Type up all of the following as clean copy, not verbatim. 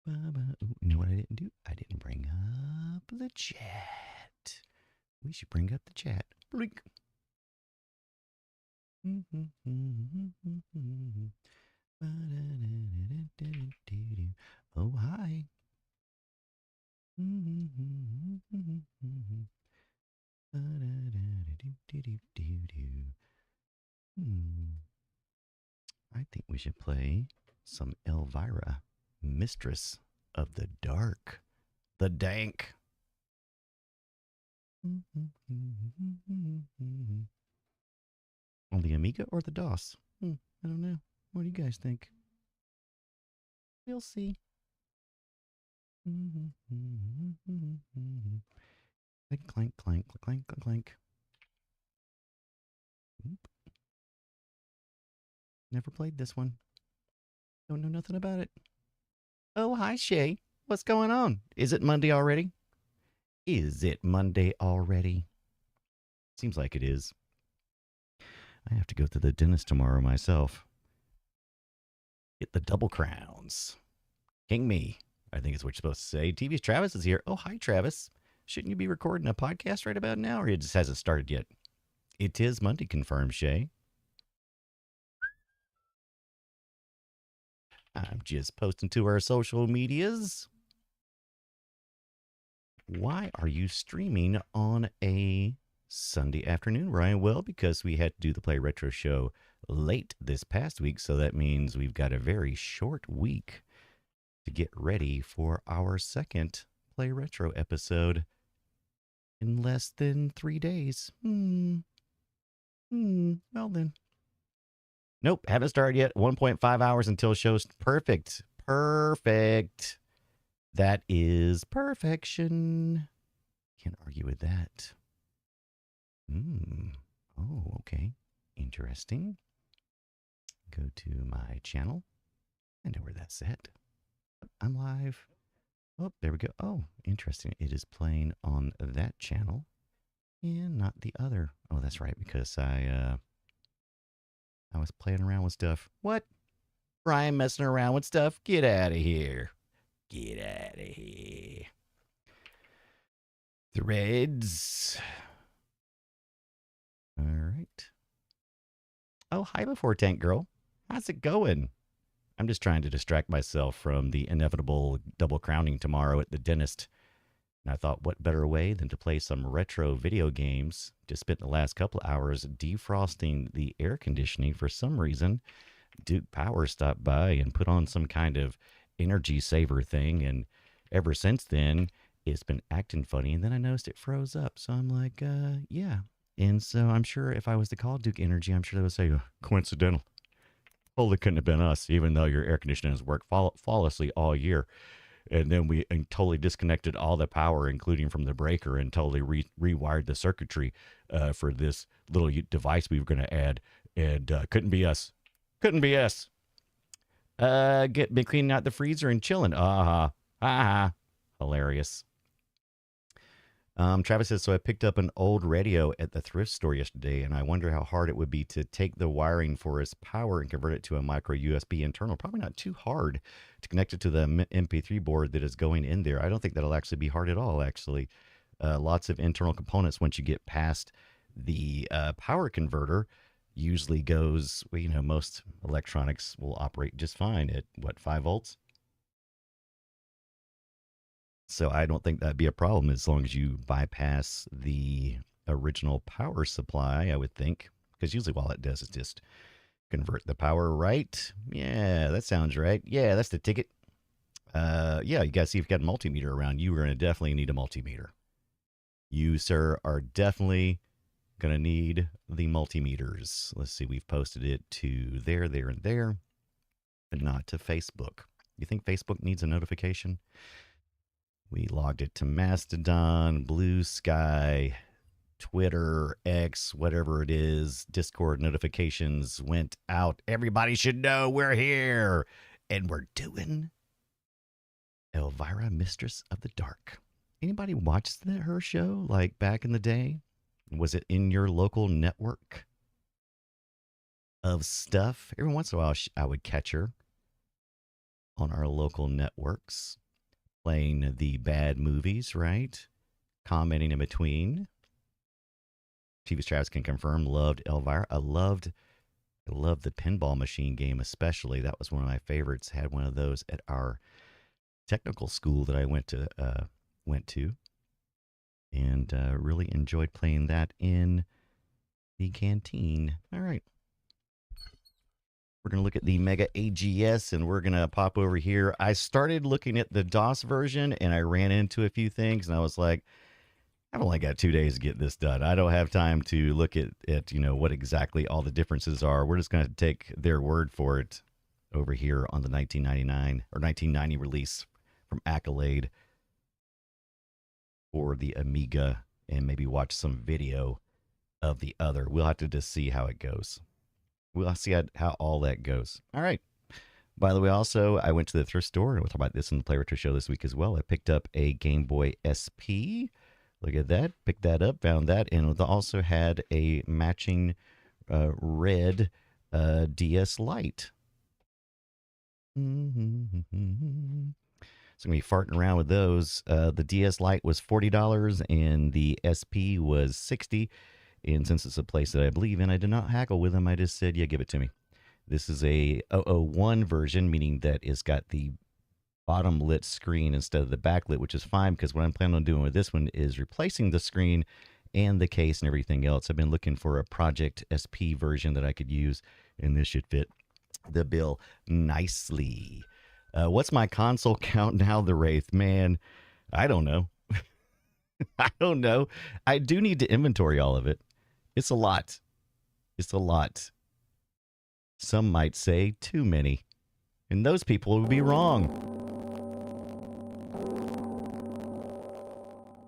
You know what I didn't do? I didn't bring up the chat. We should bring up the chat. Blink. Oh, hi. I think we should play some Elvira, Mistress of the Dark, the Dank. On the Amiga or the DOS? I don't know. What do you guys think? We'll see. Clank, clank, clank, clank, clank. Oop. Never played this one. Don't know nothing about it. Oh, hi, Shay. What's going on? Is it Monday already? Is it Monday already? Seems like it is. I have to go to the dentist tomorrow myself. Get the double crowns. King me. I think is what you're supposed to say. TV's Travis is here. Oh, hi, Travis. Shouldn't you be recording a podcast right about now, or it just hasn't started yet? It is Monday, confirmed, Shay. I'm just posting to our social medias. Why are you streaming on a Sunday afternoon, Ryan? Well, because we had to do the Play Retro show late this past week, so that means we've got a very short week to get ready for our second Play Retro episode in less than 3 days. Well then. Nope, haven't started yet. 1.5 hours until show's perfect. Perfect. That is perfection. Can't argue with that. Oh, okay. Interesting. Go to my channel. I know where that's at. I'm live. Oh, there we go. Oh, interesting. It is playing on that channel and not the other. Oh, that's right, because I was playing around with stuff. What? Brian messing around with stuff? Get out of here. Get out of here. Threads. All right. Oh, hi before Tank Girl. How's it going? I'm just trying to distract myself from the inevitable double crowning tomorrow at the dentist. And I thought, what better way than to play some retro video games? Just spent the last couple of hours defrosting the air conditioning for some reason. Duke Power stopped by and put on some kind of energy saver thing. And ever since then, it's been acting funny. And then I noticed it froze up. So I'm like, yeah. And so I'm sure if I was to call Duke Energy, I'm sure they would say, coincidental. Totally couldn't have been us, even though your air conditioning has worked flawlessly all year. And then we totally disconnected all the power, including from the breaker, and totally rewired the circuitry for this little device we were going to add. And couldn't be us. Couldn't be us. Been cleaning out the freezer and chilling. Hilarious. Travis says, so I picked up an old radio at the thrift store yesterday, and I wonder how hard it would be to take the wiring for its power and convert it to a micro USB internal. Probably not too hard to connect it to the MP3 board that is going in there. I don't think that'll actually be hard at all, actually. Lots of internal components once you get past the power converter usually goes, well, most electronics will operate just fine at, 5 volts? So I don't think that'd be a problem as long as you bypass the original power supply, I would think. Because usually all it does is just convert the power, right? Yeah, that sounds right. Yeah, that's the ticket. Yeah, you got to see if you've got a multimeter around. You are going to definitely need a multimeter. You, sir, are definitely going to need the multimeters. Let's see, we've posted it to there, and there, but not to Facebook. You think Facebook needs a notification? We logged it to Mastodon, Blue Sky, Twitter, X, whatever it is, Discord notifications went out. Everybody should know we're here. And we're doing Elvira, Mistress of the Dark. Anybody watched her show like back in the day? Was it in your local network of stuff? Every once in a while, I would catch her on our local networks playing the bad movies, right? Commenting in between. TV Travis can confirm, loved Elvira. I loved the pinball machine game especially. That was one of my favorites. Had one of those at our technical school that I went to, and really enjoyed playing that in the canteen. All right. We're going to look at the Mega AGS, and we're going to pop over here. I started looking at the DOS version, and I ran into a few things, and I was like, I've only got 2 days to get this done. I don't have time to look at what exactly all the differences are. We're just going to take their word for it over here on the 1999 or 1990 release from Accolade for the Amiga, and maybe watch some video of the other. We'll have to just see how it goes. We'll see how all that goes. All right. By the way, also, I went to the thrift store, and we'll talk about this in the Play Retro Show this week as well. I picked up a Game Boy SP. Look at that. Picked that up, found that, and it also had a matching red DS Lite. So I'm going to be farting around with those. The DS Lite was $40, and the SP was $60. And since it's a place that I believe in, I did not haggle with them. I just said, yeah, give it to me. This is a 001 version, meaning that it's got the bottom lit screen instead of the backlit, which is fine because what I'm planning on doing with this one is replacing the screen and the case and everything else. I've been looking for a Project SP version that I could use, and this should fit the bill nicely. What's my console count now, the Wraith? Man, I don't know. I don't know. I do need to inventory all of it. It's a lot. It's a lot. Some might say too many. And those people would be wrong.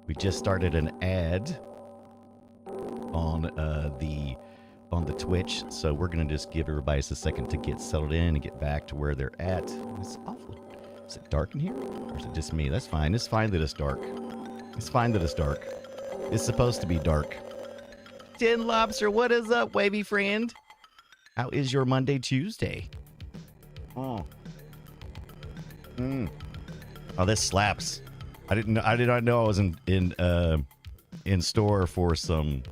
We just started an ad on the Twitch, so we're gonna just give everybody a second to get settled in and get back to where they're at. It's awful. Is it dark in here, or is it just me? That's fine. It's fine that it's dark. It's fine that it's dark. It's supposed to be dark. Tin Lobster, what is up, wavy friend? How is your Monday, Tuesday? Oh. Oh, this slaps. I did not know I was in store for some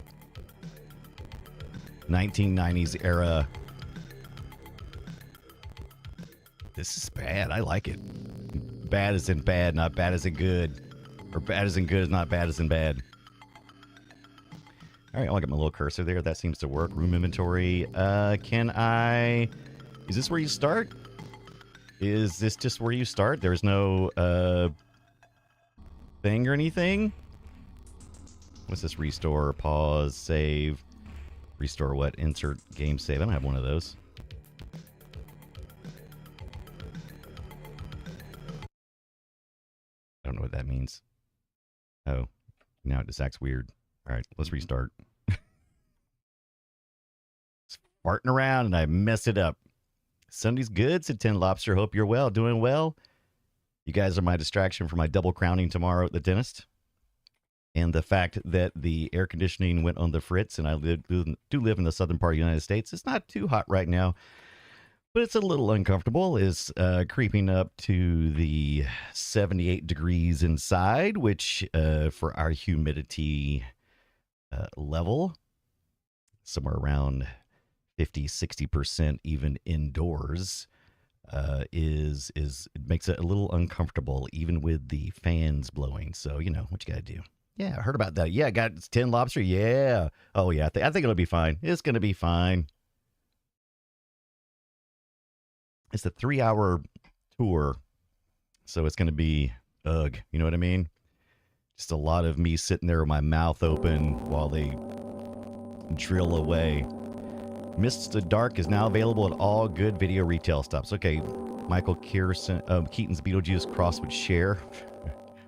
1990s era. This is bad. I like it. Bad as in bad, not bad as in good. Or bad as in good is not bad as in bad. All right, I'll get my little cursor there. That seems to work. Room inventory. Is this where you start? Is this just where you start? There's no thing or anything? What's this? Restore, pause, save. Restore what? Insert game save. I don't have one of those. I don't know what that means. Oh, now it just acts weird. All right, let's restart. Just farting around and I messed it up. Sunday's good, said Tin Lobster. Hope you're well. Doing well. You guys are my distraction for my double crowning tomorrow at the dentist. And the fact that the air conditioning went on the fritz, and I do live in the southern part of the United States. It's not too hot right now, but it's a little uncomfortable. Is creeping up to the 78 degrees inside, which for our humidity level, somewhere around 50-60% even indoors, is it makes it a little uncomfortable even with the fans blowing. So you know what you got to do. Yeah, I heard about that. Yeah, I got Tin Lobster. Yeah. Oh yeah, I think it'll be fine. It's gonna be fine. It's a 3-hour tour, so it's gonna be ugh. You know what I mean? Just a lot of me sitting there with my mouth open while they drill away. Mists of Dark is now available at all good video retail stops. Okay, Michael Keaton's Beetlejuice cross with Cher.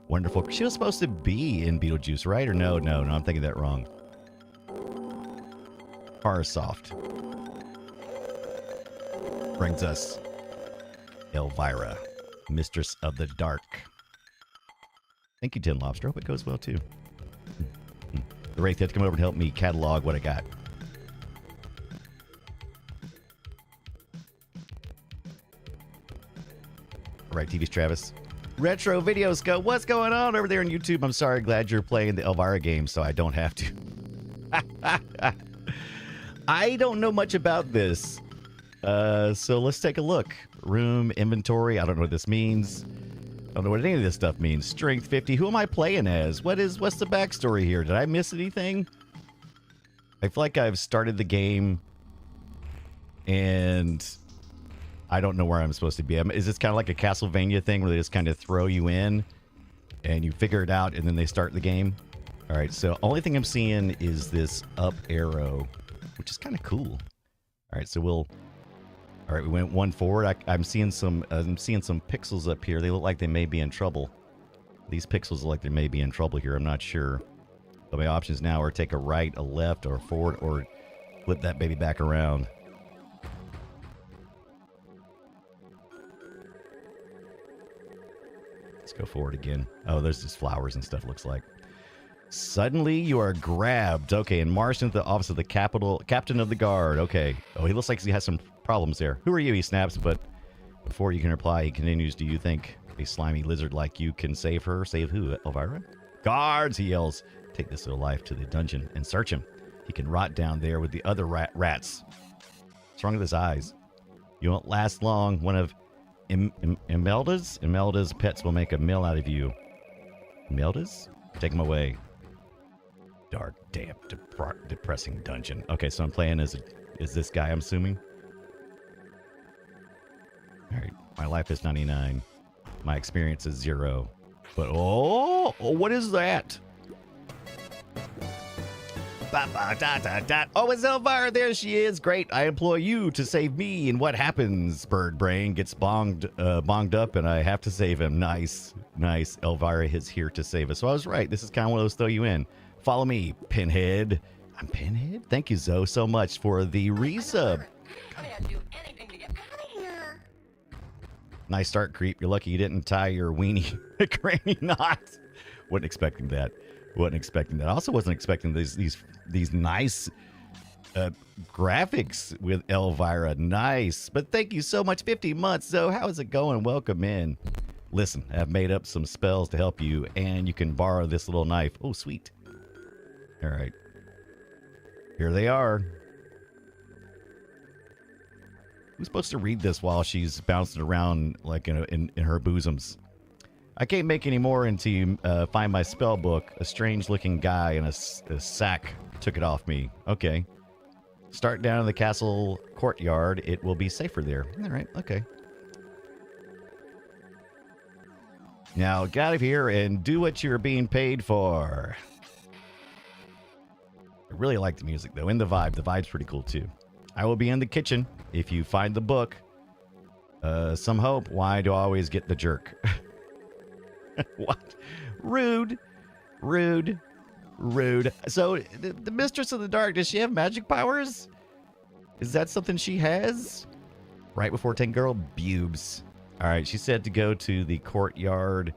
Wonderful. She was supposed to be in Beetlejuice, right? Or no, I'm thinking that wrong. Soft brings us Elvira, Mistress of the Dark. Thank you, Tin Lobster. Hope it goes well, too. The Wraith had to come over and help me catalog what I got. All right, TV's Travis. Retro Video Scope, what's going on over there on YouTube? I'm sorry, glad you're playing the Elvira game so I don't have to. I don't know much about this. So let's take a look. Room, inventory, I don't know what this means. I don't know what any of this stuff means. Strength 50, who am I playing as? What's the backstory here? Did I miss anything? I feel like I've started the game and I don't know where I'm supposed to be. Is this kind of like a Castlevania thing where they just kind of throw you in and you figure it out and then they start the game? All right, so only thing I'm seeing is this up arrow, which is kind of cool. All right, so all right, we went one forward. I'm seeing some pixels up here. They look like they may be in trouble. These pixels look like they may be in trouble here. I'm not sure. But my options now are take a right, a left, or a forward, or flip that baby back around. Let's go forward again. Oh, there's just flowers and stuff, looks like. Suddenly you are grabbed. Okay, and marched into the office of the captain of the guard. Okay. Oh, he looks like he has some problems there. Who are you? He snaps, but before you can reply, he continues. Do you think a slimy lizard like you can save her? Save who? Elvira? Guards, he yells. Take this little life to the dungeon and search him. He can rot down there with the other rats. What's wrong with his eyes? You won't last long. One of Imelda's pets will make a meal out of you. Imelda's? Take him away. Dark, damp, depressing dungeon. Okay, so I'm playing as this guy, I'm assuming. All right, my life is 99. My experience is 0. But oh, what is that? Oh, it's Elvira. There she is. Great. I employ you to save me. And what happens? Bird Brain gets bonged up, and I have to save him. Nice. Elvira is here to save us. So I was right. This is kind of one of those throw you in. Follow me, Pinhead. I'm Pinhead? Thank you, Zoe, so much for the resub. I'd do anything to get out of here. Nice start, creep. You're lucky you didn't tie your weenie granny knot. Wasn't expecting that. I also wasn't expecting these nice graphics with Elvira. Nice. But thank you so much. 50 months, Zoe. How is it going? Welcome in. Listen, I've made up some spells to help you, and you can borrow this little knife. Oh, sweet. All right. Here they are. Who's supposed to read this while she's bouncing around like in her bosoms? I can't make any more until you find my spell book. A strange-looking guy in a sack took it off me. Okay. Start down in the castle courtyard. It will be safer there. All right. Okay. Now, get out of here and do what you're being paid for. I really like the music, though, and the vibe. The vibe's pretty cool, too. I will be in the kitchen if you find the book. Some hope. Why do I always get the jerk? What? Rude. So, the Mistress of the Dark, does she have magic powers? Is that something she has? Right before Tank Girl, Bubes. All right, she said to go to the courtyard.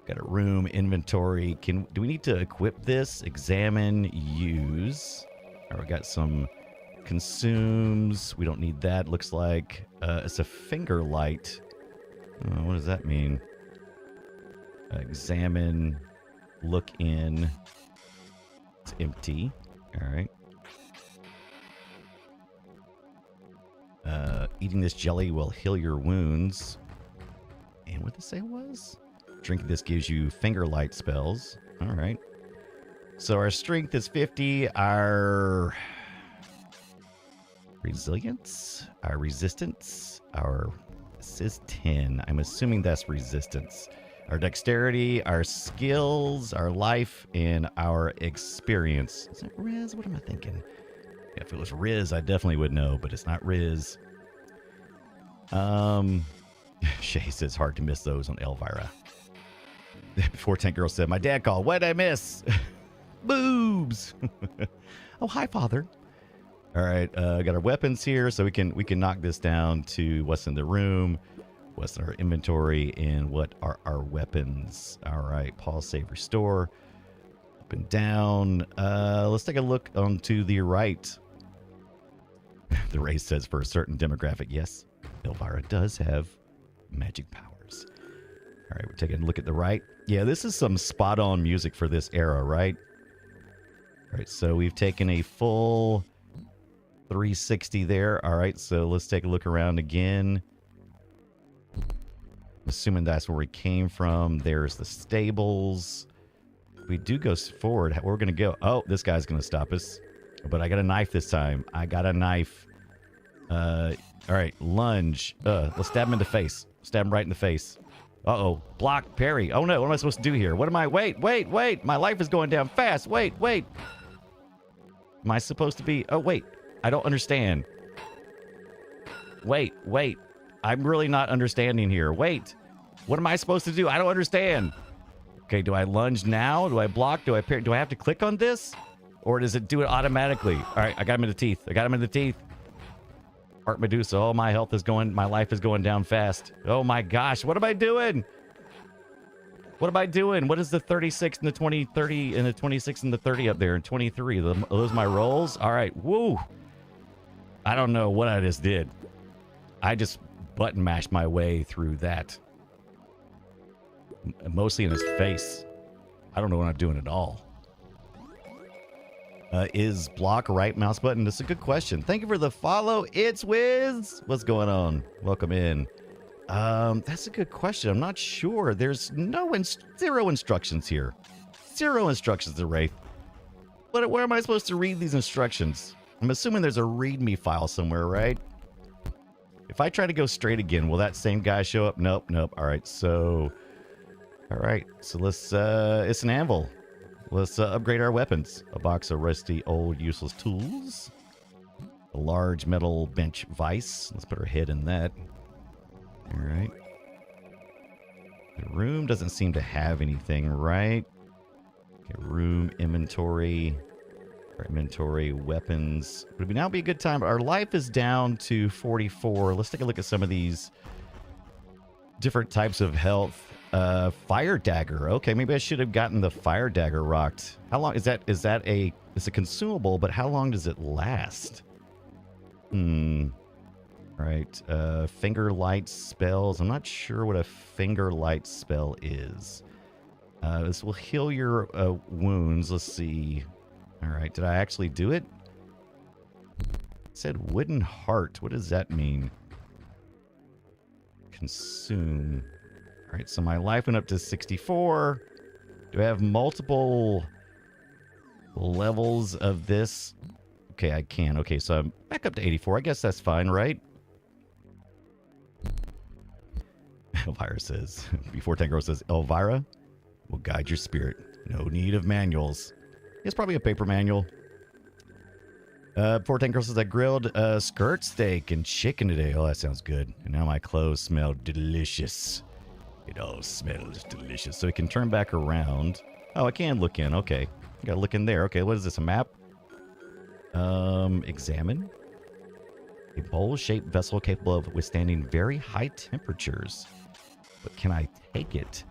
Got a room, inventory. Do we need to equip this? Examine, use. All right, we got some consumes. We don't need that. Looks like it's a finger light. What does that mean? Examine, look in. It's empty. All right. Eating this jelly will heal your wounds. And what did it say it was? Drinking this gives you finger light spells. All right. So our strength is 50. Our resilience, our resistance, this is 10. I'm assuming that's resistance. Our dexterity, our skills, our life, and our experience. Is that Riz? What am I thinking? Yeah, if it was Riz, I definitely would know, but it's not Riz. Shay says hard to miss those on Elvira. Before Tank Girl said, my dad called. What did I miss? Boobs. Oh, hi, Father. All right, got our weapons here, so we can knock this down to what's in the room, what's in our inventory, and what are our weapons. All right, pause, save, restore. Up and down. Let's take a look onto the right. The race says for a certain demographic, yes, Elvira does have magic powers. All right, we're taking a look at the right. Yeah, this is some spot-on music for this era, right? All right, so we've taken a full 360 there. All right, so let's take a look around again. I'm assuming that's where we came from. There's the stables. We do go forward. We're going to go. Oh, this guy's going to stop us. But I got a knife this time. I got a knife. All right, lunge. Let's stab him in the face. Stab him right in the face. Uh-oh. Block, parry. Oh, no. What am I supposed to do here? What am I? Wait. My life is going down fast. Wait. Am I supposed to be? Oh, wait. I don't understand. Wait. I'm really not understanding here. Wait. What am I supposed to do? I don't understand. Okay, do I lunge now? Do I block? Do I parry? Do I have to click on this? Or does it do it automatically? All right, I got him in the teeth. Heart Medusa. Oh, my health is going, my life is going down fast. Oh my gosh, what am I doing? What is the 36 and the 20, 30, and the 26 and the 30 up there, and 23? Those my rolls? All right, woo. I don't know what I just did. I just button mashed my way through that. Mostly in his face. I don't know what I'm doing at all. Is block right mouse button? That's a good question. Thank you for the follow. It's Wiz. What's going on? Welcome in. That's a good question. I'm not sure. There's zero instructions here. Zero instructions to Wraith. But where am I supposed to read these instructions? I'm assuming there's a README file somewhere, right? If I try to go straight again, will that same guy show up? Nope. All right, so let's, it's an anvil. Let's upgrade our weapons. A box of rusty, old, useless tools. A large metal bench vise. Let's put our head in that. All right. The room doesn't seem to have anything, right? Okay, room, inventory. Our inventory, weapons. Would it now be a good time? Our life is down to 44. Let's take a look at some of these different types of health. Fire dagger. Okay, maybe I should have gotten the fire dagger rocked. How long is that? It's a consumable, but how long does it last? Right. Finger light spells. I'm not sure what a finger light spell is. This will heal your wounds. Let's see. All right. Did I actually do it? It said wooden heart. What does that mean? Consume. All right, so my life went up to 64. Do I have multiple levels of this? Okay, I can. Okay, so I'm back up to 84. I guess that's fine, right? Elvira says, before Tango says, Elvira will guide your spirit. No need of manuals. It's probably a paper manual. Before Tango says, I grilled skirt steak and chicken today. Oh, that sounds good. And now my clothes smell delicious. It all smells delicious. So we can turn back around. Oh, I can look in. Okay. I gotta look in there. Okay, what is this? A map? Examine. A bowl-shaped vessel capable of withstanding very high temperatures. But can I take it?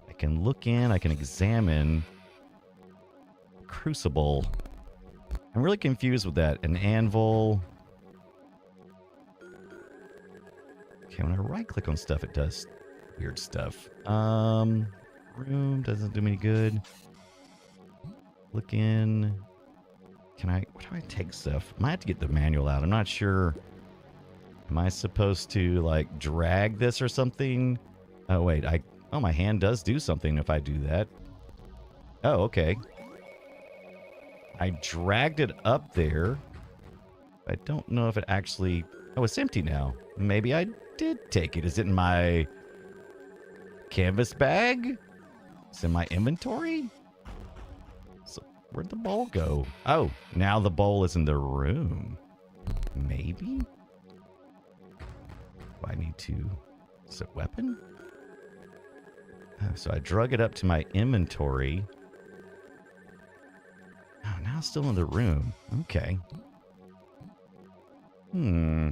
I can look in. I can examine. Crucible. I'm really confused with that. An anvil. Okay, when I right-click on stuff, it does weird stuff. Room doesn't do me any good. Look in. What do I take stuff? I might have to get the manual out. I'm not sure. Am I supposed to, like, drag this or something? Oh, wait. Oh, my hand does do something if I do that. Oh, okay. I dragged it up there. I don't know if it actually... Oh, it's empty now. Maybe I did take it. Is it in my canvas bag? It's in my inventory? So where'd the bowl go? Oh, now the bowl is in the room. Maybe? Do I need to... Is it a weapon? Oh, so I drug it up to my inventory. Oh, now it's still in the room. Okay. Hmm.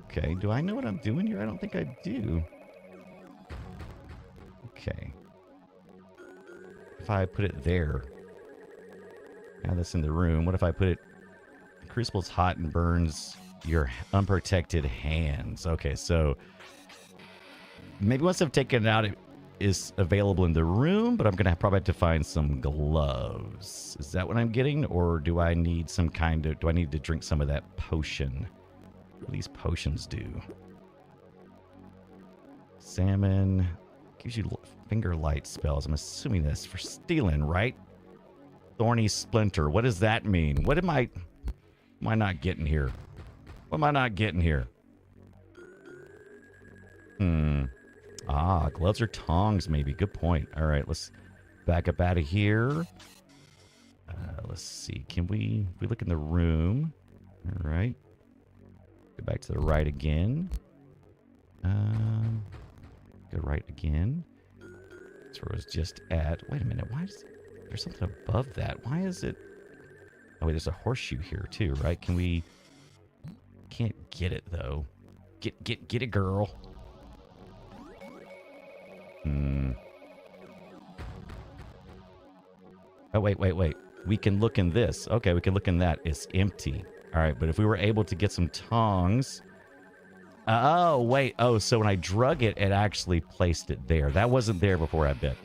Okay, do I know what I'm doing here? I don't think I do. Okay. If I put it there. Now that's in the room. What if I put it... The crucible's hot and burns your unprotected hands. Okay, so... Maybe once I've taken it out, it is available in the room, but I'm going to probably have to find some gloves. Is that what I'm getting? Or do I need some kind of... Do I need to drink some of that potion? What do these potions do? Salmon gives you finger light spells. I'm assuming that's for stealing, right? Thorny splinter. What does that mean? What am I not getting here? What am I not getting here? Ah, gloves or tongs, maybe. Good point. All right, let's back up out of here. Let's see. Can we look in the room? All right. Go back to the right again. Go right again. That's where I was just at. Wait a minute. Why is there's something above that? Why is it? Oh wait, there's a horseshoe here too, right? Can we? Can't get it though. Get it, girl. Oh wait. We can look in this. Okay, we can look in that. It's empty. All right, but if we were able to get some tongs. Oh, wait. Oh, so when I drug it, it actually placed it there. That wasn't there before, I bet.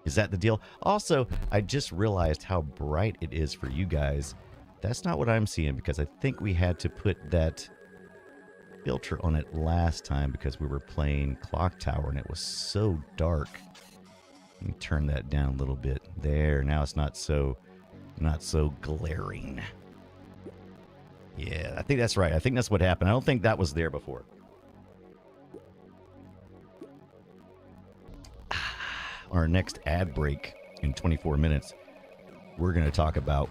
Is that the deal? Also, I just realized how bright it is for you guys. That's not what I'm seeing because I think we had to put that filter on it last time because we were playing Clock Tower and it was so dark. Let me turn that down a little bit. There, now it's not so glaring. Yeah, I think that's right. I think that's what happened. I don't think that was there before. Our next ad break in 24 minutes, we're going to talk about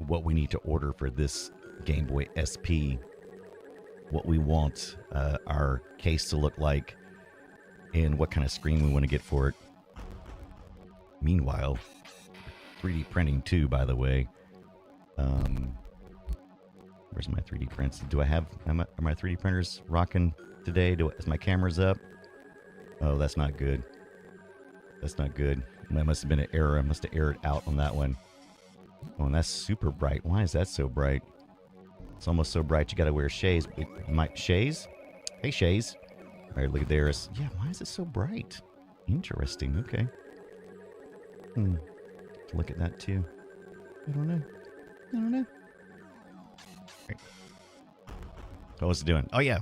what we need to order for this Game Boy SP, what we want our case to look like, and what kind of screen we want to get for it. Meanwhile, 3D printing too, by the way. Where's my 3D prints? Do I have... Are my 3D printers rocking today? Is my cameras up? Oh, that's not good. That's not good. That must have been an error. I must have errored out on that one. Oh, and that's super bright. Why is that so bright? It's almost so bright you gotta wear shades. Shades? Hey, shades. All right, look at theirs. Yeah, why is it so bright? Interesting. Okay. Look at that too. I don't know. Right. What was it doing? Oh yeah.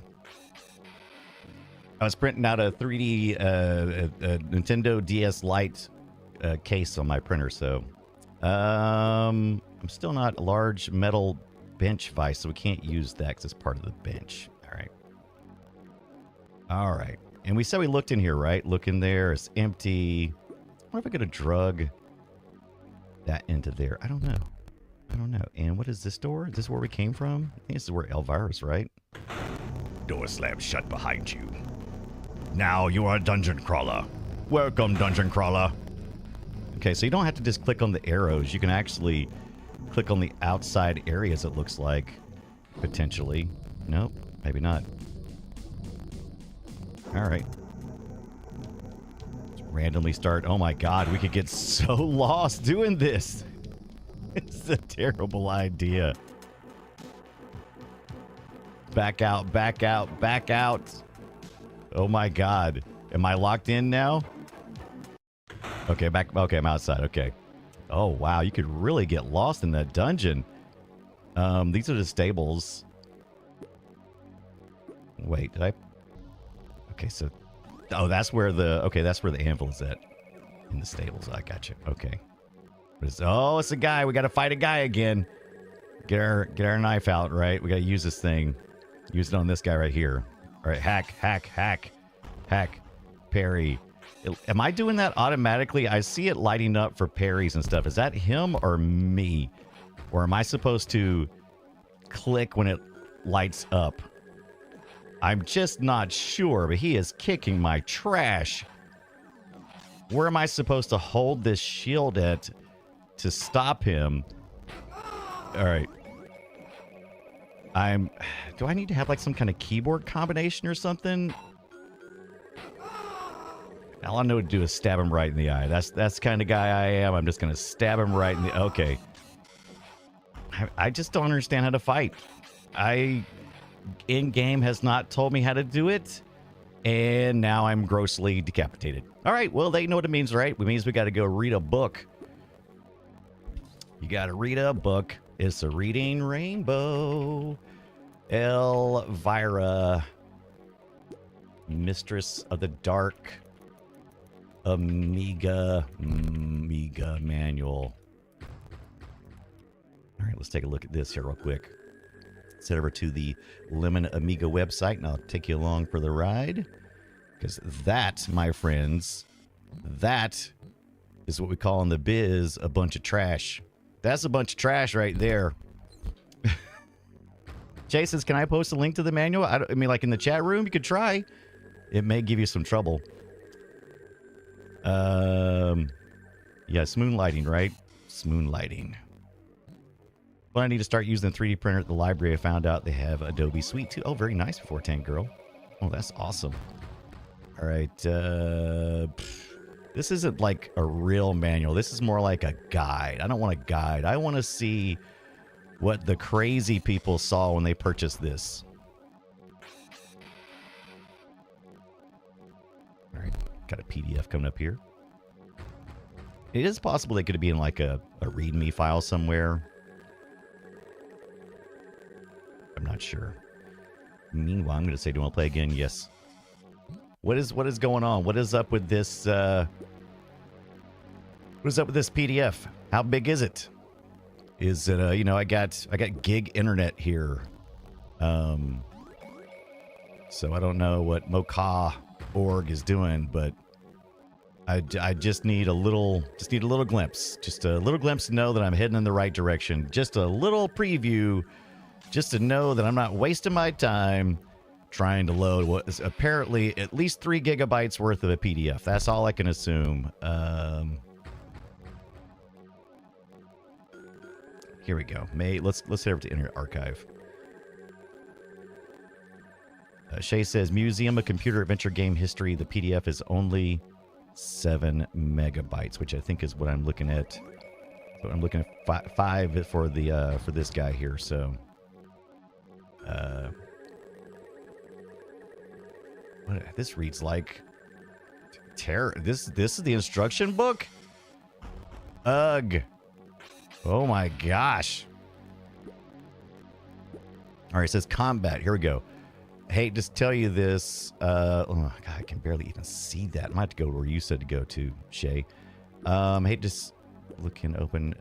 I was printing out a 3D Nintendo DS Lite case on my printer, so I'm still not a large metal bench vise, so we can't use that because it's part of the bench. All right. And we said we looked in here, right? Look in there. It's empty. What if I could have drug that into there? I don't know. And what is this door? Is this where we came from? I think this is where Elvira's, right? Door slams shut behind you. Now you are a dungeon crawler. Welcome, dungeon crawler. Okay, so you don't have to just click on the arrows. You can actually click on the outside areas, it looks like. Potentially. Nope, maybe not. Alright. Randomly start. Oh my god, we could get so lost doing this. It's a terrible idea. Back out. Oh my god. Am I locked in now? Okay, okay, I'm outside. Okay. Oh wow, you could really get lost in that dungeon. These are the stables. Wait, did I? Okay, so oh, that's where the anvil is at. In the stables. I got you. Okay. Oh, it's a guy. We got to fight a guy again. Get our knife out, right? We got to use this thing. Use it on this guy right here. All right, hack. Parry. Am I doing that automatically? I see it lighting up for parries and stuff. Is that him or me? Or am I supposed to click when it lights up? I'm just not sure, but he is kicking my trash. Where am I supposed to hold this shield at to stop him? All right. Do I need to have like some kind of keyboard combination or something? All I know to do is stab him right in the eye. That's the kind of guy I am. I'm just gonna stab him right in the. Okay. I just don't understand how to fight. In-game has not told me how to do it, and now I'm grossly decapitated. All right, well, they know what it means, right? It means we got to go read a book. You got to read a book. It's a reading rainbow. Elvira, Mistress of the Dark, Amiga manual. All right, let's take a look at this here real quick. Let's head over to the Lemon Amiga website, and I'll take you along for the ride. Because that, my friends, that is what we call in the biz a bunch of trash. That's a bunch of trash right there. Jay says, can I post a link to the manual? I mean, like in the chat room, you could try. It may give you some trouble. Yes, moonlighting, right? It's moonlighting. But I need to start using the 3D printer at the library. I found out they have Adobe Suite too. Oh, very nice before Tank Girl. Oh, that's awesome. All right. This isn't like a real manual. This is more like a guide. I don't want a guide. I want to see what the crazy people saw when they purchased this. All right. Got a PDF coming up here. It is possible they could be in like a README file somewhere. I'm not sure. Meanwhile, I'm going to say, do you want to play again? Yes. What is going on? What is up with this? What is up with this PDF? How big is it? Is it? You know, I got gig internet here. So I don't know what Mocha.org is doing, but I just need a little glimpse, just a little glimpse to know that I'm heading in the right direction. Just a little preview. Just to know that I'm not wasting my time trying to load what is apparently at least 3 gigabytes worth of a PDF. That's all I can assume. Here we go. Let's head over to Internet Archive. Shay says, Museum of Computer Adventure Game History. The PDF is only 7 megabytes, which I think is what I'm looking at. So I'm looking at 5 for the for this guy here. So. This reads like terror. This is the instruction book? Ugh. Oh my gosh. All right, it says combat. Here we go. Hey, just tell you this. Oh God, I can barely even see that. I might have to go where you said to go to, Shay. Hey, just looking open.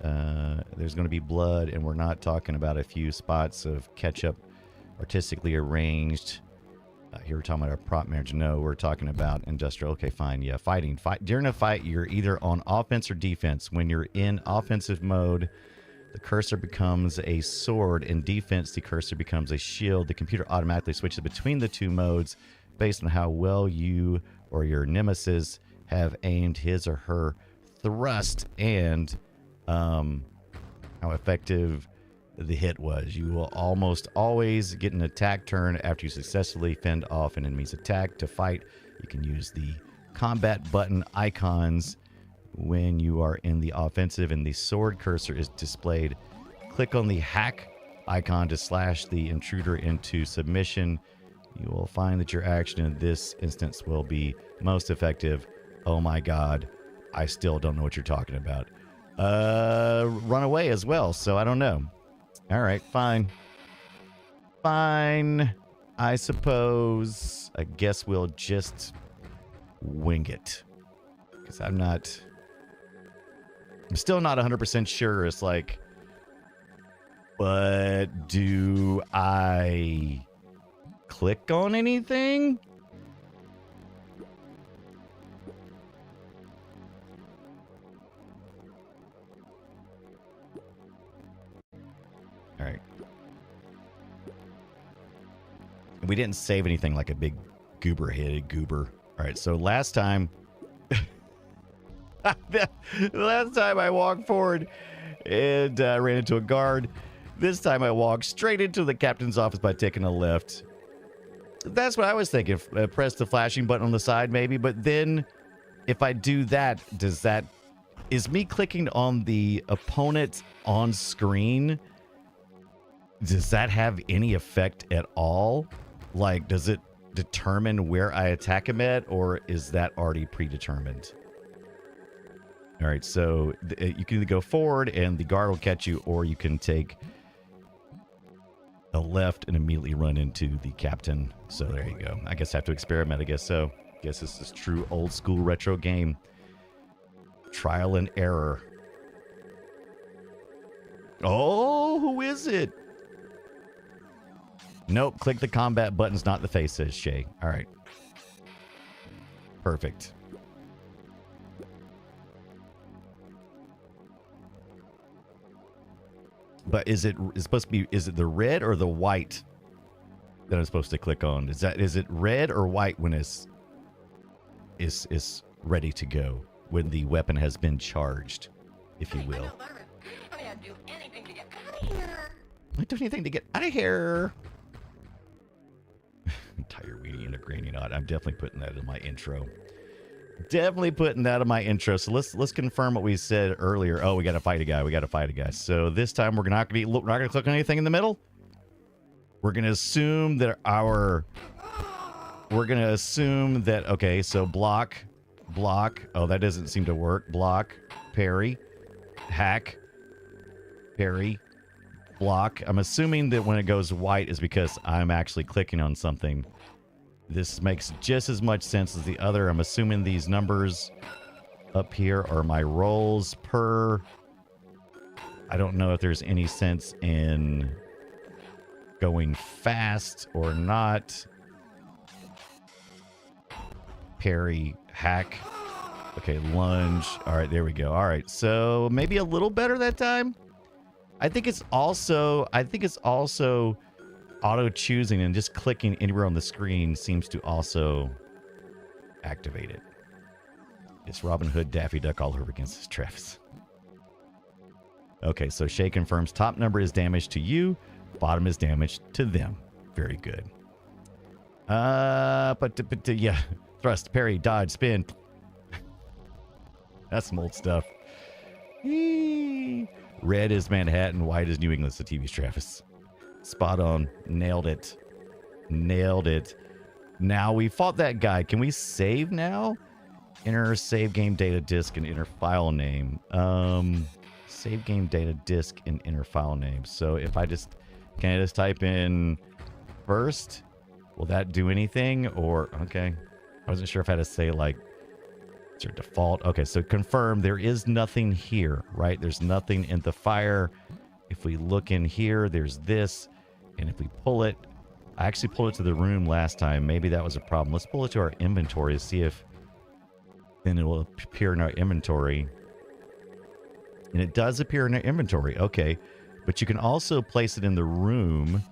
There's going to be blood, and we're not talking about a few spots of ketchup artistically arranged. Here we're talking about our prop marriage. No, we're talking about industrial. Okay, fine. Yeah, fighting. During a fight, you're either on offense or defense. When you're in offensive mode, the cursor becomes a sword. In defense, the cursor becomes a shield. The computer automatically switches between the two modes based on how well you or your nemesis have aimed his or her thrust and how effective the hit was. You will almost always get an attack turn after you successfully fend off an enemy's attack. To fight, you can use the combat button icons when you are in the offensive and the sword cursor is displayed. Click on the hack icon to slash the intruder into submission. You will find that your action in this instance will be most effective. Oh my God, I still don't know what you're talking about. Run away as well, so I don't know. All right, fine. Fine. I suppose. I guess we'll just wing it. Because I'm still not 100% sure. It's like, but do I click on anything? All right. We didn't save anything like a big goober-headed goober. All right, so last time... last time I walked forward and ran into a guard, This time I walk straight into the captain's office by taking a left. That's what I was thinking. Press the flashing button on the side maybe, but then if I do that, is me clicking on the opponent on screen, does that have any effect at all? Like, does it determine where I attack him at, or is that already predetermined? All right, so you can either go forward and the guard will catch you, or you can take a left and immediately run into the captain. So there you go. I guess I have to experiment, I guess so. Guess this is true old school retro game. Trial and error. Oh, who is it? Nope, click the combat buttons, not the face, says Shay. All right. Perfect. But is it supposed to be, is it the red or the white that I'm supposed to click on? Is it red or white when it's is ready to go, when the weapon has been charged, if you will? I mean, I'd do anything to get out of here. I'd do anything to get out of here. Entire weenie and a granny knot. I'm definitely putting that in my intro. Definitely putting that in my intro. So let's confirm what we said earlier. Oh, we got to fight a guy. We got to fight a guy. So this time we're not going to click on anything in the middle. We're going to assume that okay, so block. Oh, that doesn't seem to work. Block, parry, hack, parry, block. I'm assuming that when it goes white is because I'm actually clicking on something. This makes just as much sense as the other. I'm assuming these numbers up here are my rolls per. I don't know if there's any sense in going fast or not. Parry, hack. Okay, lunge. All right, there we go. All right, so maybe a little better that time. I think it's also auto choosing, and just clicking anywhere on the screen seems to also activate it. It's Robin Hood, Daffy Duck all over against his Travis. Okay, so Shay confirms top number is damage to you, bottom is damage to them. Very good. Yeah. Thrust, parry, dodge, spin. That's some old stuff. Eee. Red is Manhattan, white is New England. It's the TV's Travis. Spot on. Nailed it. Nailed it. Now we fought that guy. Can we save now? Enter save game data disk and enter file name. Save game data disk and enter file name. So if I just, can I just type in first? Will that do anything? Or, okay. I wasn't sure if I had to say like, is there default? Okay, so confirm there is nothing here, right? There's nothing in the fire. If we look in here, there's this. And if we pull it, I actually pulled it to the room last time. Maybe that was a problem. Let's pull it to our inventory to see if then it will appear in our inventory. And it does appear in our inventory. Okay. But you can also place it in the room,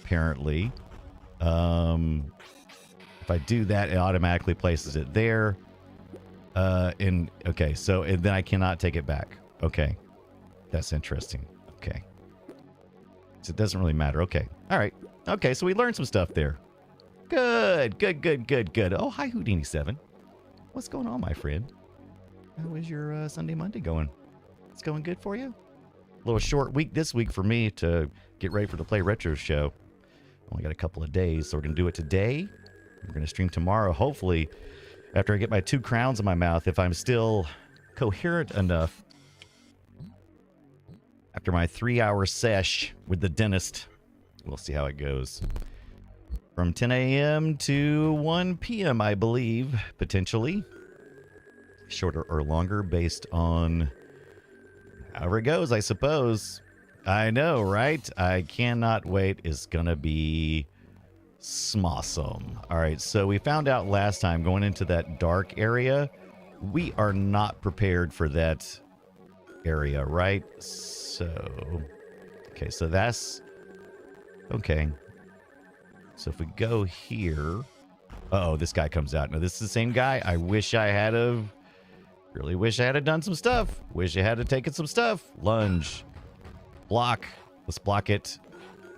apparently. If I do that, it automatically places it there. Okay, so and then I cannot take it back. Okay. That's interesting. Okay. So it doesn't really matter. Okay. All right. Okay, so we learned some stuff there. Good. Oh, hi, Houdini7. What's going on, my friend? How is your Sunday, Monday going? It's going good for you? A little short week this week for me to get ready for the Play Retro show. Only got a couple of days, so we're going to do it today. We're going to stream tomorrow, hopefully, after I get my 2 crowns in my mouth, if I'm still coherent enough. After my 3-hour sesh with the dentist. We'll see how it goes. From 10 a.m. to 1 p.m., I believe, potentially. Shorter or longer based on however it goes, I suppose. I know, right? I cannot wait. It's going to be smawsome. All right, so we found out last time going into that dark area, we are not prepared for that area, right? So, okay, so that's okay. So if we go here, uh-oh, this guy comes out. Now, this is the same guy. I wish I had done some stuff. Wish I had taken some stuff. Lunge. Block. Let's block it.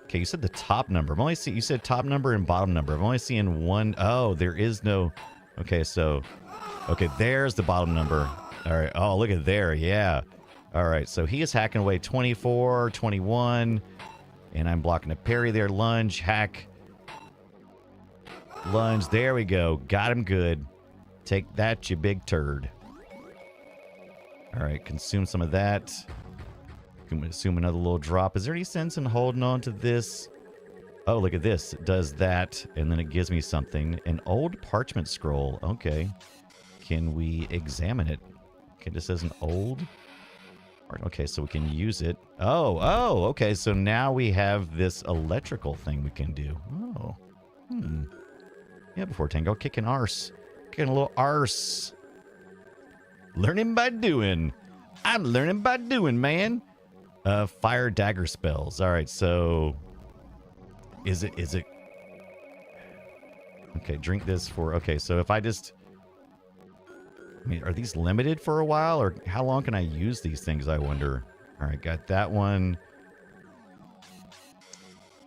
Okay, you said the top number. You said top number and bottom number. I'm only seeing one. Oh, there is no. Okay, so. Okay, there's the bottom number. All right. Oh, look at there. Yeah. All right, so he is hacking away 24, 21. And I'm blocking a parry there. Lunge, hack. Lunge. There we go. Got him good. Take that, you big turd. All right, consume some of that. Consume another little drop. Is there any sense in holding on to this? Oh, look at this. It does that, and then it gives me something. An old parchment scroll. Okay. Can we examine it? Okay, this says an old. Okay, so we can use it. Oh, okay. So now we have this electrical thing we can do. Oh. Yeah, before Tango. Kicking arse. Kicking a little arse. Learning by doing. I'm learning by doing, man. Fire dagger spells. All right, so is it okay, drink this for okay, so if I just I mean, are these limited for a while or how long can I use these things, I wonder? All right, got that one.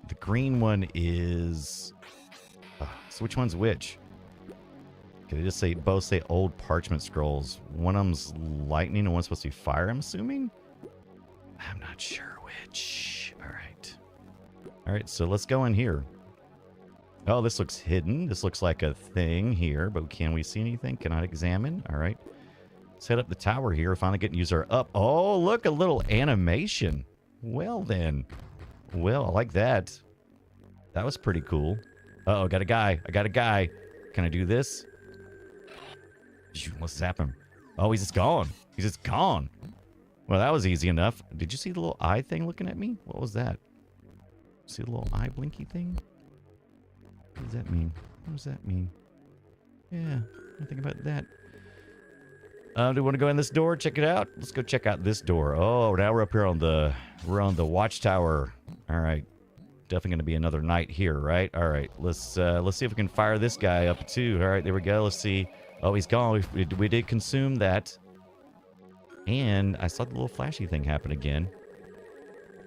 The green one is so which one's which? Okay, they just say both say old parchment scrolls. One of them's lightning and one's supposed to be fire, I'm assuming. I'm not sure which. All right, so let's go in here. Oh, this looks hidden. This looks like a thing here, but can we see anything? Cannot examine. All right. Let's head up the tower here. Finally getting user up. Oh, look, a little animation. Well, then. Well, I like that. That was pretty cool. Uh-oh, got a guy. I got a guy. Can I do this? Let's zap him. Oh, he's just gone. He's just gone. Well, that was easy enough. Did you see the little eye thing looking at me? What was that? See the little eye blinky thing? What does that mean? What does that mean? Yeah, nothing about that. Do we want to go in this door? Check it out. Let's go check out this door. Oh, now we're up here on the watchtower. All right, definitely going to be another night here, right? All right, let's see if we can fire this guy up too. All right, there we go. Let's see. Oh, he's gone. We did consume that, and I saw the little flashy thing happen again.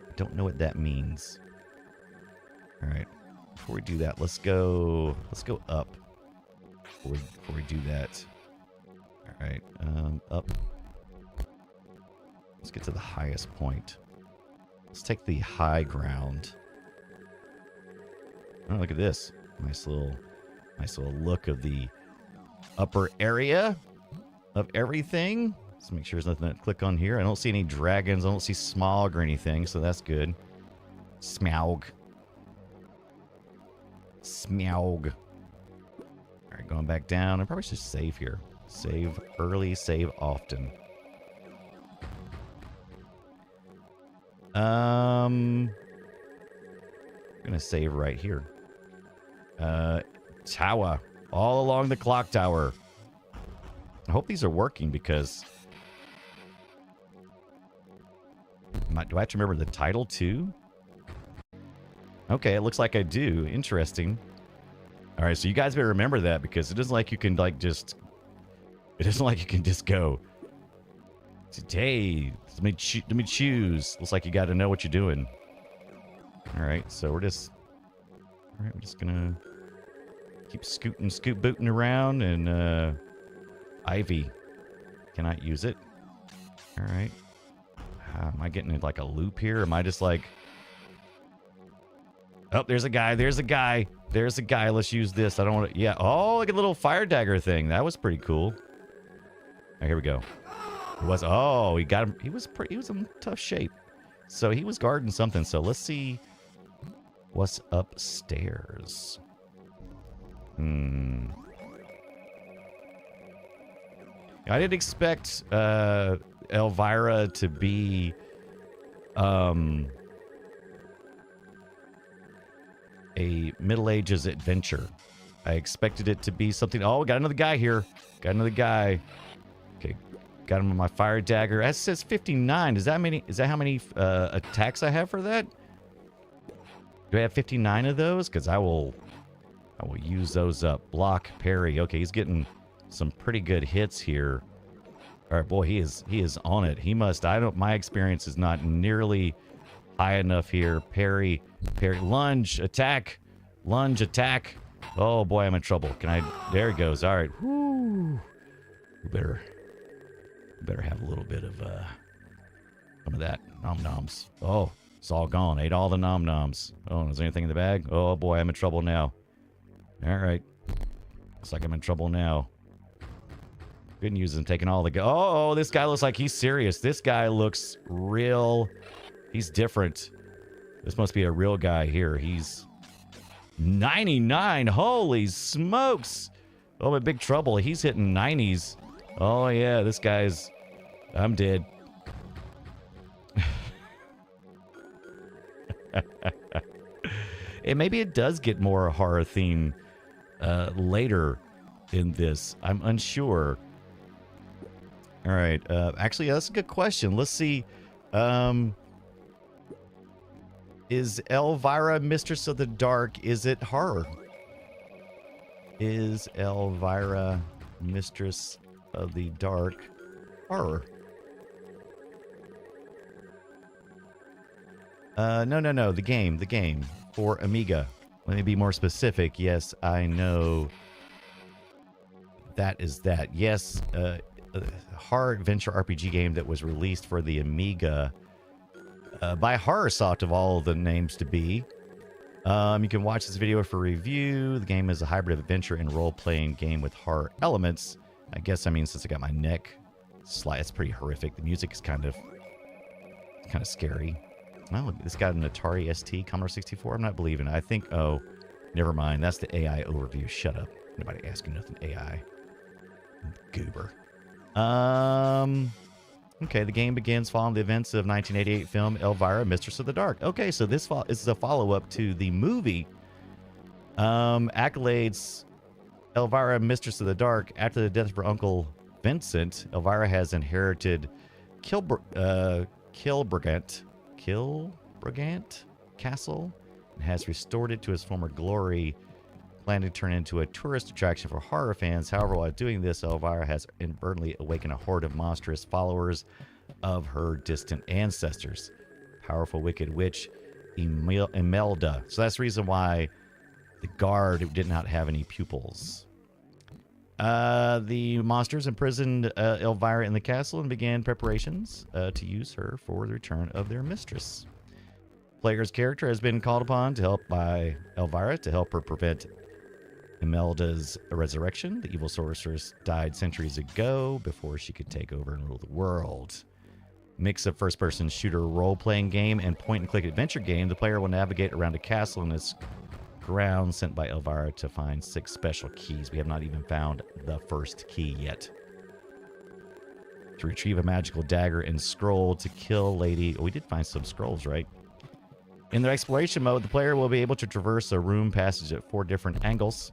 I don't know what that means. All right. Before we do that, let's go up. Before we do that. All right. Up. Let's get to the highest point. Let's take the high ground. Oh, look at this. Nice little look of the upper area of everything. Let's make sure there's nothing to click on here. I don't see any dragons. I don't see smog or anything, so that's good. Smaug. Smaug. All right, going back down. I probably should save here. Save early, save often. I'm gonna save right here. Tower. All along the clock tower. I hope these are working because do I have to remember the title too? Okay, it looks like I do. Interesting. All right, so you guys better remember that because it isn't like you can like just. It isn't like you can just go. Today, let me choose. Looks like you got to know what you're doing. All right, so we're just. All right, we're just gonna keep scoot booting around and Ivy. Cannot use it. All right. Am I getting in like a loop here? Am I just like? Oh, there's a guy. There's a guy. There's a guy. Let's use this. I don't want to. Yeah. Oh, look at the little fire dagger thing. That was pretty cool. Right, here we go. It was. Oh, he got him. He was in tough shape. So he was guarding something. So let's see what's upstairs. I didn't expect Elvira to be a Middle Ages adventure. I expected it to be something. Oh, we got another guy here. Got another guy. Okay, got him with my fire dagger. That says 59. Is that how many attacks I have for that? Do I have 59 of those? Because I will use those up. Block, parry. Okay, he's getting some pretty good hits here. All right, boy, he is on it. He must. My experience is not nearly high enough here. Parry, parry, lunge, attack, lunge, attack. Oh boy, I'm in trouble. Can I? There it goes. All right. Whoo. We better have a little bit of some of that nom noms. Oh, it's all gone. Ate all the nom noms. Oh, is there anything in the bag? Oh boy, I'm in trouble now. All right. Looks like I'm in trouble now. Good news is I'm taking all the oh, this guy looks like he's serious. This guy looks real. He's different. This must be a real guy here. He's 99. Holy smokes. Oh, I'm in big trouble. He's hitting 90s. Oh, yeah, this guy's... I'm dead. And maybe it does get more horror theme later in this. I'm unsure. All right. Actually, that's a good question. Let's see. Is Elvira Mistress of the Dark, is it horror? Is Elvira Mistress of the Dark horror? No. The game for Amiga. Let me be more specific. Yes, I know that is that. Yes, a horror adventure RPG game that was released for the Amiga by Horrorsoft of all the names to be. You can watch this video for review. The game is a hybrid adventure and role-playing game with horror elements. I guess, I mean, since I got my neck sliced, it's pretty horrific. The music is kind of scary. Oh, this got an Atari ST, Commodore 64. I'm not believing it. I think, oh, never mind. That's the AI overview. Shut up. Nobody asking nothing. AI. Goober. Okay, the game begins following the events of 1988 film Elvira, Mistress of the Dark. Okay, so this is a follow-up to the movie. Accolades Elvira, Mistress of the Dark. After the death of her uncle Vincent, Elvira has inherited Kilbrigant Castle and has restored it to its former glory, planning to turn it into a tourist attraction for horror fans. However, while doing this, Elvira has inadvertently awakened a horde of monstrous followers of her distant ancestors. Powerful wicked witch Imelda. So that's the reason why the guard did not have any pupils. The monsters imprisoned Elvira in the castle and began preparations to use her for the return of their mistress. Player's character has been called upon to help by Elvira to help her prevent Imelda's resurrection. The evil sorceress died centuries ago before she could take over and rule the world. Mix of first-person shooter role-playing game and point-and-click adventure game, the player will navigate around a castle in its grounds sent by Elvira to find 6 special keys. We have not even found the first key yet. To retrieve a magical dagger and scroll to kill Lady... Oh, we did find some scrolls, right? In the exploration mode, the player will be able to traverse a room passage at 4 different angles.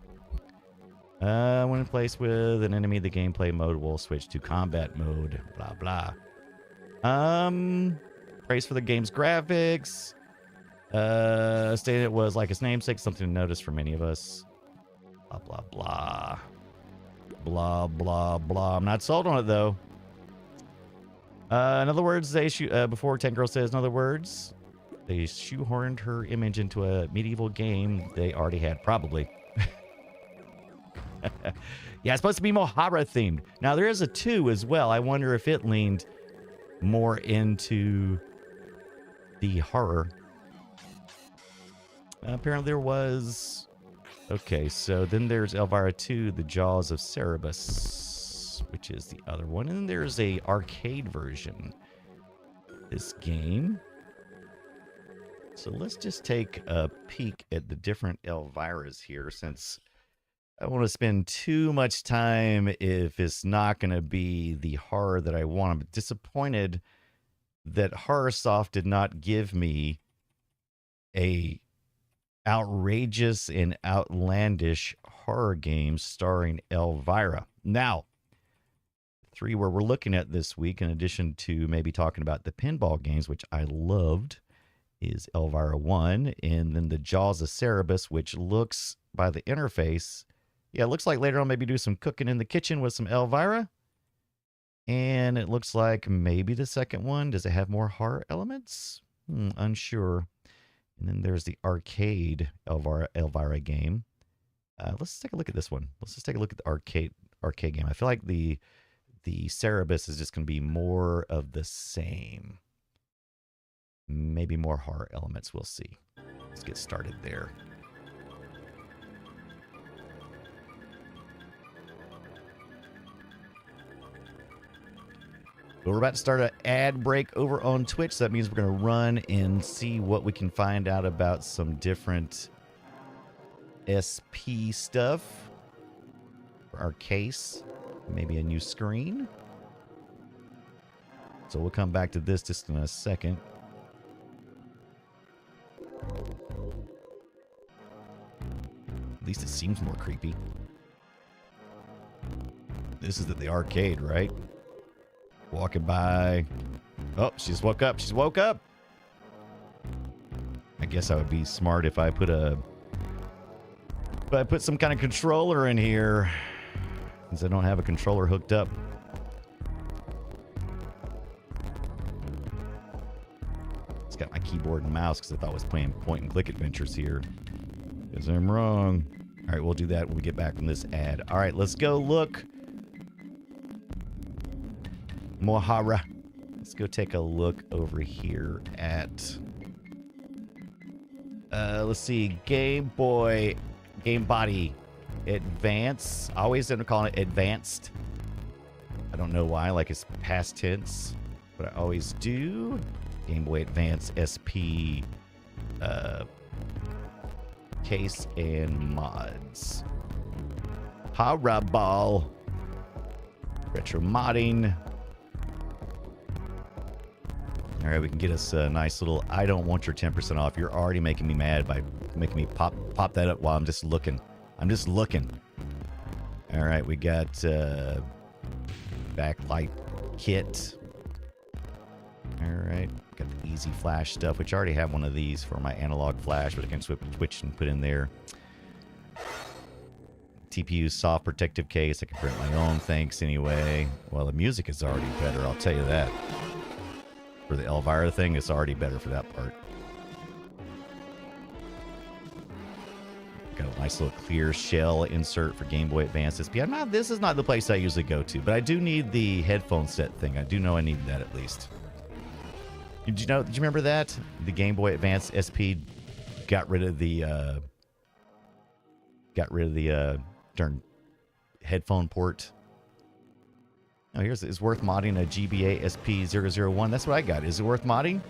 When in place with an enemy, the gameplay mode will switch to combat mode. Blah, blah. Praise for the game's graphics. Stated it was like its namesake, something to notice for many of us. Blah, blah, blah. Blah, blah, blah. I'm not sold on it, though. In other words, before Tank Girl says, in other words, they shoehorned her image into a medieval game they already had, probably. Yeah, it's supposed to be more horror themed. Now, there is a 2 as well. I wonder if it leaned more into the horror. Apparently there was... Okay, so then there's Elvira 2, The Jaws of Cerberus, which is the other one. And then there's a arcade version of this game. So let's just take a peek at the different Elviras here, since I don't want to spend too much time if it's not going to be the horror that I want. I'm disappointed that Horrorsoft did not give me a outrageous and outlandish horror game starring Elvira. Now, 3 where we're looking at this week, in addition to maybe talking about the pinball games, which I loved, is Elvira 1, and then the Jaws of Cerberus, which looks, by the interface... Yeah, it looks like later on maybe do some cooking in the kitchen with some Elvira. And it looks like maybe the second one, does it have more horror elements? Unsure. And then there's the arcade Elvira game. Let's take a look at this one. Let's just take a look at the arcade game. I feel like the Cerebus is just going to be more of the same. Maybe more horror elements. We'll see. Let's get started there. We're about to start an ad break over on Twitch. So that means we're going to run and see what we can find out about some different SP stuff for our case. Maybe a new screen. So we'll come back to this just in a second. At least it seems more creepy. This is at the arcade, right? Walking by. Oh, she just woke up. She's woke up. I guess I would be smart if I put some kind of controller in here, since I don't have a controller hooked up. It's got my keyboard and mouse because I thought I was playing point and click adventures here. Because I'm wrong. All right, we'll do that when we get back from this ad. All right, let's go look. Mohara. Let's go take a look over here at let's see, Game Body Advance. I always end up calling it Advanced. I don't know why, like it's past tense, but I always do. Game Boy Advance SP case and mods. Horror Ball. Retro modding. All right, we can get us a nice little, I don't want your 10% off. You're already making me mad by making me pop that up while I'm just looking. I'm just looking. All right, we got backlight kit. All right, got the easy flash stuff, which I already have one of these for my analog flash, but I can switch and put in there. TPU soft protective case. I can print my own, thanks anyway. Well, the music is already better, I'll tell you that. For the Elvira thing, it's already better for that part. Got a nice little clear shell insert for Game Boy Advance SP. This is not the place I usually go to, but I do need the headphone set thing. I do know I need that at least. Did you remember that? The Game Boy Advance SP got rid of the darn headphone port. Oh, it's worth modding a GBA SP001. That's what I got. Is it worth modding?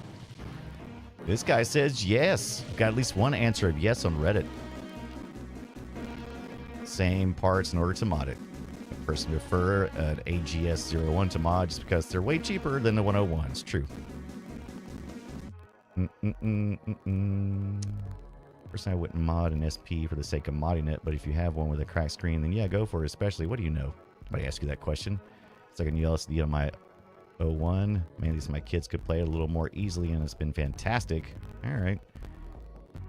This guy says yes. Got at least one answer of yes on Reddit. Same parts in order to mod it. A person would prefer an AGS01 to mod just because they're way cheaper than the 101s. True. Personally, I wouldn't mod an SP for the sake of modding it, but if you have one with a cracked screen, then yeah, go for it. Especially, what do you know? Somebody asked you that question. It's like a new LCD on my 01. Man, these my kids could play it a little more easily, and it's been fantastic. All right.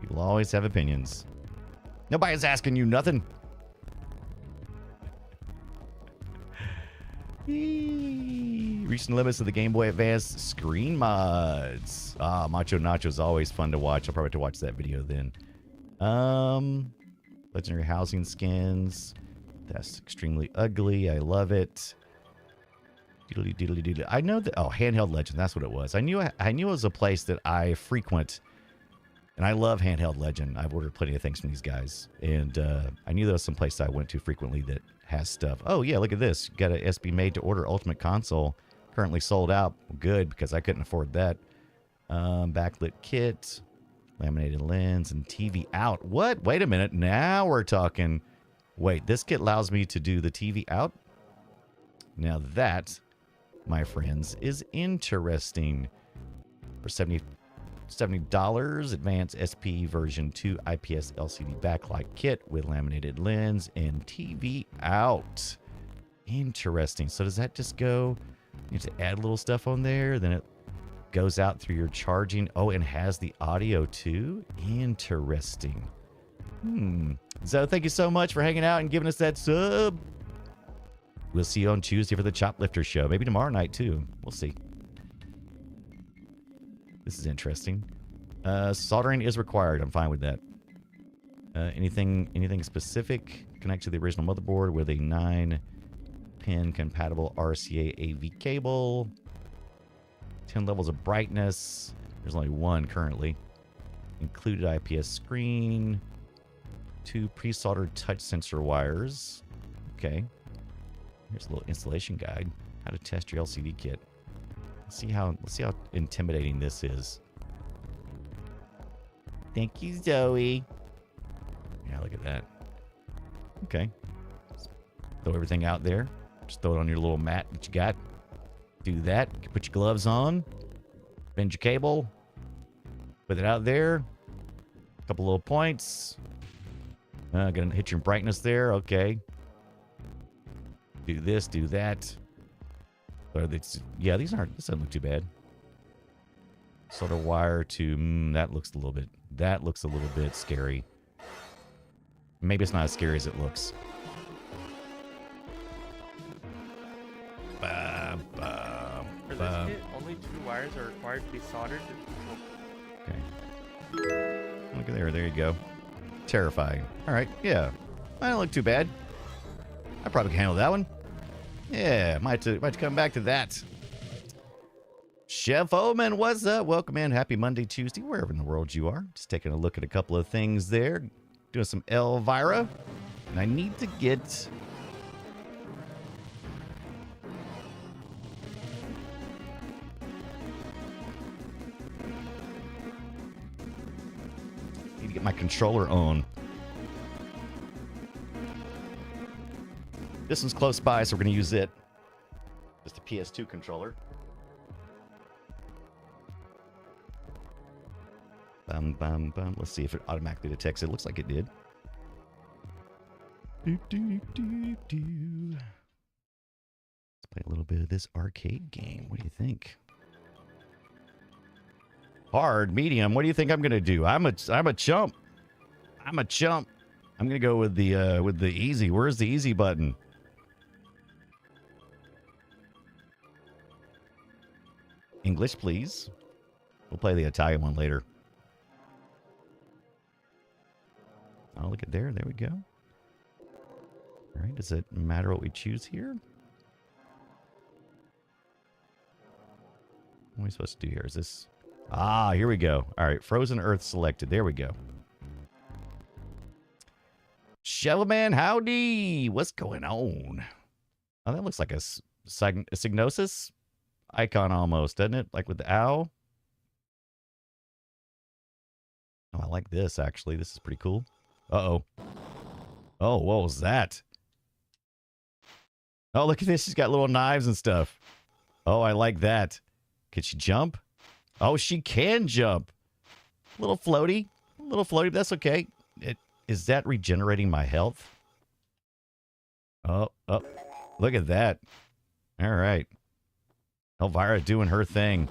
People always have opinions. Nobody's asking you nothing. Reaching the limits of the Game Boy Advance screen mods. Macho Nacho's always fun to watch. I'll probably have to watch that video then. Legendary housing skins. That's extremely ugly. I love it. Doodly doodly doodly. I know that. Oh, Handheld Legend. That's what it was. I knew it was a place that I frequent, and I love Handheld Legend. I've ordered plenty of things from these guys, and I knew there was some place I went to frequently that has stuff. Oh yeah, look at this. Got a SB made to order Ultimate Console. Currently sold out. Good, because I couldn't afford that. Backlit kit, laminated lens, and TV out. What? Wait a minute. Now we're talking. Wait, this kit allows me to do the TV out? Now that, my friends, is interesting. For $70, Advanced SP version 2 IPS LCD backlight kit with laminated lens and TV out. Interesting. So does that just go, you have to add little stuff on there, then it goes out through your charging. Oh, and has the audio too? Interesting. So thank you so much for hanging out and giving us that sub. We'll see you on Tuesday for the Choplifter show. Maybe tomorrow night too. We'll see. This is interesting. Soldering is required. I'm fine with that. Anything specific? Connect to the original motherboard with a 9-pin compatible RCA AV cable. 10 levels of brightness. There's only one currently. Included IPS screen. 2 pre-soldered touch sensor wires. Okay. Here's a little installation guide. How to test your LCD kit. Let's see how intimidating this is. Thank you, Zoe. Yeah, look at that. Okay. Throw everything out there. Just throw it on your little mat that you got. Do that. Put your gloves on. Bend your cable. Put it out there. A couple little points. Gonna hit your brightness there. Okay. Do this, do that. Yeah, this doesn't look too bad. Sort of wire to, that looks a little bit scary. Maybe it's not as scary as it looks. For this kit, only 2 wires are required to be soldered. Okay. Look at there you go. Terrifying. All right, yeah. I don't look too bad. I probably can handle that one. Yeah, might have to come back to that. Chef Omen, what's up? Welcome in. Happy Monday, Tuesday, wherever in the world you are. Just taking a look at a couple of things there. Doing some Elvira. And I need to get... Need to get my controller on. This one's close by, so we're going to use it. Just a PS2 controller. Bum, bum, bum. Let's see if it automatically detects it. Looks like it did. Do, do, do, do. Let's play a little bit of this arcade game. What do you think? Hard, medium. What do you think I'm going to do? I'm a chump. I'm a chump. I'm going to go with the easy. Where's the easy button? English, please. We'll play the Italian one later. Oh, look at there. There we go. All right. Does it matter what we choose here? What are we supposed to do here? Is this... Ah, here we go. All right. Frozen Earth selected. There we go. Shovelman, howdy. What's going on? Oh, that looks like a Signosis icon almost, doesn't it? Like with the owl. Oh, I like this, actually. This is pretty cool. Uh-oh. Oh, what was that? Oh, look at this. She's got little knives and stuff. Oh, I like that. Can she jump? Oh, she can jump. Little floaty. Little floaty, but that's okay. Is that regenerating my health? Oh, look at that. All right. Elvira doing her thing.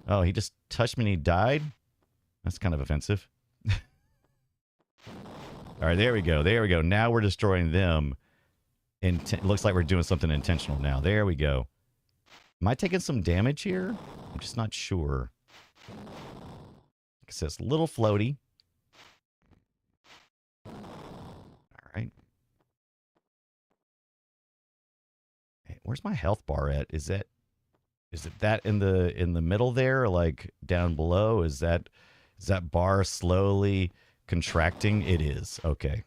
Oh, he just touched me and he died? That's kind of offensive. All right, there we go. There we go. Now we're destroying them. Looks like we're doing something intentional now. There we go. Am I taking some damage here? I'm just not sure. It says little floaty. All right. Hey, where's my health bar at? Is it that in the middle there, or like down below? Is that bar slowly contracting? It is. Okay.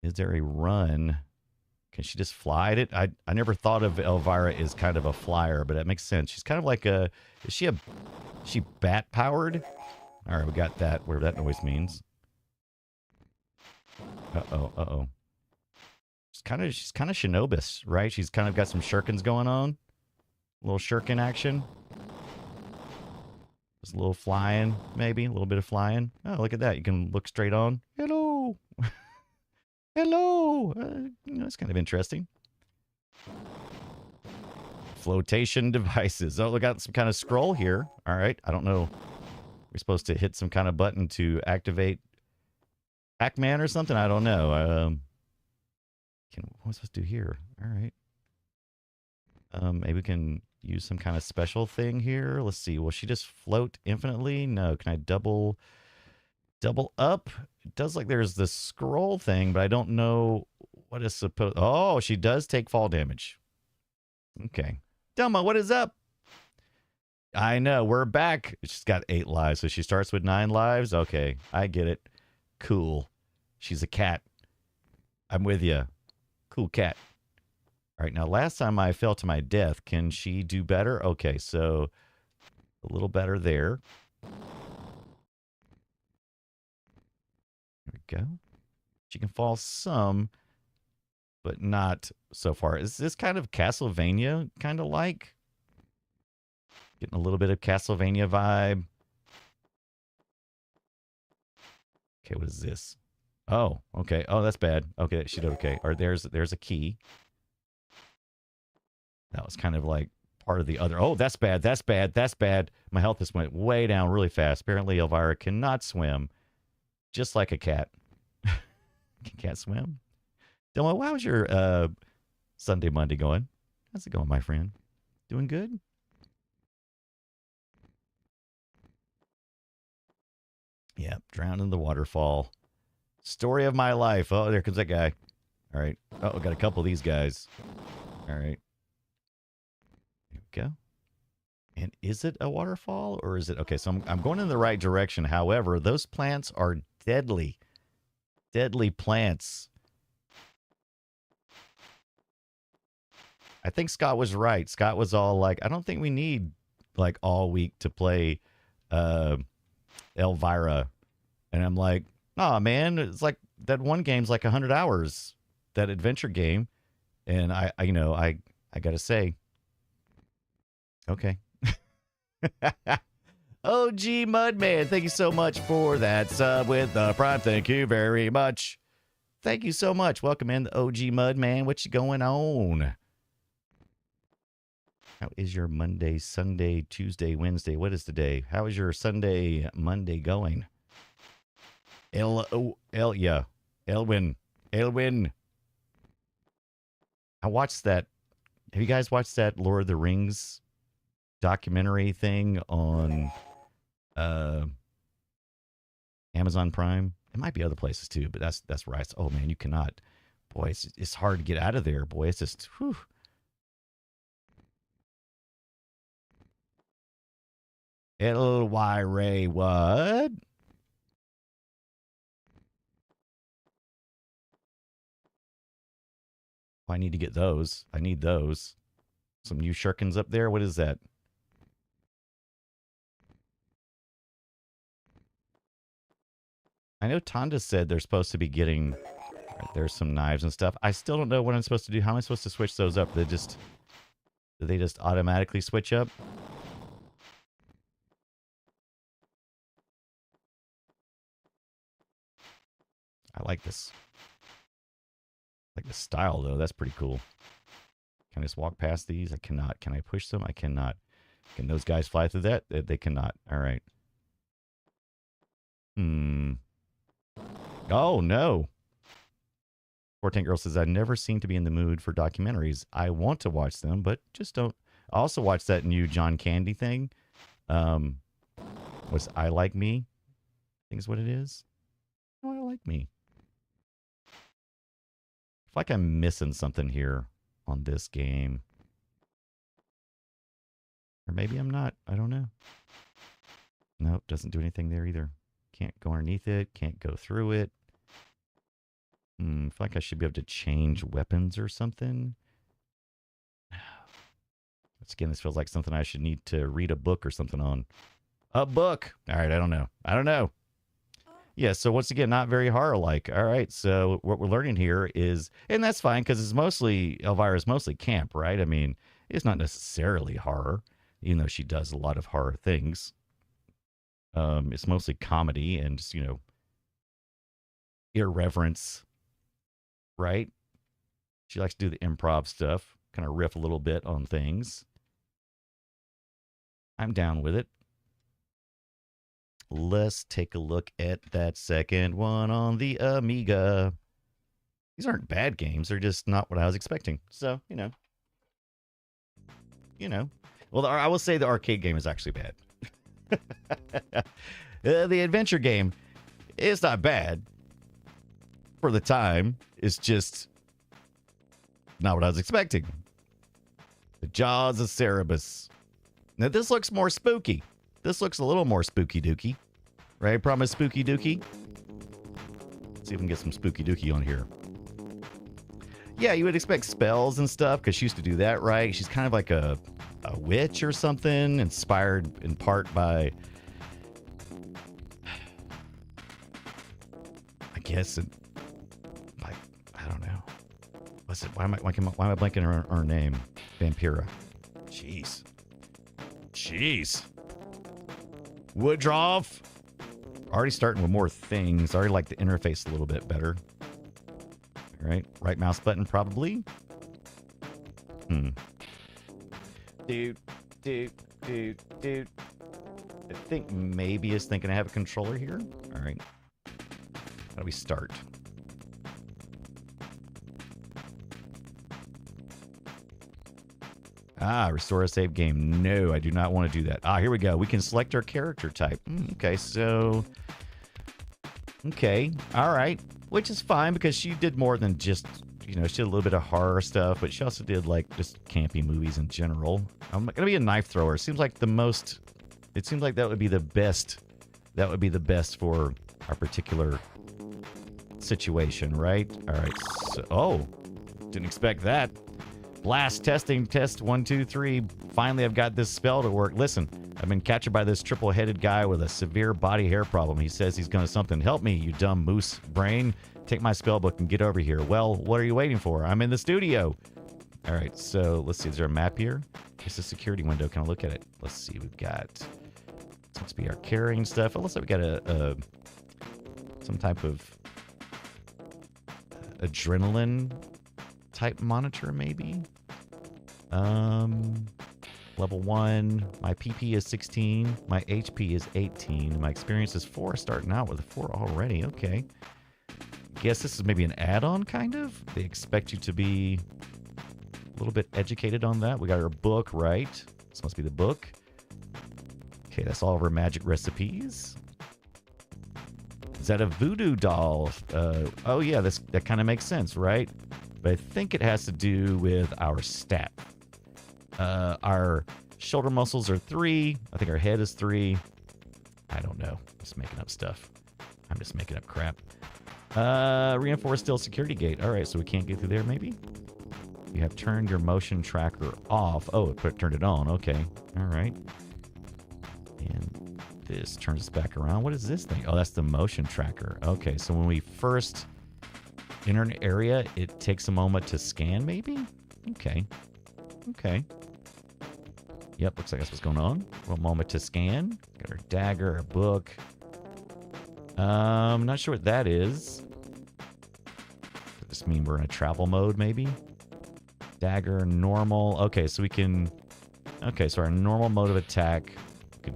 Is there a run? Can she just fly at it? I never thought of Elvira as kind of a flyer, but that makes sense. She's kind of like is she bat powered? All right, we got that, whatever that noise means. Uh-oh. She's kind of Shinobis, right? She's kind of got some shurikens going on. A little shuriken action. Just a little flying, maybe. A little bit of flying. Oh, look at that. You can look straight on. Hello. Hello. That's kind of interesting. Flotation devices. Oh, we got some kind of scroll here. All right. I don't know. We're supposed to hit some kind of button to activate Pac-Man or something? I don't know. What am I supposed to do here? All right. Maybe we can use some kind of special thing here? Let's see. Will she just float infinitely? No. Can I double up? It does like there's the scroll thing, but I don't know what is supposed. Oh, she does take fall damage. Okay. Delma, what is up? I know. We're back. She's got 8 lives, so she starts with 9 lives. Okay. I get it. Cool. She's a cat. I'm with you. Cool cat. All right. Now, last time I fell to my death. Can she do better? Okay. So a little better there. There we go. She can fall some, but not so far. Is this kind of Castlevania kind of like? Getting a little bit of Castlevania vibe. Okay, what is this? Oh, okay. Oh, that's bad. Okay, she did okay. Or there's a key. That was kind of like part of the other. Oh, that's bad. That's bad. That's bad. My health just went way down really fast. Apparently, Elvira cannot swim, just like a cat. Can't swim. Dylan, how was your Sunday, Monday going? How's it going, my friend? Doing good? Yeah, drowned in the waterfall. Story of my life. Oh, there comes that guy. All right. Oh, got a couple of these guys. All right. There we go. And is it a waterfall or is it... Okay, so I'm going in the right direction. However, those plants are deadly. Deadly plants. I think Scott was right. Scott was all like, I don't think we need like all week to play Elvira. And I'm like, oh man, it's like that one game's like 100 hours, that adventure game. And I gotta say, okay. OG Mudman, thank you so much for that sub with the Prime. Thank you very much. Thank you so much. Welcome in, the OG Mudman. What you going on? How is your Monday, Sunday, Tuesday, Wednesday? What is today? How is your Sunday, Monday going? Yeah. Elwin. I watched that. Have you guys watched that Lord of the Rings documentary thing on Amazon Prime? It might be other places too, but that's where oh man, you cannot. Boy, it's hard to get out of there. Boy, it's just whew. Elvira, what? Oh, I need to get those. I need those. Some new shurikens up there. What is that? I know Tonda said they're supposed to be getting... There's some knives and stuff. I still don't know what I'm supposed to do. How am I supposed to switch those up? Do they just automatically switch up? I like this. I like the style, though. That's pretty cool. Can I just walk past these? I cannot. Can I push them? I cannot. Can those guys fly through that? They cannot. All right. Oh, no. 14 Girl says, I never seem to be in the mood for documentaries. I want to watch them, but just don't. I also watched that new John Candy thing. Was I Like Me? I think is what it is. Oh, I Like Me. I feel like I'm missing something here on this game. Or maybe I'm not. I don't know. Nope, doesn't do anything there either. Can't go underneath it. Can't go through it. I feel like I should be able to change weapons or something. Once again, this feels like something I should need to read a book or something on. A book! All right, I don't know. Yeah, so once again, not very horror-like. All right, so what we're learning here is, and that's fine because it's mostly, Elvira's mostly camp, right? I mean, it's not necessarily horror, even though she does a lot of horror things. It's mostly comedy and just, irreverence, right? She likes to do the improv stuff, kind of riff a little bit on things. I'm down with it. Let's take a look at that second one on the Amiga. These aren't bad games. They're just not what I was expecting. So, you know. Well, I will say the arcade game is actually bad. The adventure game is not bad for the time. It's just not what I was expecting. The Jaws of Cerberus. Now, this looks more spooky. This looks a little more spooky dooky. Right? Promise spooky dooky? Let's see if we can get some spooky dooky on here. Yeah, you would expect spells and stuff because she used to do that, right? She's kind of like a witch or something, inspired in part by, I guess, like, I don't know. What's it? Why am I blanking on her name? Vampira. Jeez. Woodruff. Already starting with more things. I already like the interface a little bit better. All right mouse button probably. Dude. I think maybe is thinking I have a controller here. All right. How do we start? Restore a save game. No, I do not want to do that. Here we go. We can select our character type. Okay, so... Okay, all right. Which is fine because she did more than just, she did a little bit of horror stuff, but she also did, like, just campy movies in general. I'm going to be a knife thrower. It seems like that would be the best. That would be the best for our particular situation, right? All right, so... didn't expect that. Blast testing, test 1, 2, 3. Finally, I've got this spell to work. Listen, I've been captured by this triple-headed guy with a severe body hair problem. He says he's going to something. Help me, you dumb moose brain. Take my spell book and get over here. Well, what are you waiting for? I'm in the studio. All right, so let's see. Is there a map here? It's a security window. Can I look at it? Let's see. We've got... This must be our carrying stuff. It looks like we got some type of adrenaline type monitor, maybe. Level 1. My PP is 16. My HP is 18. My experience is 4. Starting out with a 4 already. Okay. Guess this is maybe an add-on, kind of. They expect you to be a little bit educated on that. We got our book, right? This must be the book. Okay, that's all of our magic recipes. Is that a voodoo doll? Oh yeah, that kind of makes sense, right? But I think it has to do with our stat. Our shoulder muscles are 3. I think our head is 3. I don't know. Just making up stuff. I'm just making up crap. Reinforced steel security gate. All right, so we can't get through there, maybe? You have turned your motion tracker off. Oh, it turned it on. Okay. All right. And this turns us back around. What is this thing? Oh, that's the motion tracker. Okay, so when we first enter an area, it takes a moment to scan, maybe? Okay. Yep, looks like that's what's going on. A moment to scan. Got our dagger, a book. Not sure what that is. Does this mean we're in a travel mode, maybe? Dagger, normal. Okay, so we can... Okay, so our normal mode of attack...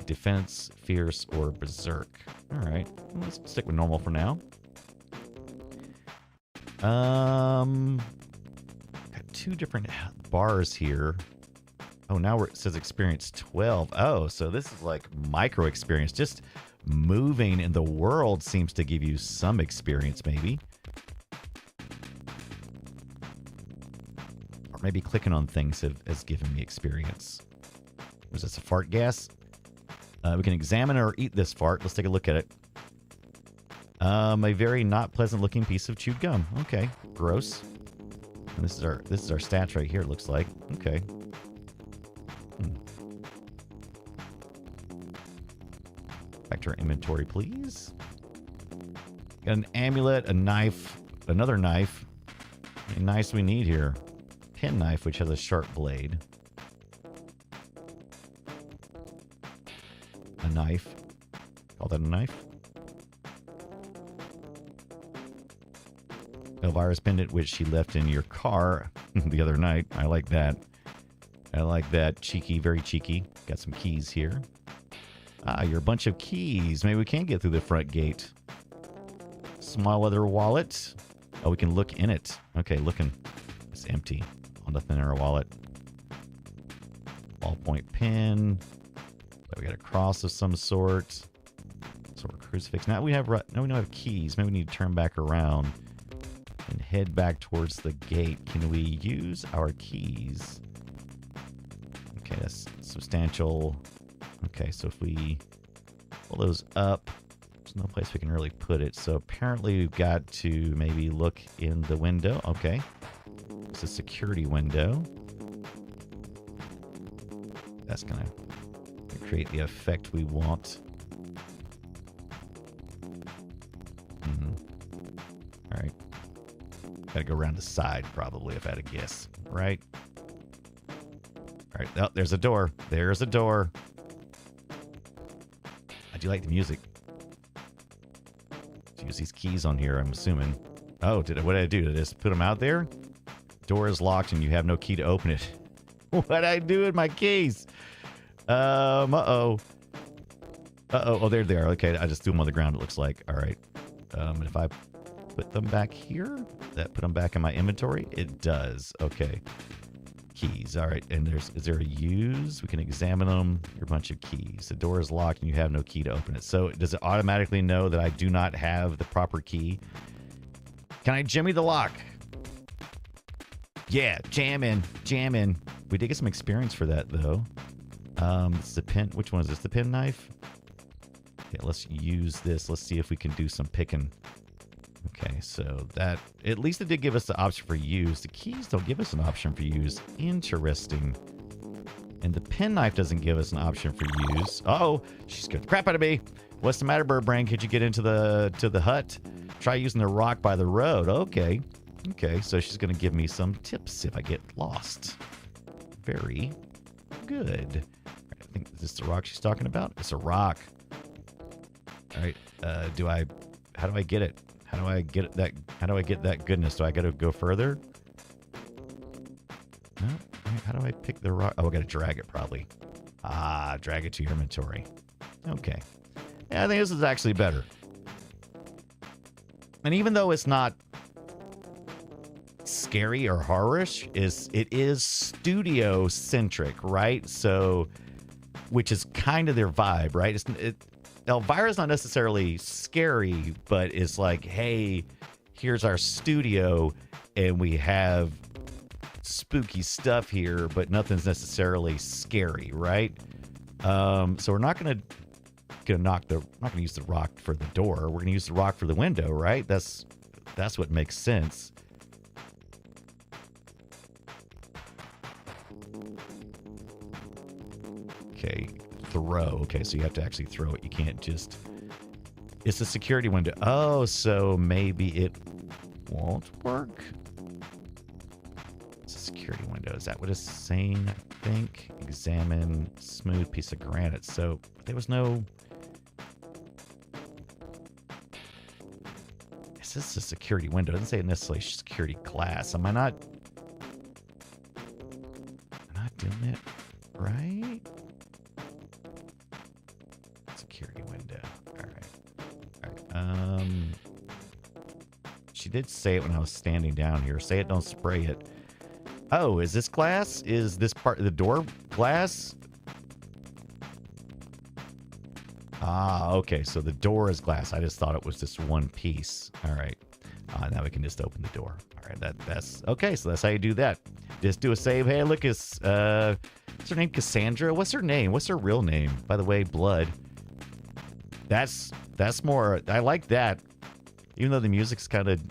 Defense, fierce, or berserk. All right, let's stick with normal for now. Got 2 different bars here. Oh, now it says experience 12. Oh, so this is like micro experience. Just moving in the world seems to give you some experience, maybe. Or maybe clicking on things has given me experience. Was this a fart gas? We can examine or eat this fart. Let's take a look at it. A very not pleasant looking piece of chewed gum. Okay, gross. And this is our stats right here. It looks like. Okay. Back to our inventory, please. Got an amulet, a knife, another knife. Any knives we need here? Pen knife, which has a sharp blade. A knife. Call that a knife? Elvira's pendant, which she left in your car the other night. I like that. I like that. Cheeky, very cheeky. Got some keys here. You're a bunch of keys. Maybe we can get through the front gate. Small leather wallet. Oh, we can look in it. Okay, looking. It's empty. Oh, nothing in our wallet. ballpoint pen. We got a cross of some sort. Sort of crucifix. Now we don't have keys. Maybe we need to turn back around and head back towards the gate. Can we use our keys? Okay, that's substantial. Okay, so if we pull those up, there's no place we can really put it. So apparently we've got to maybe look in the window. Okay. It's a security window. That's going to create the effect we want. All right. Got to go around the side probably if I had to guess. Right? All right. Oh, there's a door. There's a door. I do like the music. Use these keys on here, I'm assuming. Oh, what did I do? Did I just put them out there? Door is locked and you have no key to open it. What'd I do with my keys? Uh-oh. Uh-oh. Oh, there they are. Okay, I just threw them on the ground, it looks like. All right. And if I put them back here, that put them back in my inventory? It does. Okay. Keys. All right. And is there a use? We can examine them. Your bunch of keys. The door is locked and you have no key to open it. So does it automatically know that I do not have the proper key? Can I jimmy the lock? Yeah, jam in. We did get some experience for that though. It's the pen. Which one is this? The pen knife? Okay, let's use this. Let's see if we can do some picking. Okay, so that, at least it did give us the option for use. The keys don't give us an option for use. Interesting. And the penknife doesn't give us an option for use. Uh-oh, she scared the crap out of me. What's the matter, Bird Brain? Could you get into the hut? Try using the rock by the road. Okay. Okay, so she's going to give me some tips if I get lost. Very good. I think, is this the rock she's talking about? It's a rock. All right, how do I get it? How do I get that goodness? Do I got to go further? No. How do I pick the rock? Oh, I got to drag it probably. Ah, drag it to your inventory. Okay. Yeah, I think this is actually better. And even though it's not scary or horrorish, it is studio centric, right? So, which is kind of their vibe, right? Elvira's not necessarily scary, but it's like, hey, here's our studio, and we have spooky stuff here, but nothing's necessarily scary, right? So we're not gonna use the rock for the door. We're gonna use the rock for the window, right? That's what makes sense. Okay. Throw. Okay, so you have to actually throw it. You can't just... It's a security window. Oh, so maybe it won't work? It's a security window. Is that what it's saying, I think? Examine smooth piece of granite. So there was no... Is this a security window? It doesn't say necessarily security glass. Am I not doing it right? Security window. All right. She did say it when I was standing down here. Say it, don't spray it. Oh, is this glass? Is this part of the door glass? Ah, okay. So the door is glass. I just thought it was just one piece. All right. Now we can just open the door. All right. That's okay. So that's how you do that. Just do a save. Hey, look, what's her name? Cassandra? What's her name? What's her real name? By the way, Blood. That's more. I like that. Even though the music's kind of.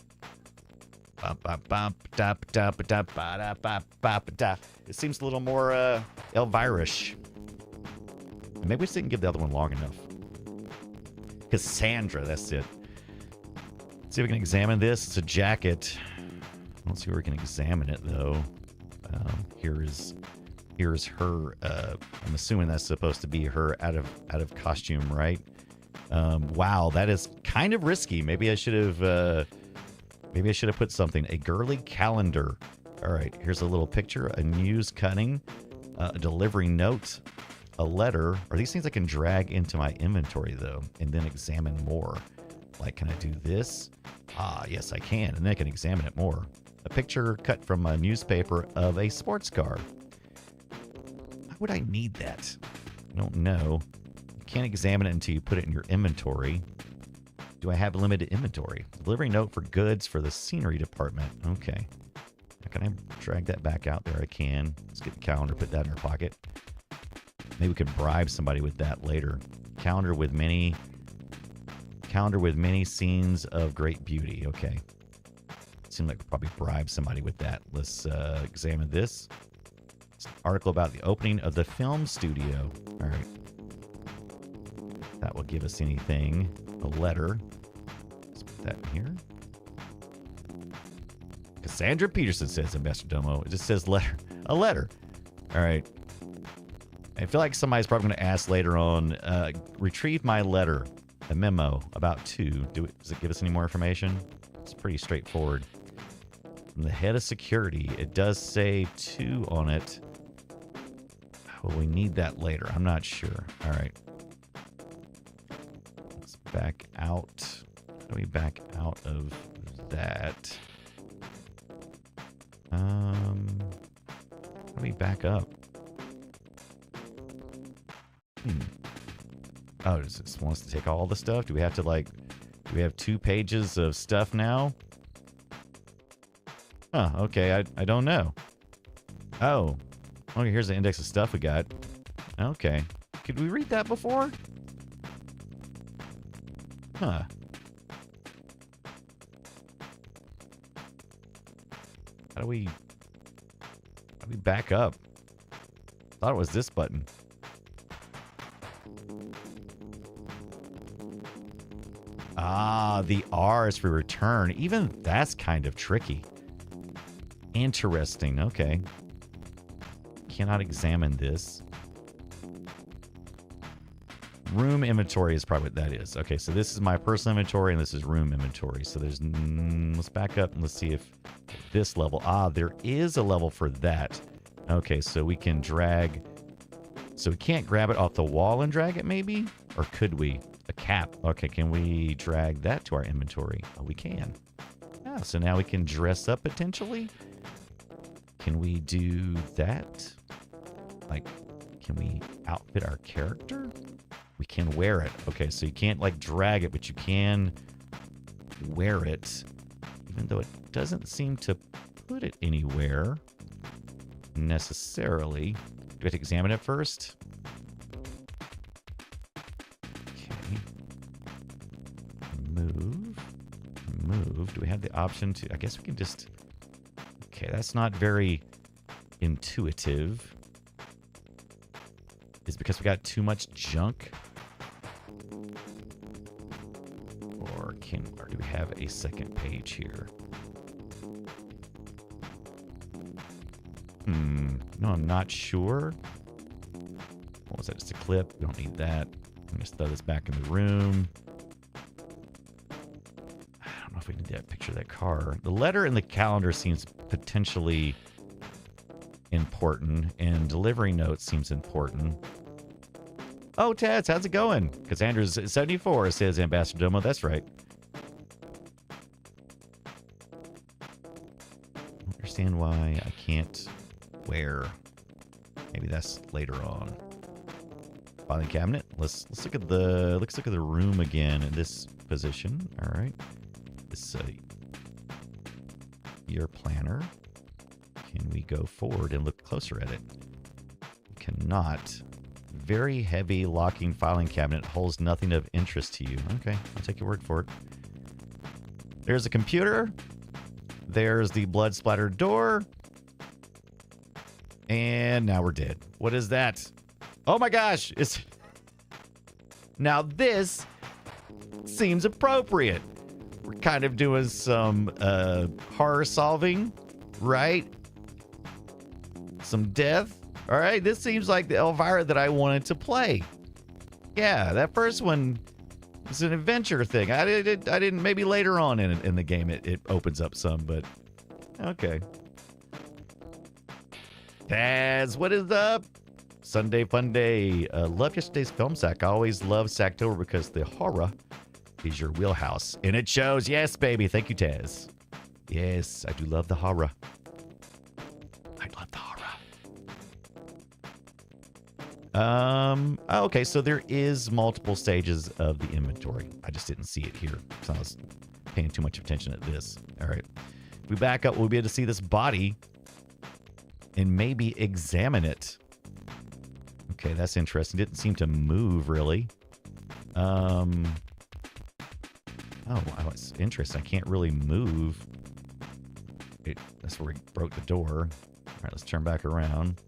It seems a little more Elvira-ish. Maybe we just didn't give the other one long enough. Cassandra, that's it. Let's see if we can examine this. It's a jacket. Let's see where we can examine it, though. Here's her. I'm assuming that's supposed to be her out of costume, right? Wow, that is kind of risky. Maybe I should have put something. A girly calendar. All right, here's a little picture. A news cutting. A delivery note. A letter. Are these things I can drag into my inventory, though, and then examine more? Like, can I do this? Ah, yes, I can. And then I can examine it more. A picture cut from a newspaper of a sports car. would I need that? I don't know. You can't examine it until you put it in your inventory. Do I have limited inventory? Delivery note for goods for the scenery department. Okay. Can I drag that back out there? I can. Let's get the calendar, put that in our pocket. Maybe we could bribe somebody with that later. Calendar with many scenes of great beauty. Okay. Seems like we'll probably bribe somebody with that. Let's examine this. It's an article about the opening of the film studio. All right. That will give us anything. A letter. Let's put that in here. Cassandra Peterson says in Domo. It just says letter. A letter. All right. I feel like somebody's probably going to ask later on, retrieve my letter, a memo about 2. Does it give us any more information? It's pretty straightforward. From the head of security, it does say 2 on it. Well, we need that later. I'm not sure. All right. Let's back out. How do we back out of that? How do we back up? Oh, does this want us to take all the stuff? Do we have to do we have 2 pages of stuff now? Huh, okay, I don't know. Oh. Okay, here's the index of stuff we got. Okay. Could we read that before? Huh. How do we back up? Thought it was this button. Ah, the R is for return. Even that's kind of tricky. Interesting. Okay. Cannot examine this. Room inventory is probably what that is. Okay, so this is my personal inventory and this is room inventory. So there's... let's back up and let's see if this level... Ah, there is a level for that. Okay, so we can drag... So we can't grab it off the wall and drag it maybe? Or could we? A cap. Okay, can we drag that to our inventory? Oh, we can. Yeah, so now we can dress up potentially. Can we do that? Like, can we outfit our character? We can wear it. Okay, so you can't like drag it, but you can wear it. Even though it doesn't seem to put it anywhere necessarily. Do we have to examine it first? Okay. Move. Move. Do we have the option to... I guess we can just... Okay, that's not very intuitive. Is it because we got too much junk? Or do we have a second page here? No, I'm not sure. What was that? Just a clip? We don't need that. I'm going to throw this back in the room. I don't know if we need that picture of that car. The letter in the calendar seems potentially important, and delivery note seems important. Oh, Tats, how's it going? Cassandra's 74, says Ambassador Domo. That's right. I don't understand why I can't wear. Maybe that's later on. Filing cabinet. Let's look at the room again in this position. All right. This your planner. Can we go forward and look closer at it? We cannot. Very heavy locking filing cabinet holds nothing of interest to you. Okay, I'll take your word for it. There's a computer. There's the blood splattered door. And now we're dead. What is that? Oh my gosh! Now this seems appropriate. We're kind of doing some horror solving, right? Some death. All right, this seems like the Elvira that I wanted to play. Yeah, that first one was an adventure thing. I didn't. Maybe later on in the game it opens up some, but okay. Taz, what is up? Sunday fun day. Love yesterday's film sack. I always love Sacktober because the horror is your wheelhouse, and it shows. Yes, baby. Thank you, Taz. Yes, I do love the horror. I love the horror. Oh, okay, so there is multiple stages of the inventory. I just didn't see it here, so I was paying too much attention at this. All right. If we back up, we'll be able to see this body and maybe examine it. Okay, that's interesting. Didn't seem to move, really. Oh, it's interesting. I can't really move. That's where we broke the door. All right, let's turn back around.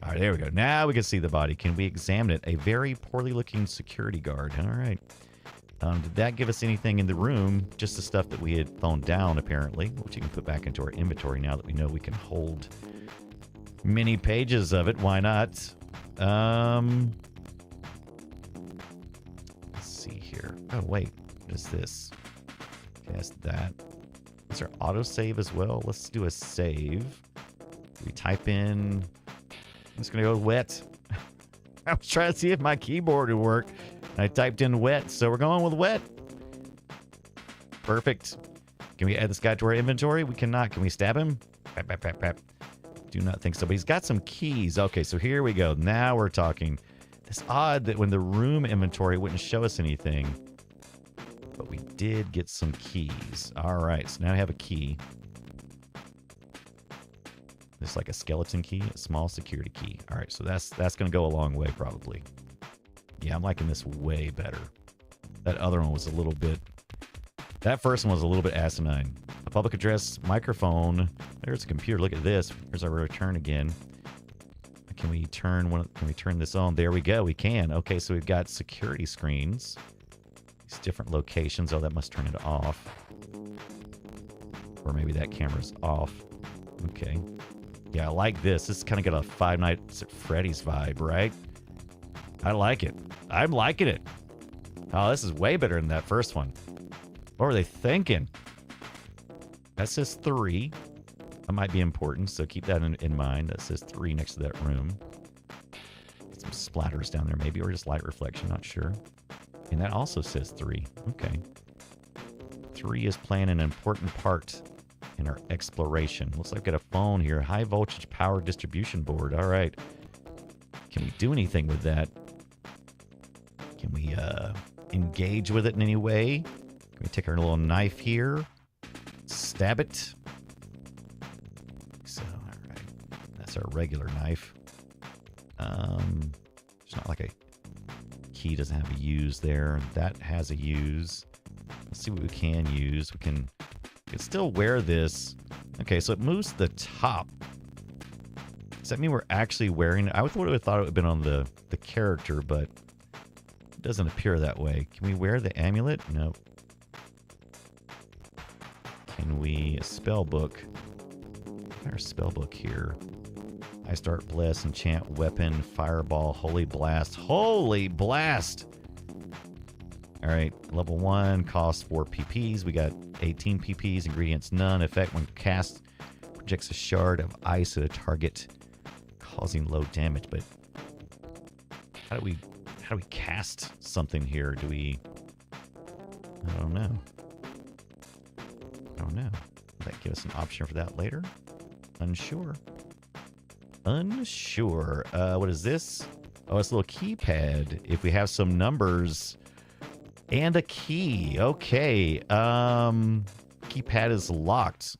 All right, there we go. Now we can see the body. Can we examine it? A very poorly looking security guard. All right. Did that give us anything in the room? Just the stuff that we had thrown down, apparently, which you can put back into our inventory now that we know we can hold many pages of it. Why not? Let's see here. Oh, wait. What is this? Cast that. Is there autosave as well? Let's do a save. We type in... I'm just going to go wet. I was trying to see if my keyboard would work. I typed in wet, so we're going with wet. Perfect. Can we add this guy to our inventory? We cannot. Can we stab him? Pap, pap, pap, pap. Do not think so, but he's got some keys. Okay, so here we go. Now we're talking. It's odd that when the room inventory wouldn't show us anything, but we did get some keys. All right, so now I have a key. It's like a skeleton key, a small security key. All right, so that's going to go a long way probably. Yeah, I'm liking this way better. That other one was a little bit... That first one was a little bit asinine. A public address, microphone. There's a computer. Look at this. Here's our return again. Can we turn this on? There we go. We can. Okay, so we've got security screens. These different locations. Oh, that must turn it off. Or maybe that camera's off. Okay. Yeah, I like this. This kind of got a Five Nights at Freddy's vibe, right? I like it. I'm liking it. Oh, this is way better than that first one. What were they thinking? That says 3. That might be important, so keep that in mind. That says 3 next to that room. Some splatters down there maybe, or just light reflection, not sure. And that also says 3. Okay. 3 is playing an important part in our exploration. Looks like I've got a phone here. High voltage power distribution board. All right. Can we do anything with that? Can we engage with it in any way? Can we take our little knife here? Stab it? So, all right. That's our regular knife. It's not like a key doesn't have a use there. That has a use. Let's see what we can use. We can still wear this. Okay, so it moves to the top. Does that mean we're actually wearing it? I would have thought it would have been on the character, but it doesn't appear that way. Can we wear the amulet? No. Can we... spell book. Our spell book here. I start bless, enchant, weapon, fireball, holy blast. Holy blast! Alright, level 1, cost 4 PPs. We got 18 PPs, ingredients none. Effect when cast, projects a shard of ice at a target, causing low damage. But how do we cast something here? Do we... I don't know. Will that give us an option for that later? Unsure. What is this? Oh, it's a little keypad. If we have some numbers and a key. Okay. Keypad is locked.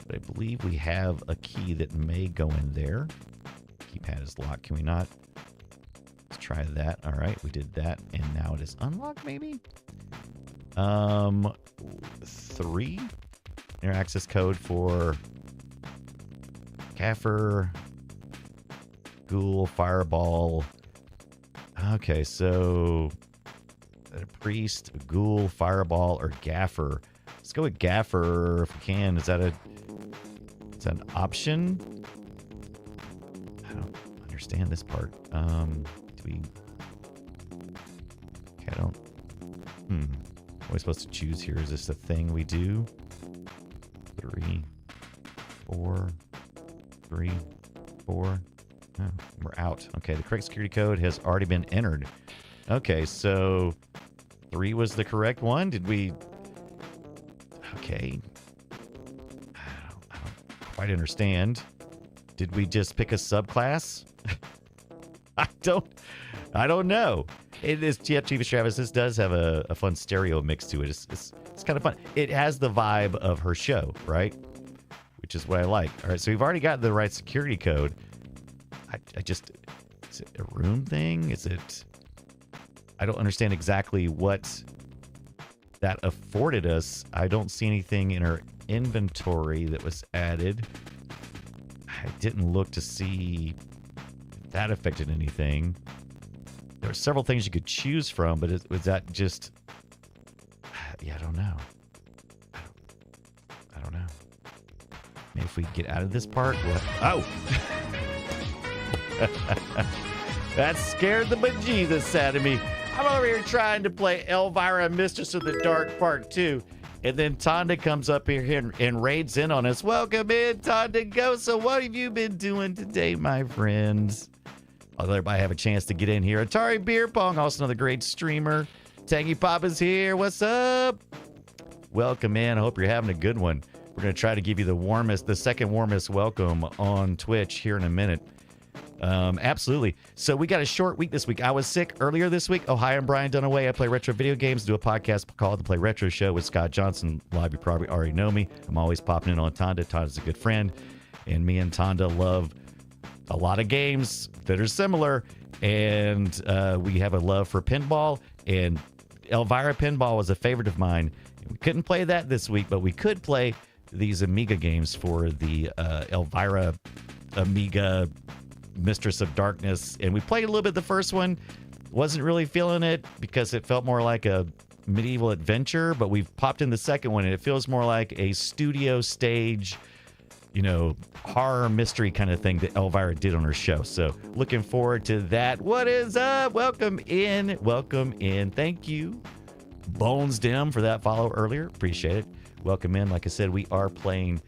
But I believe we have a key that may go in there. Keypad is locked. Can we not? Let's try that. All right, we did that. And now it is unlocked, maybe? 3. Inner access code for Gaffer, Ghoul, Fireball. Okay, so a priest, a Ghoul, Fireball, or Gaffer. Let's go with Gaffer if we can. Is that an option? I don't understand this part. Do we... Okay, I don't... What are we supposed to choose here? Is this a thing we do? 3, 4, 3, 4. Oh, we're out. Okay, the correct security code has already been entered. Okay, so 3 was the correct one. Did we... Okay. I don't quite understand. Did we just pick a subclass? I don't know. It is Chief Travis. This does have a fun stereo mix to it. It's kind of fun. It has the vibe of her show, right? Which is what I like. All right, so we've already got the right security code. I just, is it a room thing? Is it? I don't understand exactly what that afforded us. I don't see anything in our inventory that was added. I didn't look to see if that affected anything. There were several things you could choose from, but was that just... Yeah, I don't know. I don't know. Maybe if we get out of this part... What? Oh! That scared the bejesus out of me. I'm over here trying to play Elvira, Mistress of the Dark Part 2. And then Tonda comes up here and raids in on us. Welcome in, Tonda Go. So what have you been doing today, my friends? I'll let everybody have a chance to get in here. Atari Beer Pong, also another great streamer. Tangy Papa's here. What's up? Welcome in. I hope you're having a good one. We're going to try to give you the second warmest welcome on Twitch here in a minute. Absolutely. So we got a short week this week. I was sick earlier this week. Oh, hi, I'm Brian Dunaway. I play retro video games, do a podcast called The Play Retro Show with Scott Johnson. Live, you probably already know me. I'm always popping in on Tonda. Tonda's a good friend. And me and Tonda love a lot of games that are similar. And we have a love for pinball. And Elvira Pinball was a favorite of mine. We couldn't play that this week, but we could play these Amiga games for the Elvira Amiga Mistress of Darkness, and we played a little bit the first one. Wasn't really feeling it because it felt more like a medieval adventure, but we've popped in the second one and it feels more like a studio stage, horror mystery kind of thing that Elvira did on her show. So looking forward to that. What is up? Welcome in. Thank you, Bones Dim, for that follow earlier. Appreciate it. Welcome in. Like I said, we are playing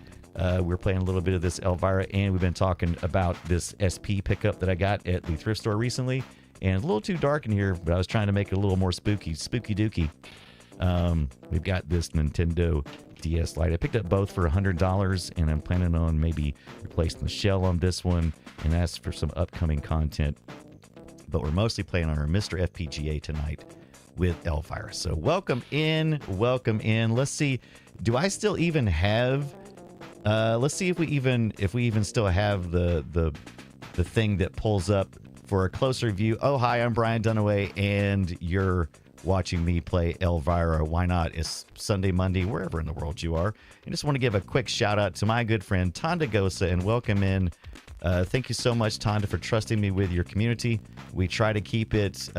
we're playing a little bit of this Elvira, and we've been talking about this SP pickup that I got at the thrift store recently. And it's a little too dark in here, but I was trying to make it a little more spooky dooky. We've got this Nintendo DS Lite. I picked up both for $100, and I'm planning on maybe replacing the shell on this one and ask for some upcoming content. But we're mostly playing on our Mr. FPGA tonight with Elvira. So welcome in. Let's see. Do I still even have... let's see if we even still have the thing that pulls up for a closer view. Oh, hi, I'm Brian Dunaway, and you're watching me play Elvira. Why not? It's Sunday, Monday, wherever in the world you are. I just want to give a quick shout out to my good friend Tonda Gosa and welcome in. Thank you so much, Tonda, for trusting me with your community. We try to keep it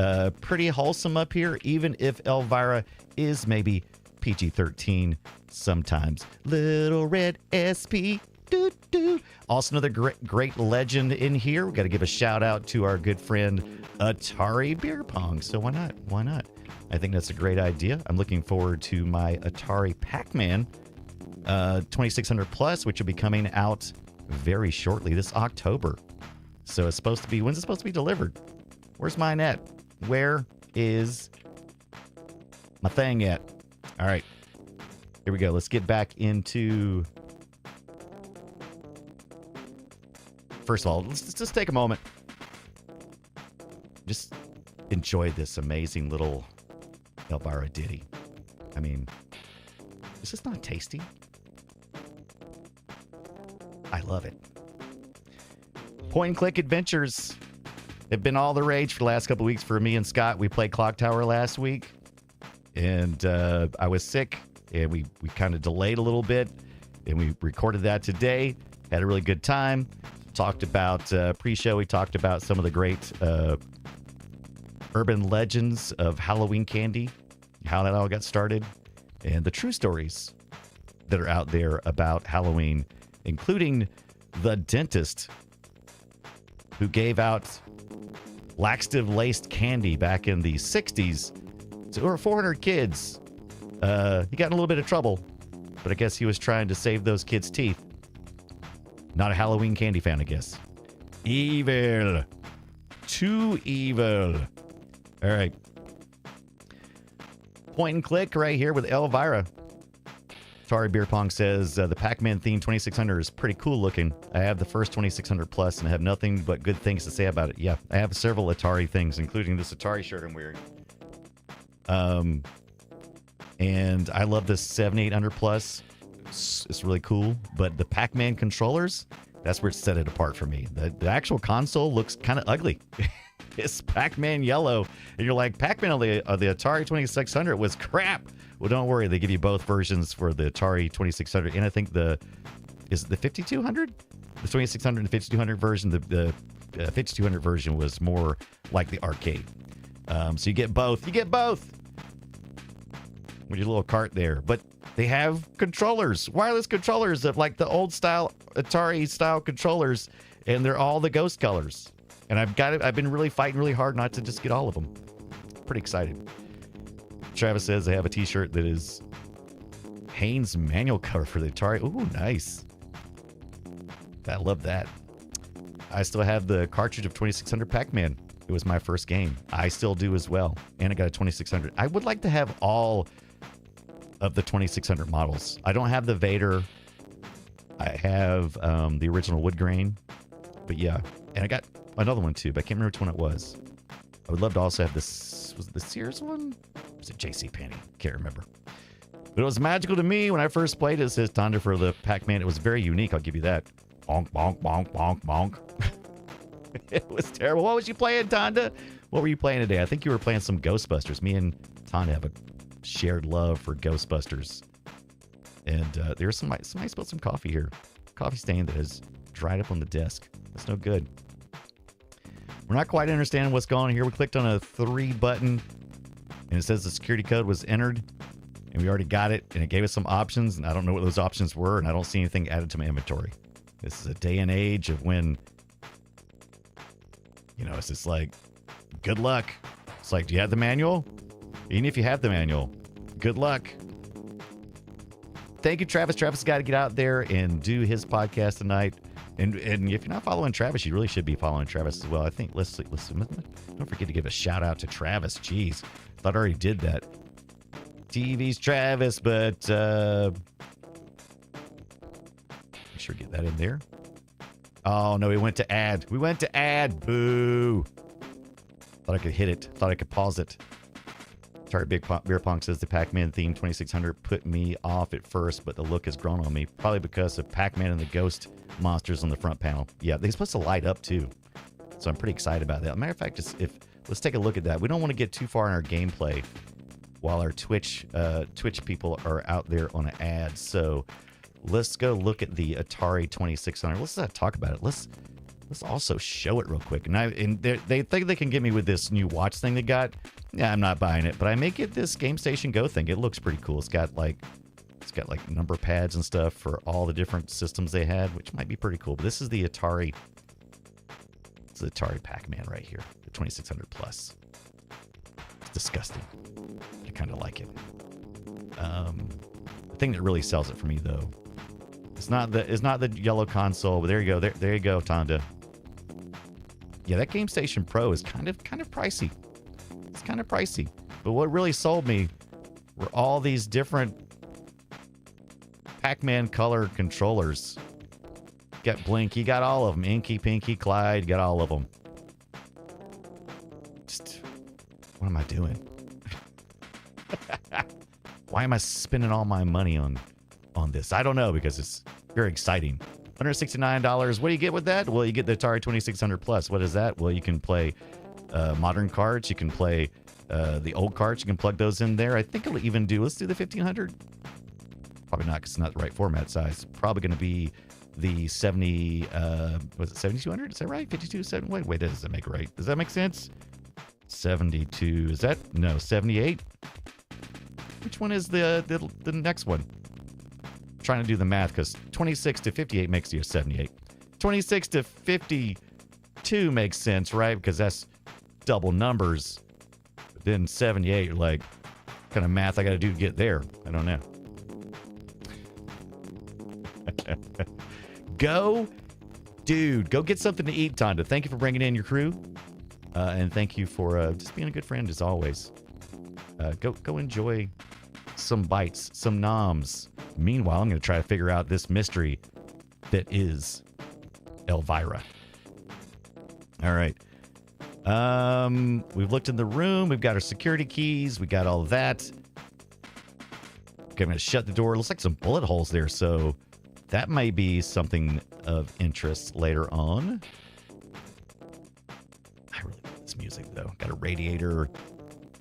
pretty wholesome up here, even if Elvira is maybe PG-13 sometimes. Little Red SP. Doo, doo. Also another great legend in here. We got to give a shout out to our good friend Atari Beer Pong. So why not? I think that's a great idea. I'm looking forward to my Atari Pac-Man 2600 Plus, which will be coming out very shortly this October. So it's supposed to be, when's it supposed to be delivered? Where's mine at? Where is my thing at? All right, here we go. Let's get back into... First of all, let's just take a moment. Just enjoy this amazing little Elvira ditty. I mean, is this not tasty? I love it. Point and click adventures have been all the rage for the last couple of weeks for me and Scott. We played Clock Tower last week, and I was sick, and we kind of delayed a little bit, and we recorded that today. Had a really good time. Talked about pre-show. We talked about some of the great urban legends of Halloween candy, how that all got started, and the true stories that are out there about Halloween, including the dentist who gave out laxative-laced candy back in the 60s to over 400 kids. He got in a little bit of trouble, but I guess he was trying to save those kids' teeth. Not a Halloween candy fan, I guess. Evil. Too evil. All right. Point and click right here with Elvira. Atari Beer Pong says the Pac-Man theme 2600 is pretty cool looking. I have the first 2600 Plus and I have nothing but good things to say about it. Yeah, I have several Atari things, including this Atari shirt I'm wearing. And I love this 7800 Plus. It's really cool. But the Pac-Man controllers, that's where it set it apart for me. The actual console looks kind of ugly. It's Pac-Man yellow. And you're like, Pac-Man on the Atari 2600 was crap. Well, don't worry. They give you both versions for the Atari 2600. And I think is it the 5200? The 2600 and 5200 version. The 5200 version was more like the arcade. So you get both. You get both. With your little cart there. But they have controllers. Wireless controllers of like the old style Atari style controllers. And they're all the ghost colors. And I've been really fighting really hard not to just get all of them. Pretty excited. Travis says they have a t-shirt that is Haynes manual cover for the Atari. Ooh, nice. I love that. I still have the cartridge of 2600 Pac-Man. It was my first game. I still do as well. And I got a 2600. I would like to have all of the 2600 models. I don't have the Vader. I have the original wood grain. But yeah. And I got another one too, but I can't remember which one it was. I would love to also have this. Was it the Sears one? Was it JCPenney? Can't remember. But it was magical to me when I first played it. It says Tonda for the Pac-Man. It was very unique. I'll give you that. Bonk, bonk, bonk, bonk, bonk. It was terrible. What was you playing, Tonda? What were you playing today? I think you were playing some Ghostbusters. Me and Tonda have a shared love for Ghostbusters. And there's somebody spilled some coffee here. Coffee stain that has dried up on the desk. That's no good. We're not quite understanding what's going on here. We clicked on a 3 button and it says the security code was entered and we already got it and it gave us some options and I don't know what those options were and I don't see anything added to my inventory. This is a day and age of when, you know, it's just like, good luck. It's like, do you have the manual? Even if you have the manual, good luck. Thank you, Travis. Travis has got to get out there and do his podcast tonight. And if you're not following Travis, you really should be following Travis as well. I think let's don't forget to give a shout out to Travis. Jeez, thought I already did that. TV's Travis, but make sure to get that in there. Oh no, we went to ad. We went to ad. Boo. Thought I could hit it. Thought I could pause it. Sorry, Beer Pong says the Pac-Man theme 2600 put me off at first, but the look has grown on me. Probably because of Pac-Man and the ghost monsters on the front panel. Yeah, they're supposed to light up too. So I'm pretty excited about that. Matter of fact, let's take a look at that. We don't want to get too far in our gameplay while our Twitch people are out there on an ad. So let's go look at the Atari 2600. Let's not talk about it. Let's also show it real quick. And they think they can get me with this new watch thing they got. Yeah, I'm not buying it, but I may get this Game Station Go thing. It looks pretty cool. It's got like number pads and stuff for all the different systems they had, which might be pretty cool. But this is the Atari. It's the Atari Pac-Man right here, the 2600 Plus. It's disgusting. I kind of like it. The thing that really sells it for me though, it's not the yellow console. But there you go. There you go, Tonda. Yeah, that Game Station Pro is kind of pricey. It's kind of pricey. But what really sold me were all these different Pac-Man color controllers. Got Blinky, got all of them. Inky, Pinky, Clyde, got all of them. Just, what am I doing? Why am I spending all my money on this? I don't know, because it's very exciting. $169. What do you get with that? Well, you get the Atari 2600 Plus. What is that? Well, you can play modern cards. You can play the old cards. You can plug those in there. I think it'll even do, let's do the 1500. Probably not, because it's not the right format size. Probably going to be the 70, was it 7200? Is that right? 52, 7, wait, does that make it right? Does that make sense? 72, is that, no, 78? Which one is the next one? I'm trying to do the math, because 26 to 58 makes you a 78. 26 to 52 makes sense, right? Because that's double numbers. But then 78, you're like, what kind of math I got to do to get there? I don't know. Go get something to eat, Tonda. Thank you for bringing in your crew. And thank you for just being a good friend as always. Go enjoy some bites, some noms. Meanwhile, I'm going to try to figure out this mystery that is Elvira. All right. We've looked in the room. We've got our security keys. We got all of that. Okay, I'm going to shut the door. It looks like some bullet holes there, so that may be something of interest later on. I really like this music, though. Got a radiator.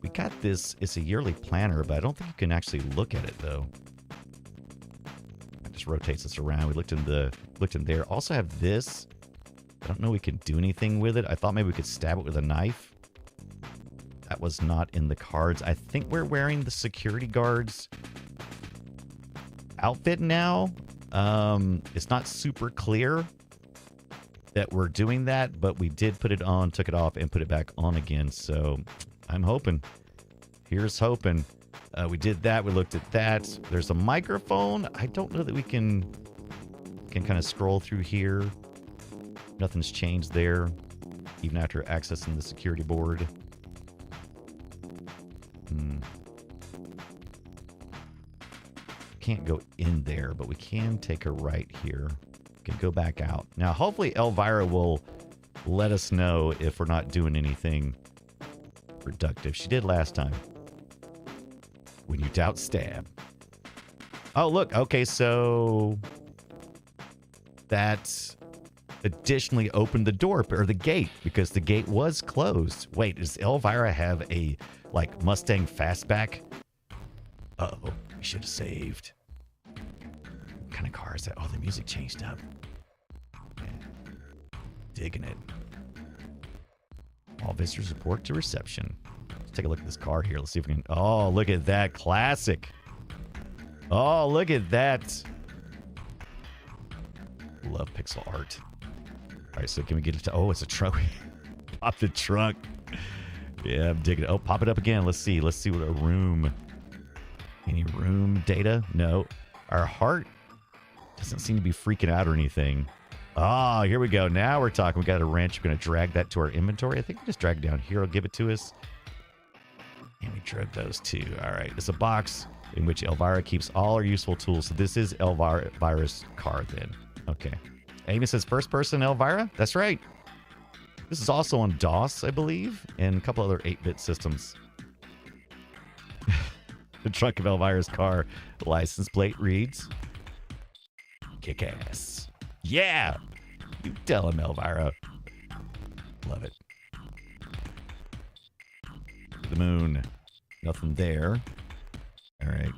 We got this. It's a yearly planner, but I don't think you can actually look at it, though. It just rotates us around. We looked in there. Also have this. I don't know we can do anything with it. I thought maybe we could stab it with a knife. That was not in the cards. I think we're wearing the security guard's outfit now. It's not super clear that we're doing that, but we did put it on, took it off, and put it back on again. So I'm hoping. Here's hoping. We did that. We looked at that. There's a microphone. I don't know that we can kind of scroll through here. Nothing's changed there, even after accessing the security board. Can't go in there, but we can take a right here. We can go back out. Now, hopefully Elvira will let us know if we're not doing anything productive. She did last time. When you doubt, stab. Oh, look. Okay, so that additionally opened the door, or the gate, because the gate was closed. Wait, does Elvira have a, like, Mustang fastback? Uh-oh, we should have saved. What kind of car is that? Oh, the music changed up. Yeah. Digging it. All visitors report to reception. Let's take a look at this car here. Let's see if we can... Oh, look at that. Classic. Oh, look at that. Love pixel art. All right, so can we get it to... Oh, it's a truck. Pop the trunk. Yeah, I'm digging it. Oh, pop it up again. Let's see. Let's see what a room... Any room data? No. Our heart doesn't seem to be freaking out or anything. Oh, here we go. Now we're talking. We got a wrench. We're going to drag that to our inventory. I think we just drag it down here. I'll give it to us. And we drug those two. All right. It's a box in which Elvira keeps all her useful tools. So this is Elvira's car then. Okay. Amy says first person Elvira. That's right. This is also on DOS, I believe, and a couple other 8-bit systems. The trunk of Elvira's car. License plate reads, kick ass. Yeah! You tell him, Elvira. Love it. The moon. Nothing there. All right.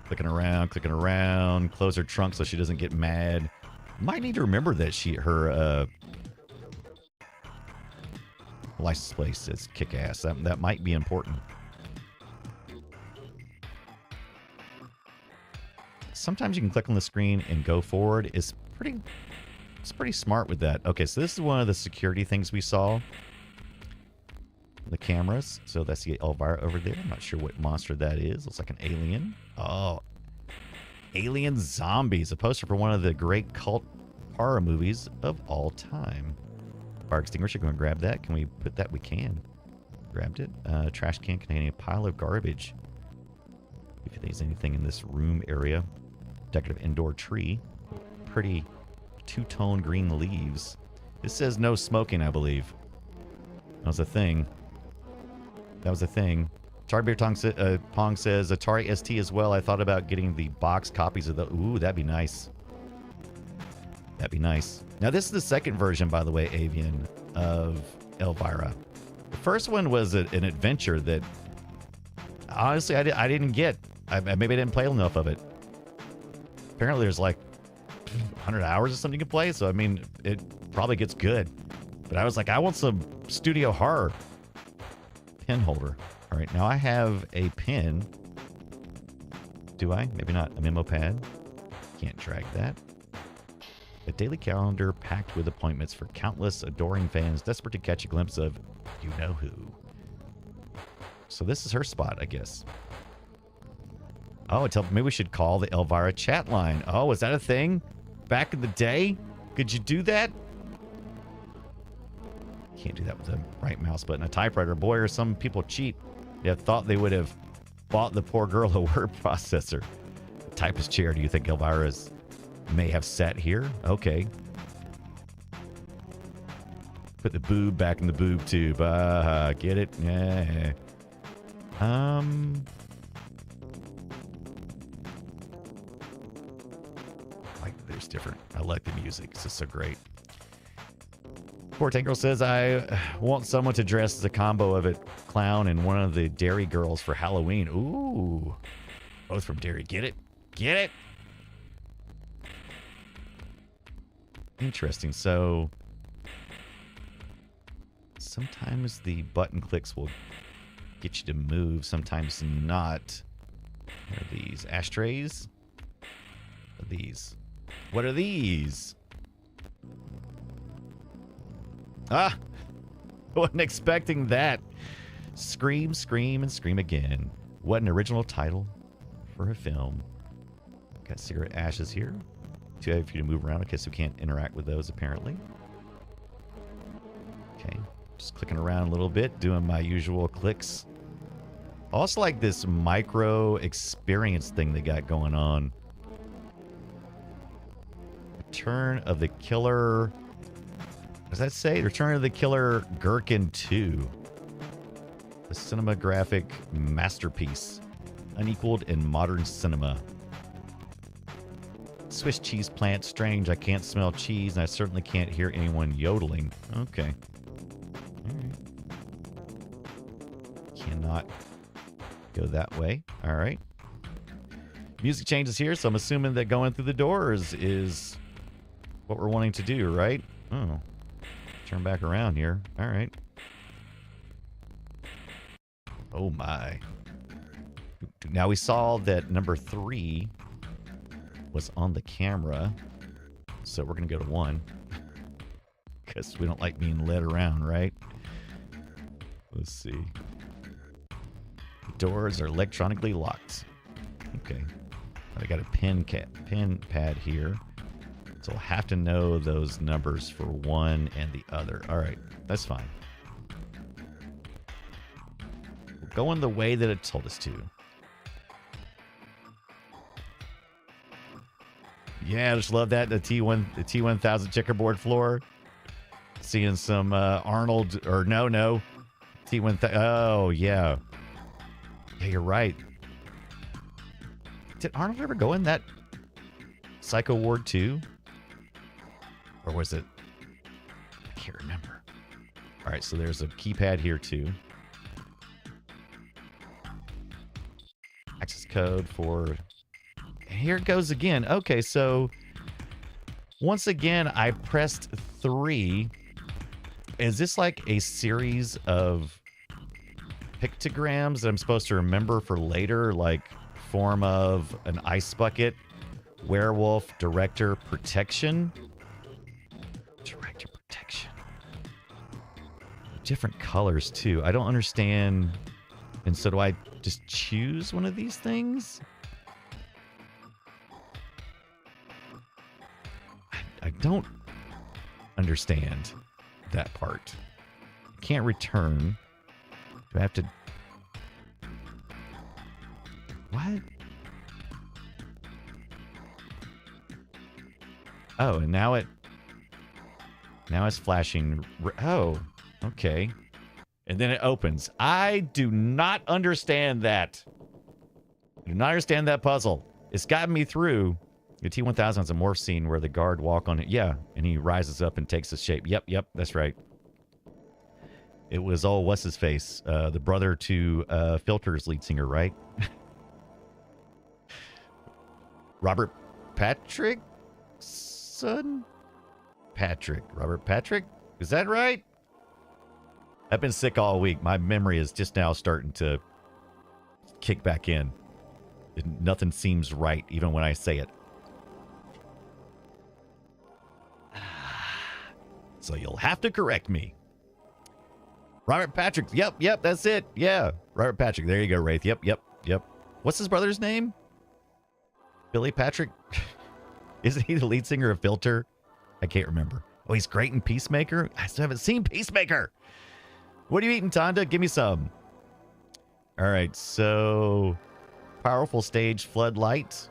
Clicking around. Close her trunk so she doesn't get mad. Might need to remember that her license plate says kick ass. That might be important. Sometimes you can click on the screen and go forward. It's pretty smart with that. Okay, so this is one of the security things we saw. The cameras. So that's the Elvira over there. I'm not sure what monster that is. Looks like an alien. Oh, Alien Zombies. A poster for one of the great cult horror movies of all time. Fire extinguisher. Go and grab that. Can we put that? We can. Grabbed it. Trash can containing a pile of garbage. If there's anything in this room area. Decorative indoor tree. Pretty two-tone green leaves. This says no smoking, I believe. That was a thing. Atari Beer Pong says Atari ST as well. I thought about getting the box copies of the... Ooh, that'd be nice. That'd be nice. Now, this is the second version, by the way, Avian, of Elvira. The first one was an adventure that, honestly, I didn't get. Maybe I didn't play enough of it. Apparently, there's like 100 hours or something you can play, so, I mean, it probably gets good. But I was like, I want some studio horror. Pen holder. All right, now I have a pen. Do I? Maybe not. A memo pad. Can't drag that. A daily calendar packed with appointments for countless adoring fans desperate to catch a glimpse of you-know-who. So this is her spot, I guess. Oh, maybe we should call the Elvira chat line. Oh, is that a thing? Back in the day? Could you do that? Can't do that with the right mouse button. A typewriter. Boy, are some people cheap. They have thought they would have bought the poor girl a word processor. What typist chair do you think Elvira's may have sat here? Okay. Put the boob back in the boob tube. Get it? Yeah. Like, there's different. I like the music. It's just so great. Poor Tank Girl says, I want someone to dress as a combo of it, clown and one of the Dairy Girls for Halloween. Ooh. Both from Dairy. Get it? Get it? Interesting. So, sometimes the button clicks will get you to move, sometimes not. What are these? Ashtrays? What are these? What are these? Ah! I wasn't expecting that. Scream, scream, and scream again. What an original title for a film. Got cigarette ashes here. Too heavy for you to move around. Okay, so we can't interact with those apparently. Okay, just clicking around a little bit, doing my usual clicks. Also like this micro experience thing they got going on. Return of the Killer... What does that say? Return of the Killer Gherkin 2. A cinematographic masterpiece. Unequaled in modern cinema. Swiss cheese plant. Strange. I can't smell cheese, and I certainly can't hear anyone yodeling. Okay. Alright. Cannot go that way. Alright. Music changes here, so I'm assuming that going through the doors is what we're wanting to do, right? Oh. Turn back around here. Alright. Oh my. Now we saw that number 3 was on the camera. So we're going to go to 1. Because we don't like being led around, right? Let's see. The doors are electronically locked. Okay. I got a pen pad here. So I'll have to know those numbers for one and the other. All right. That's fine. We're going the way that it told us to. Yeah, I just love that. The T1000 checkerboard floor. Seeing some Arnold, or no. T1000. Oh, yeah. Yeah, you're right. Did Arnold ever go in that Psycho Ward 2? Or was it? I can't remember. All right, so there's a keypad here too. Access code for... And here it goes again. Okay, so once again, I pressed 3. Is this like a series of pictograms that I'm supposed to remember for later? Like form of an ice bucket, werewolf, director, protection? Director, protection. Different colors too. I don't understand. And so do I just choose one of these things? I don't understand that part. Can't return. Do I have to... What? Oh, and now it's flashing. Oh, okay. And then it opens. I do not understand that. I do not understand that puzzle. It's gotten me through. The T1000 is a morph scene where the guard walk on it. Yeah, and he rises up and takes his shape. Yep, that's right. It was what's his face? The brother to Filter's lead singer, right? Robert Patrick? Son? Patrick. Robert Patrick? Is that right? I've been sick all week. My memory is just now starting to kick back in. Nothing seems right, even when I say it. So you'll have to correct me. Robert Patrick. Yep, that's it. Yeah, Robert Patrick. There you go, Wraith. Yep. What's his brother's name? Billy Patrick? Isn't he the lead singer of Filter? I can't remember. Oh, he's great in Peacemaker? I still haven't seen Peacemaker. What are you eating, Tonda? Give me some. All right, so powerful stage floodlight.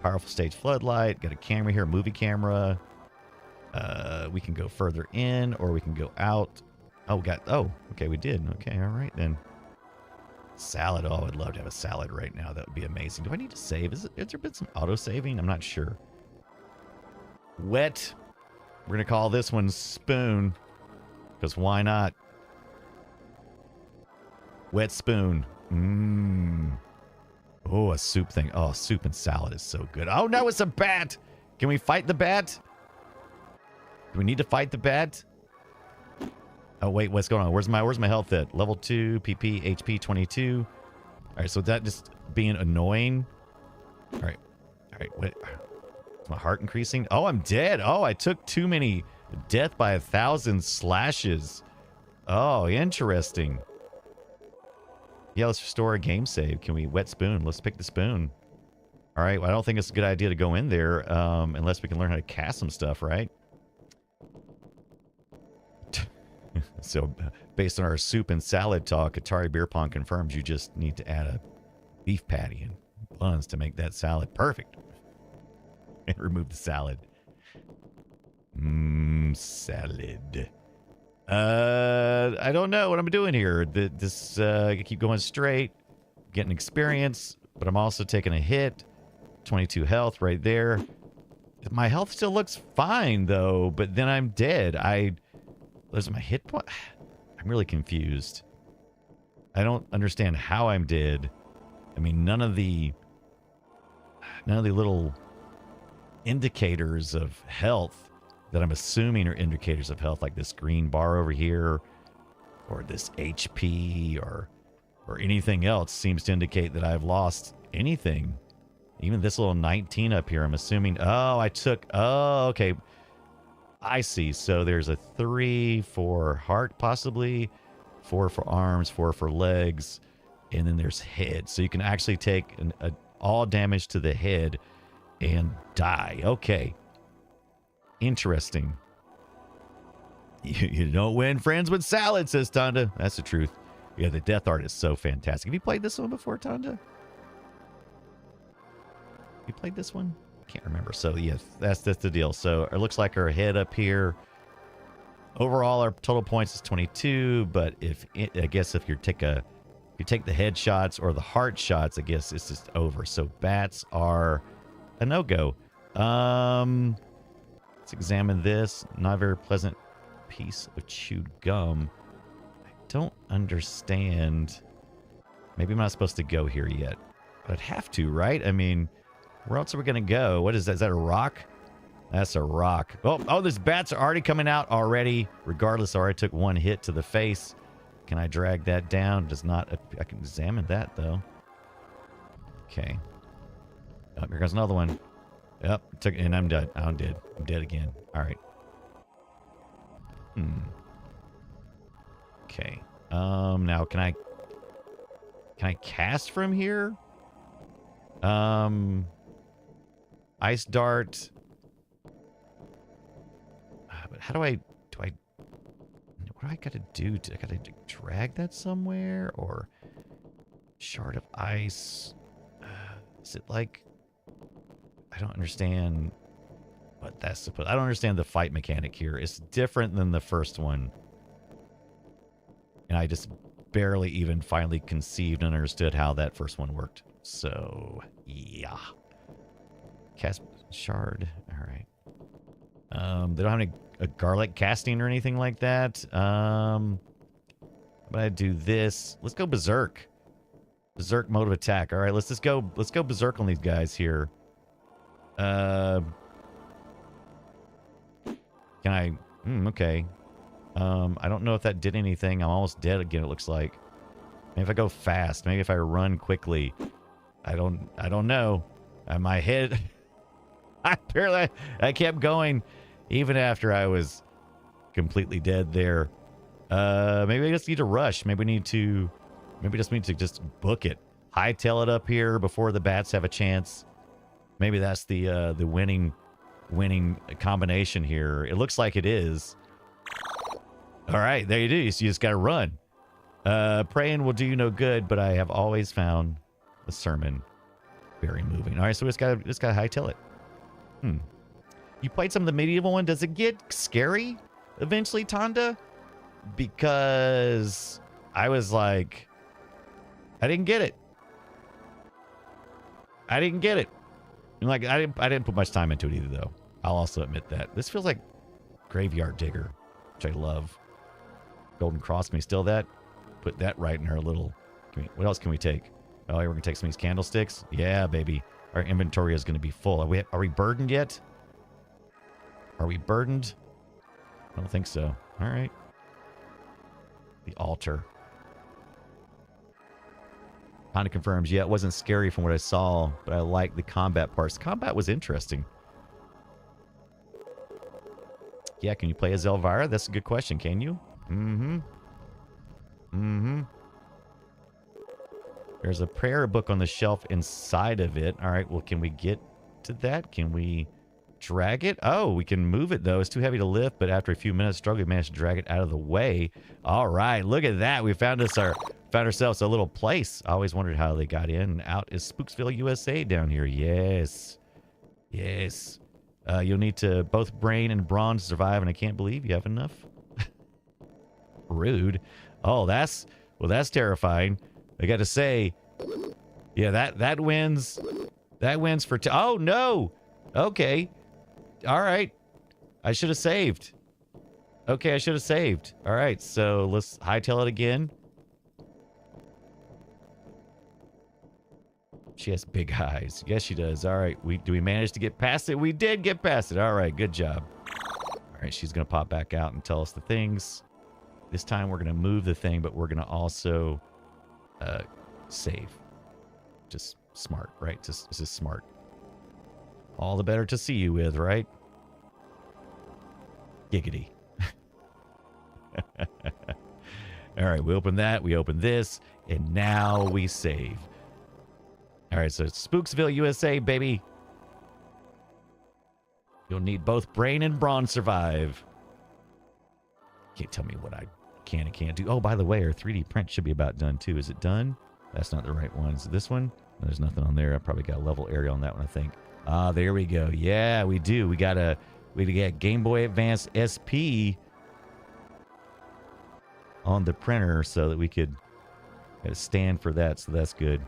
Powerful stage floodlight. Got a camera here, movie camera. We can go further in or we can go out. Oh, okay, we did. Okay, all right then. Salad. Oh, I'd love to have a salad right now. That would be amazing. Do I need to save? Has there been some auto-saving? I'm not sure. Wet. We're going to call this one spoon. Because why not? Wet spoon. Mmm. Oh, a soup thing. Oh, soup and salad is so good. Oh, no, it's a bat. Can we fight the bat? Do we need to fight the bat? Oh, wait, what's going on? Where's my health at? Level 2, PP, HP 22. All right, so that just being annoying. All right, wait. Is my heart increasing? Oh, I'm dead. Oh, I took too many death by 1,000 slashes. Oh, interesting. Yeah, let's restore a game save. Can we wet spoon? Let's pick the spoon. All right, well, I don't think it's a good idea to go in there unless we can learn how to cast some stuff, right? So, based on our soup and salad talk, Atari Beer Pong confirms you just need to add a beef patty and buns to make that salad perfect. And remove the salad. Salad. I don't know what I'm doing here. I keep going straight, getting experience, but I'm also taking a hit. 22 health right there. My health still looks fine, though, but then I'm dead. There's my hit point. I'm really confused. I don't understand how I'm dead. I mean, none of the little indicators of health that I'm assuming are indicators of health, like this green bar over here, or this HP, or anything else, seems to indicate that I've lost anything. Even this little 19 up here, I'm assuming. Oh, okay. I see. So there's a 3 for heart, possibly, 4 for arms, 4 for legs, and then there's head. So you can actually take all damage to the head and die. Okay. Interesting. You don't win friends with salad, says Tonda. That's the truth. Yeah, the death art is so fantastic. Have you played this one before, Tonda? You played this one? I can't remember. So, yes, that's the deal. So, it looks like our head up here. Overall, our total points is 22, but I guess if you take the headshots or the heart shots, I guess it's just over. So, bats are a no-go. Let's examine this. Not a very pleasant piece of chewed gum. I don't understand. Maybe I'm not supposed to go here yet. But I'd have to, right? I mean, where else are we going to go? What is that? Is that a rock? That's a rock. Oh, these bats are already coming out already. Regardless, I already took one hit to the face. Can I drag that down? Does not. I can examine that, though. Okay. Oh, here goes another one. Yep, and I'm dead. I'm dead. I'm dead again. All right. Okay. Now can I cast from here? Ice dart. But how do I what do I gotta do? I gotta drag that somewhere, or shard of ice? Is it like, I don't understand what that's supposed. I don't understand the fight mechanic here. It's different than the first one. And I just barely even finally conceived and understood how that first one worked. So, yeah. Cast shard. All right. They don't have any garlic casting or anything like that. But I do this. Let's go berserk. Berserk mode of attack. All right, let's go berserk on these guys here. Can I? Okay. I don't know if that did anything. I'm almost dead again, it looks like. Maybe if I go fast, maybe if I run quickly. I don't know. My head, I kept going even after I was completely dead there. Maybe I just need to rush. Maybe just need to just book it. Hightail it up here before the bats have a chance. Maybe that's the winning combination here. It looks like it is. All right, there you do. You just got to run. Praying will do you no good, but I have always found the sermon very moving. All right, so we just gotta hightail it. You played some of the medieval one. Does it get scary eventually, Tonda? Because I was like, I didn't get it. I didn't get it. And like I didn't put much time into it either, though. I'll also admit that. This feels like Graveyard Digger, which I love. Golden Cross, can we steal that? Put that right in her little... what else can we take? Oh, we're going to take some of these candlesticks? Yeah, baby. Our inventory is going to be full. Are we burdened yet? Are we burdened? I don't think so. All right. The altar. Honda confirms, yeah, it wasn't scary from what I saw, but I like the combat parts. Combat was interesting. Yeah, can you play as Elvira? That's a good question. Can you? There's a prayer book on the shelf inside of it. All right, well, can we get to that? Can we drag it? Oh, we can move it, though. It's too heavy to lift, but after a few minutes struggle, we managed to drag it out of the way. All right, look at that. We found ourselves a little place. I always wondered how they got in and out. Is Spooksville, USA down here? Yes. Yes. You'll need to both brain and bronze to survive, and I can't believe you have enough. Rude. Oh, that's terrifying. I got to say, yeah, that wins. That wins for... oh, no. Okay. All right. I should have saved. Okay, I should have saved. All right, so let's hightail it again. She has big eyes. Yes, she does. All right, do we manage to get past it? We did get past it. All right, good job. All right, she's going to pop back out and tell us the things. This time we're going to move the thing, but we're going to also save. Just smart, right? This is smart. All the better to see you with, right? Giggity. All right, we open that. We open this. And now we save. All right, so it's Spooksville, USA, baby. You'll need both brain and brawn to survive. Can't tell me what I can and can't do. Oh, by the way, our 3D print should be about done, too. Is it done? That's not the right one. Is it this one? No, there's nothing on there. I probably got a level area on that one, I think. Ah, there we go. Yeah, we do. We got Game Boy Advance SP on the printer so that we could stand for that, so that's good.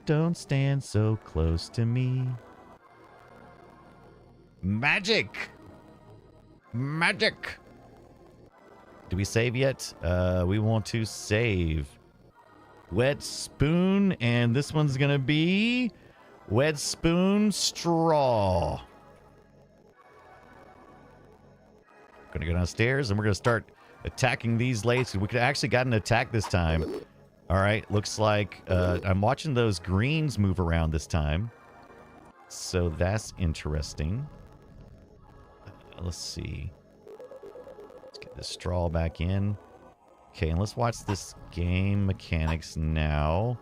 Don't stand so close to me. Magic! Magic! Do we save yet? We want to save. Wet spoon, and this one's gonna be wet spoon straw. Gonna go downstairs and we're gonna start attacking these lates. We could actually got an attack this time. All right, looks like I'm watching those greens move around this time, so that's interesting. Let's see. Let's get this straw back in. Okay, and let's watch this game mechanics now.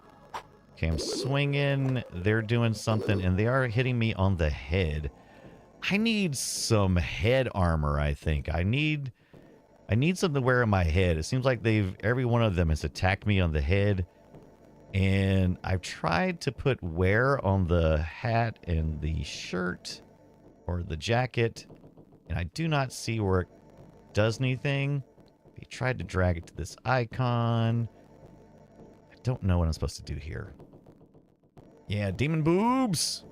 Okay, I'm swinging. They're doing something, and they are hitting me on the head. I need some head armor, I think. I need something to wear on my head. It seems like every one of them has attacked me on the head. And I've tried to put wear on the hat and the shirt or the jacket. And I do not see where it does anything. He tried to drag it to this icon. I don't know what I'm supposed to do here. Yeah, demon boobs.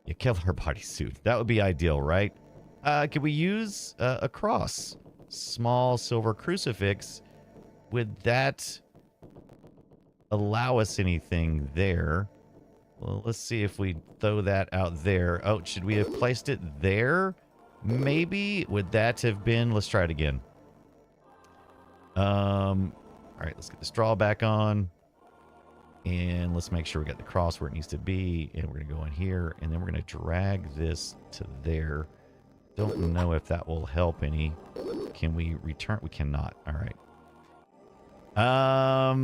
You kill her bodysuit. That would be ideal, right? Could we use a cross? Small silver crucifix. Would that allow us anything there? Well, let's see if we throw that out there. Oh, should we have placed it there? Maybe. Would that have been... Let's try it again. All right, let's get the straw back on. And let's make sure we got the cross where it needs to be. And we're going to go in here. And then we're going to drag this to there. Don't know if that will help any. Can we return? We cannot. All right.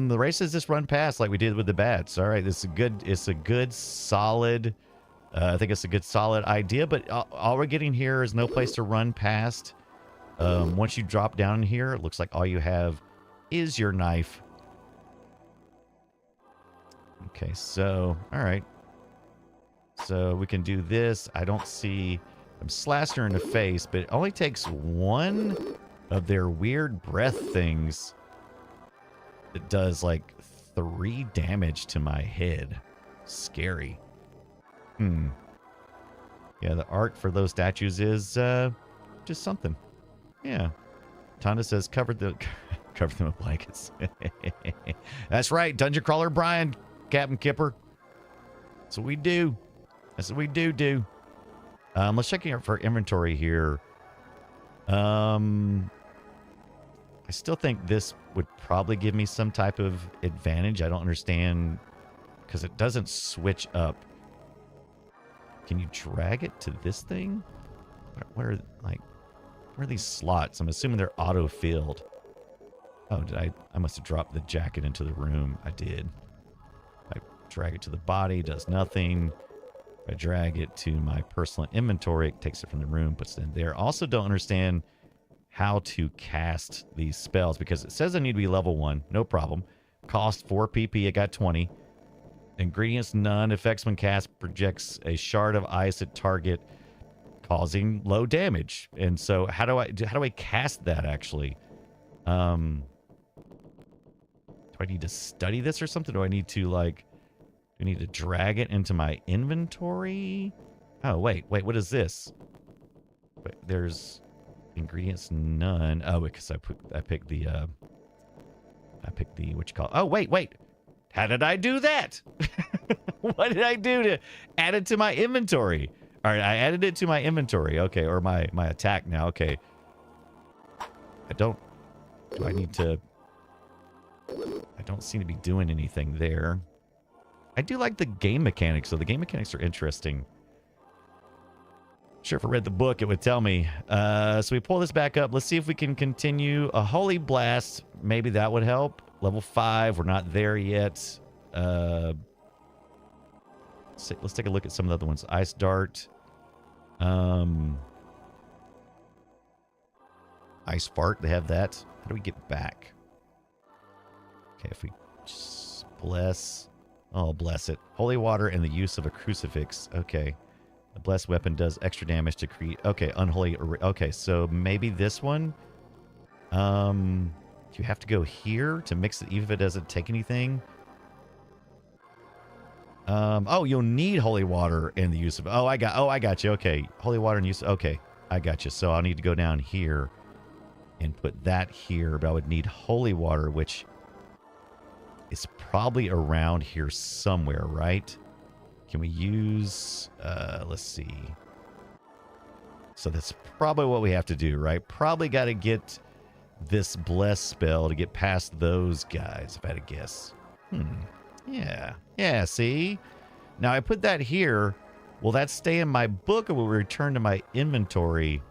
The races just run past like we did with the bats. All right. It's a good solid... I think it's a good solid idea. But all we're getting here is no place to run past. Once you drop down in here, it looks like all you have is your knife Okay, so, all right. So we can do this. I don't see... I'm slashing her in the face, but it only takes one of their weird breath things. It does, like, 3 damage to my head. Scary. Yeah, the arc for those statues is, just something. Yeah. Tonda says cover them with blankets. That's right, Dungeon Crawler Brian, Captain Kipper. That's what we do. That's what we do. Let's check out for inventory here. I still think this would probably give me some type of advantage. I don't understand, because it doesn't switch up. Can you drag it to this thing? Where are these slots? I'm assuming they're auto-filled. Oh, I must have dropped the jacket into the room. I did. I drag it to the body, does nothing. If I drag it to my personal inventory, it takes it from the room, puts it in there. Also don't understand how to cast these spells, because it says I need to be level 1. No problem. Cost 4 PP. I got 20. Ingredients none. Effects when cast projects a shard of ice at target, causing low damage. And so how do I cast that actually? Do I need to study this or something? Do I need to drag it into my inventory? Oh, wait, what is this? Wait, there's ingredients none. Oh, because I picked the what you call. Oh, wait. How did I do that? What did I do to add it to my inventory? All right, I added it to my inventory. Okay, or my attack now. Okay. Do I need to... I don't seem to be doing anything there. I do like the game mechanics, though. The game mechanics are interesting. Sure, if I read the book, it would tell me. So we pull this back up. Let's see if we can continue. A Holy Blast. Maybe that would help. Level 5. We're not there yet. Let's take a look at some of the other ones. Ice Dart. Ice Fart. They have that. How do we get back? Okay, if we just bless... Oh, bless it. Holy water and the use of a crucifix. Okay. A blessed weapon does extra damage to create... Okay, unholy... Okay, so maybe this one? Do you have to go here to mix it even if it doesn't take anything? Oh, you'll need holy water and the use of... Oh, I got you. Okay. Holy water and use... Okay. I got you. So I'll need to go down here and put that here. But I would need holy water, which is probably around here somewhere, right? Can we use... let's see. So that's probably what we have to do, right? Probably got to get this bless spell to get past those guys, if I had to guess. Yeah, see? Now, I put that here. Will that stay in my book, or will it return to my inventory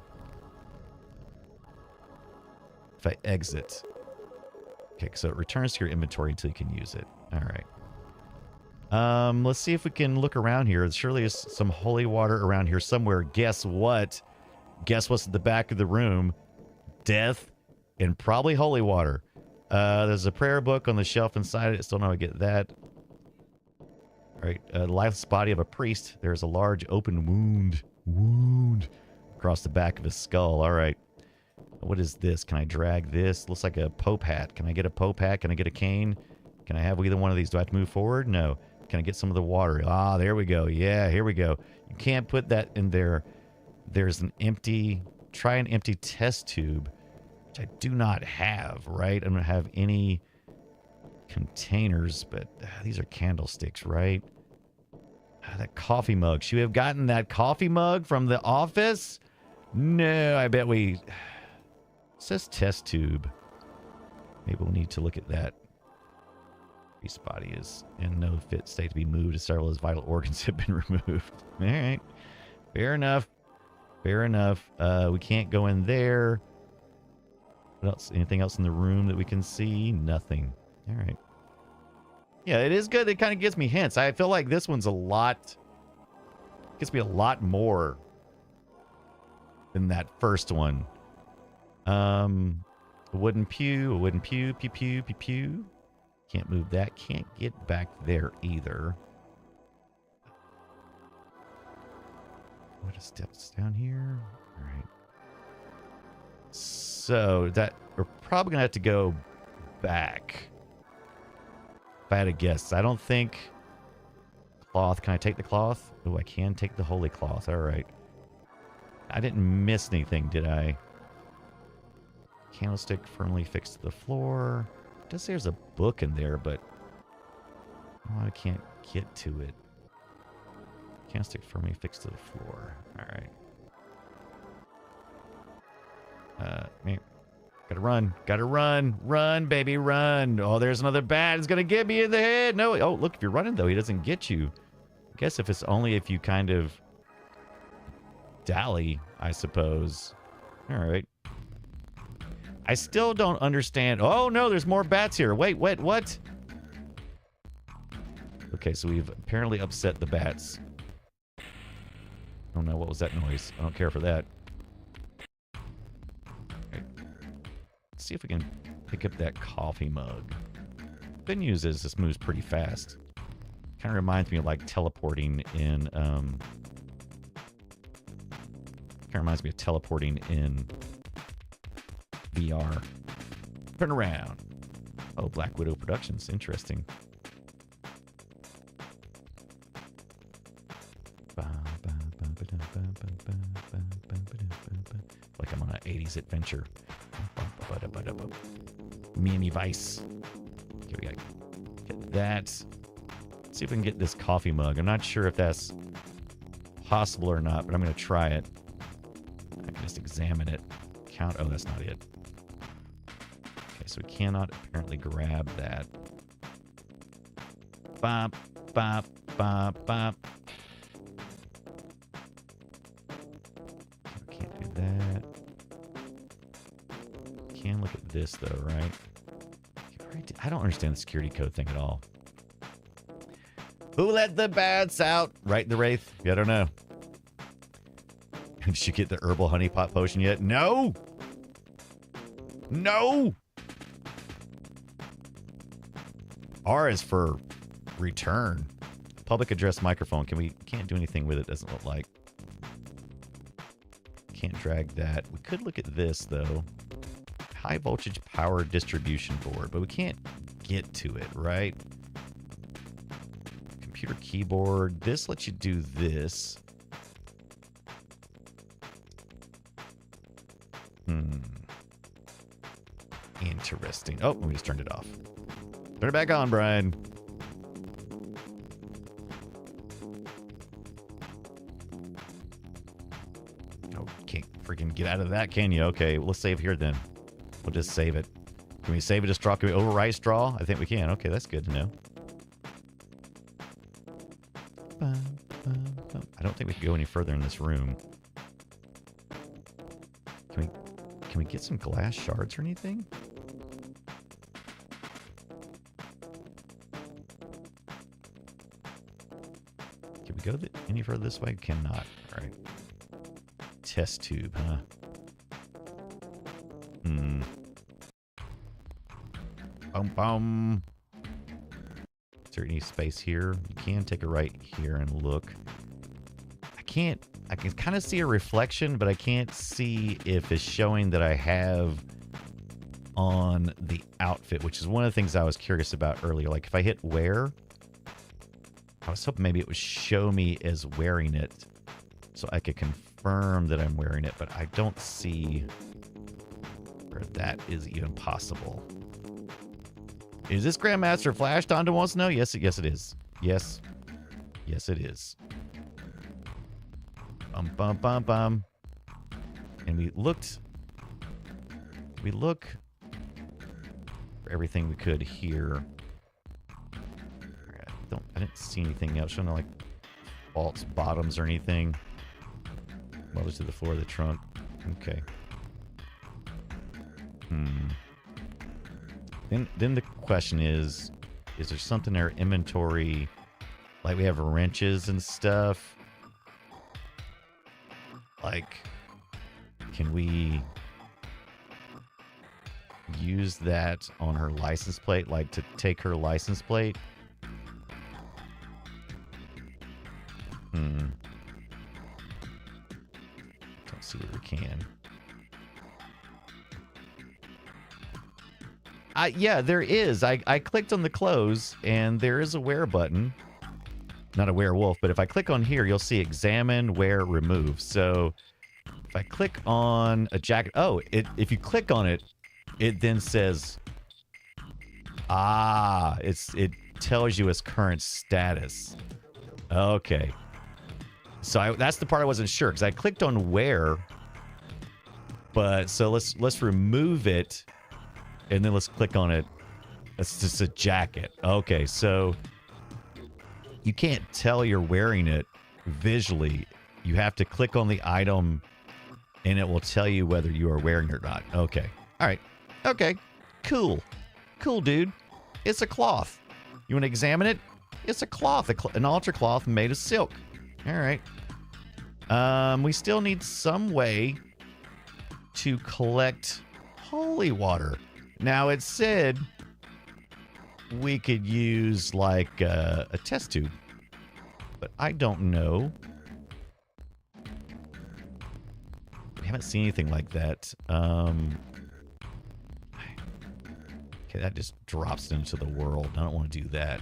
if I exit? Okay, so it returns to your inventory until you can use it. All right. Let's see if we can look around here. Surely there's some holy water around here somewhere. Guess what? Guess what's at the back of the room? Death and probably holy water. There's a prayer book on the shelf inside it. Still know how to get that. All right. The lifeless body of a priest. There's a large open wound across the back of his skull. All right. What is this? Can I drag this? Looks like a pope hat. Can I get a pope hat? Can I get a cane? Can I have either one of these? Do I have to move forward? No. Can I get some of the water? Ah, there we go. Yeah, here we go. You can't put that in there. There's an empty... Try an empty test tube, which I do not have, right? I don't have any containers, but these are candlesticks, right? That coffee mug. Should we have gotten that coffee mug from the office? No, I bet we... It says test tube. Maybe we'll need to look at that. Priest's body is in no fit state to be moved as several of his vital organs have been removed. All right. Fair enough. Fair enough. We can't go in there. What else? Anything else in the room that we can see? Nothing. All right. Yeah, it is good. It kind of gives me hints. I feel like this one's a lot... Gives me a lot more than that first one. A wooden pew, pew, pew, pew, pew, pew. Can't move that. Can't get back there either. What are steps down here? All right. So that we're probably gonna have to go back. If I had to guess, I don't think cloth. Can I take the cloth? Oh, I can take the holy cloth. All right. I didn't miss anything, did I? Candlestick firmly fixed to the floor. It does say there's a book in there, but oh, I can't get to it. Candlestick firmly fixed to the floor. All right. Man, gotta run. Gotta run. Run, baby, run. Oh, there's another bat. It's gonna get me in the head. No. Oh, look, if you're running, though, he doesn't get you. I guess if it's only if you kind of dally, I suppose. All right. I still don't understand. Oh, no, there's more bats here. Wait, what? Okay, so we've apparently upset the bats. Oh, no, what was that noise? I don't care for that. Okay. Let's see if we can pick up that coffee mug. Good news is this moves pretty fast. Kind of reminds me of, like, teleporting in, kind of reminds me of teleporting in VR. Turn around. Oh, Black Widow Productions. Interesting. Like I'm on an 80s adventure. Miami Vice. Okay, we gotta get that. Let's see if we can get this coffee mug. I'm not sure if that's possible or not, but I'm going to try it. I can just examine it. Count. Oh, that's not it. Okay, so we cannot apparently grab that. Bop, bop, bop, bop. Can't do that. Can look at this, though, right? I don't understand the security code thing at all. Who let the bats out? Right, the Wraith? Yeah, I don't know. Did you get the herbal honey pot potion yet? No! No! R is for return. Public address microphone. Can't do anything with it, doesn't look like. Can't drag that. We could look at this, though. High voltage power distribution board, but we can't get to it, right? Computer keyboard. This lets you do this. Interesting. Oh, we just turned it off. Turn it back on, Brian. Oh, can't freaking get out of that, can you? Okay, well, let's save here then. We'll just save it. Can we save it as straw? Can we overwrite straw? I think we can. Okay, that's good to know. I don't think we can go any further in this room. Can we get some glass shards or anything? Can we go any further this way? Cannot. All right. Test tube, huh? Bum. Is there any space here? You can take a right here and look. I can kind of see a reflection, but I can't see if it's showing that I have on the outfit, which is one of the things I was curious about earlier. Like if I hit wear, I was hoping maybe it would show me as wearing it so I could confirm that I'm wearing it, but I don't see where that is even possible. Is this Grandmaster Flash? Donda wants to know. Yes, it is. Yes, it is. Bum. And we look for everything we could here. I didn't see anything else. Showing no, like vaults, bottoms, or anything. Welded to the floor of the trunk. Okay. Then the question is there something in our inventory, like we have wrenches and stuff? Like, can we use that on her license plate, like to take her license plate. Don't see where we can. Yeah, there is. I clicked on the close, and there is a wear button. Not a werewolf, but if I click on here, you'll see examine, wear, remove. So if I click on a jacket, if you click on it, it then says, it tells you its current status. Okay. So that's the part I wasn't sure, because I clicked on wear, but so let's remove it, and then let's click on it. It's just a jacket. Okay, so you can't tell you're wearing it visually. You have to click on the item, and it will tell you whether you are wearing it or not. Okay. All right. Okay. Cool. Cool, dude. It's a cloth. You want to examine it? It's a cloth, an altar cloth made of silk. All right. We still need some way to collect holy water. Now, it said we could use like a test tube, but I don't know. We haven't seen anything like that. Okay, that just drops it into the world. I don't want to do that.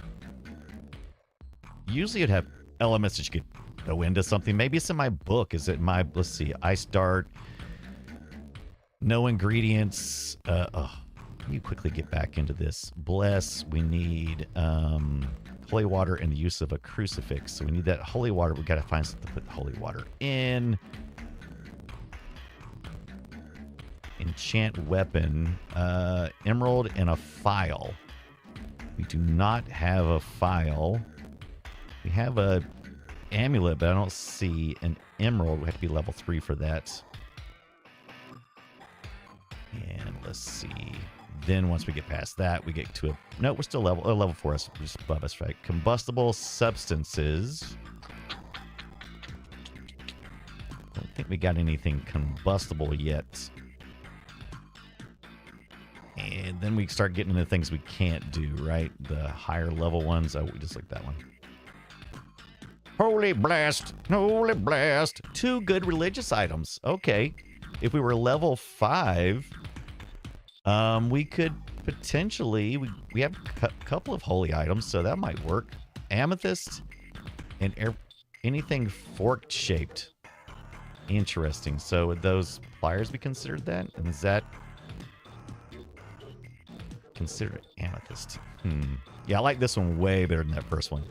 Usually it'd have elements that you could go into something. Maybe it's in my book. Is it my, let's see, I start, no ingredients. Can you quickly get back into this? Bless, we need holy water and the use of a crucifix. So we need that holy water. We got to find something to put the holy water in. Enchant weapon, emerald and a file. We do not have a file. We have a amulet, but I don't see an emerald. We have to be level 3 for that. And let's see. Then once we get past that, we get to a... No, we're still level 4. Us, just above us, right? Combustible substances. Don't think we got anything combustible yet. And then we start getting into things we can't do, right? The higher level ones. Oh, we just like that one. Holy blast! Holy blast! 2 good religious items. Okay. If we were level 5, we could potentially... We have a couple of holy items, so that might work. Amethyst and anything forked shaped. Interesting. So would those pliers be considered that? And is that... considered amethyst? Yeah, I like this one way better than that first one.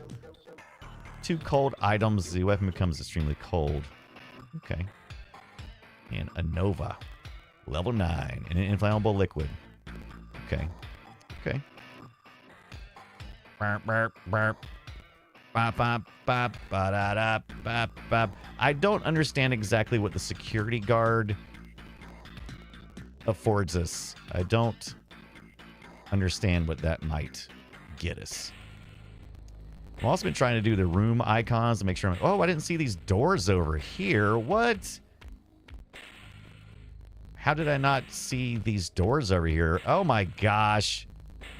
2 cold items. The weapon becomes extremely cold. Okay. And a Nova. Level 9. And an inflammable liquid. Okay. Okay. Burp, burp, burp. Bop, bop, bop, ba-da-da, bop, bop. I don't understand exactly what the security guard affords us. I don't understand what that might get us. I've also been trying to do the room icons to make sure I didn't see these doors over here. What? How did I not see these doors over here? Oh my gosh.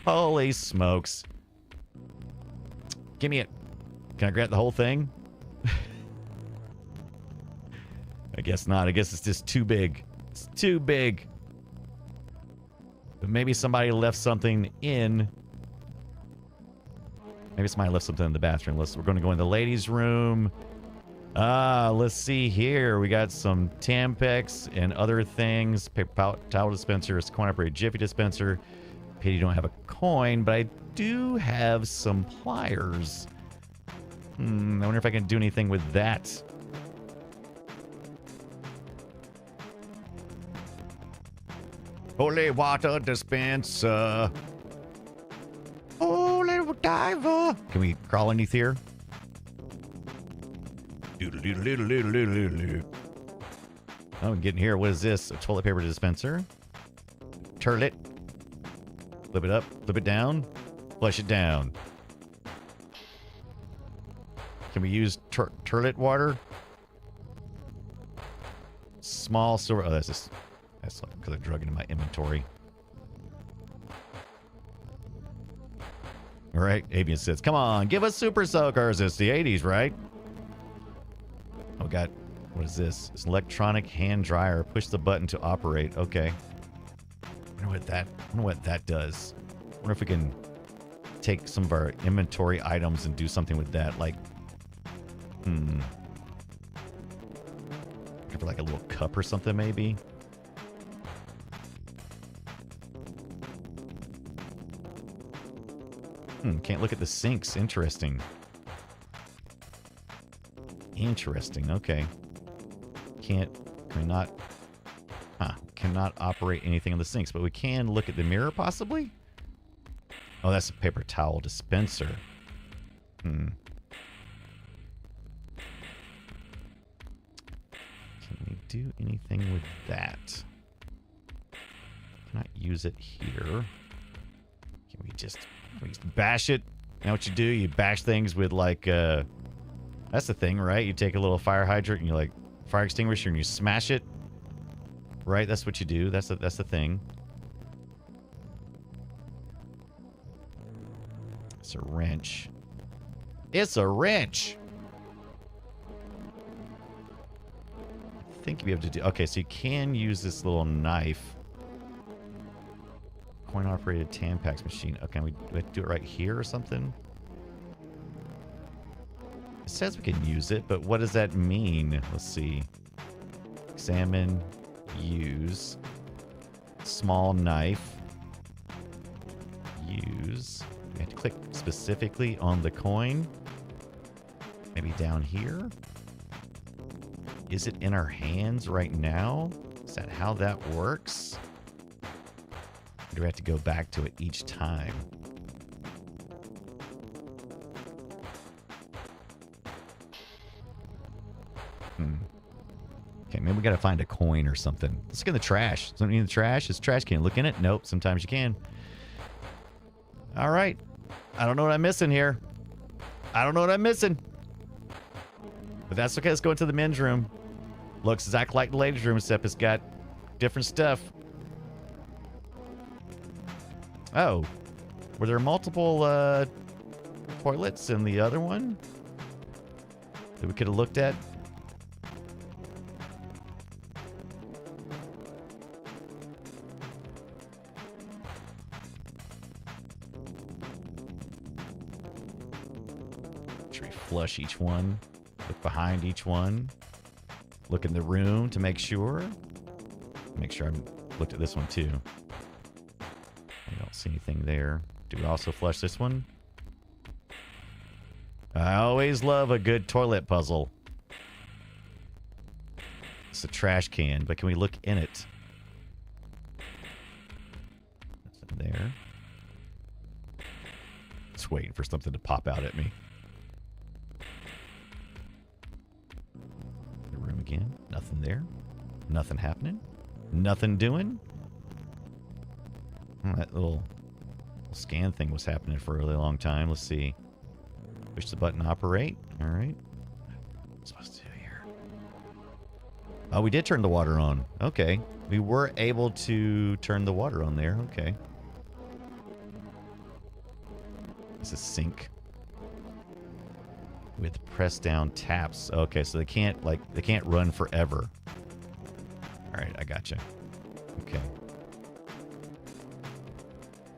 Holy smokes. Give me it. Can I grab the whole thing? I guess not. I guess it's just too big. It's too big. But maybe somebody left something in. Maybe somebody left something in the bathroom. We're going to go in the ladies' room. Let's see here. We got some Tampax and other things. Paper towel dispenser, coin operated Jiffy dispenser. Pity you don't have a coin, but I do have some pliers. I wonder if I can do anything with that. Holy water dispenser. Oh, little diver. Can we crawl underneath here? Oh, I'm getting here. What is this? A toilet paper dispenser. Turlet. Flip it up. Flip it down. Flush it down. Can we use turlet water? Small silver. Oh, that's because I drug it in my inventory. All right, Avian says, come on, give us super soakers. It's the 80s, right? Oh, God. What is this? It's an electronic hand dryer. Push the button to operate. Okay. I wonder what that does. I wonder if we can take some of our inventory items and do something with that. Like, for like a little cup or something, maybe. Can't look at the sinks. Interesting. Interesting. Okay. Can we not? Cannot operate anything on the sinks, but we can look at the mirror, possibly. Oh, that's a paper towel dispenser. Can we do anything with that? Cannot use it here. Can we just bash it? You know what you do? You bash things with like that's the thing, right? You take a little fire hydrant and you like fire extinguisher and you smash it. Right? That's what you do. That's the thing. It's a wrench. It's a wrench. I think you'll be able to do. Okay, so you can use this little knife. Coin-operated Tampax machine. Okay, we have to do it right here or something. It says we can use it, but what does that mean? Let's see. Examine. Use. Small knife. Use. We have to click specifically on the coin. Maybe down here. Is it in our hands right now? Is that how that works? Or do we have to go back to it each time? Okay, maybe we gotta find a coin or something. Let's look in the trash. Something in the trash? Is trash can. Look in it? Nope. Sometimes you can. All right. I don't know what I'm missing here. I don't know what I'm missing. But that's okay. Let's go into the men's room. Looks exactly like the ladies' room, except it's got different stuff. Oh. Were there multiple toilets in the other one that we could have looked at? Flush each one. Look behind each one. Look in the room to make sure. Make sure I've looked at this one too. I don't see anything there. Do we also flush this one? I always love a good toilet puzzle. It's a trash can, but can we look in it? Nothing there. Just waiting for something to pop out at me. Again, nothing there. Nothing happening. Nothing doing. Oh, that little scan thing was happening for a really long time. Let's see. Push the button, operate. All right. What's supposed to do here? Oh, we did turn the water on. Okay. We were able to turn the water on there. Okay. It's a sink. With press down taps. Okay, so they can't run forever. All right, I gotcha. Okay.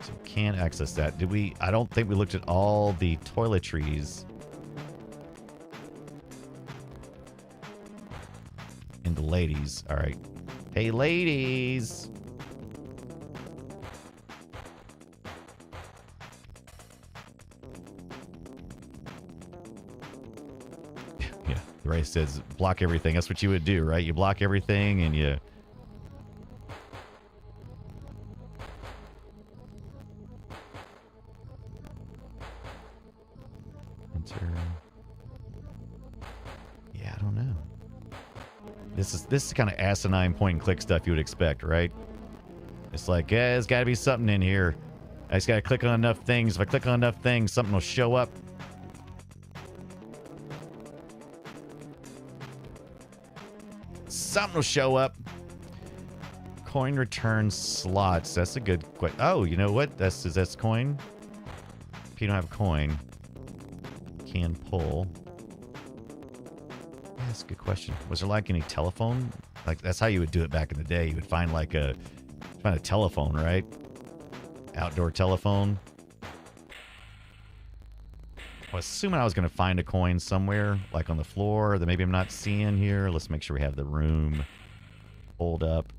So we can't access that. Did we? I don't think we looked at all the toiletries in the ladies. All right. Hey, ladies. Ray says block everything. That's what you would do, right? You block everything and you... Enter. Yeah, I don't know. This is kind of asinine point and click stuff you would expect, right? It's like, yeah, there's got to be something in here. I just got to click on enough things. If I click on enough things, something will show up. Something will show up. Coin return slots. That's a good question. Oh, you know what? That's coin. Okay, you don't have a coin. Can pull. Yeah, that's a good question. Was there like any telephone? Like that's how you would do it back in the day. You would find like find a telephone, right? Outdoor telephone. I was assuming I was going to find a coin somewhere, like on the floor that maybe I'm not seeing here. Let's make sure we have the room pulled up.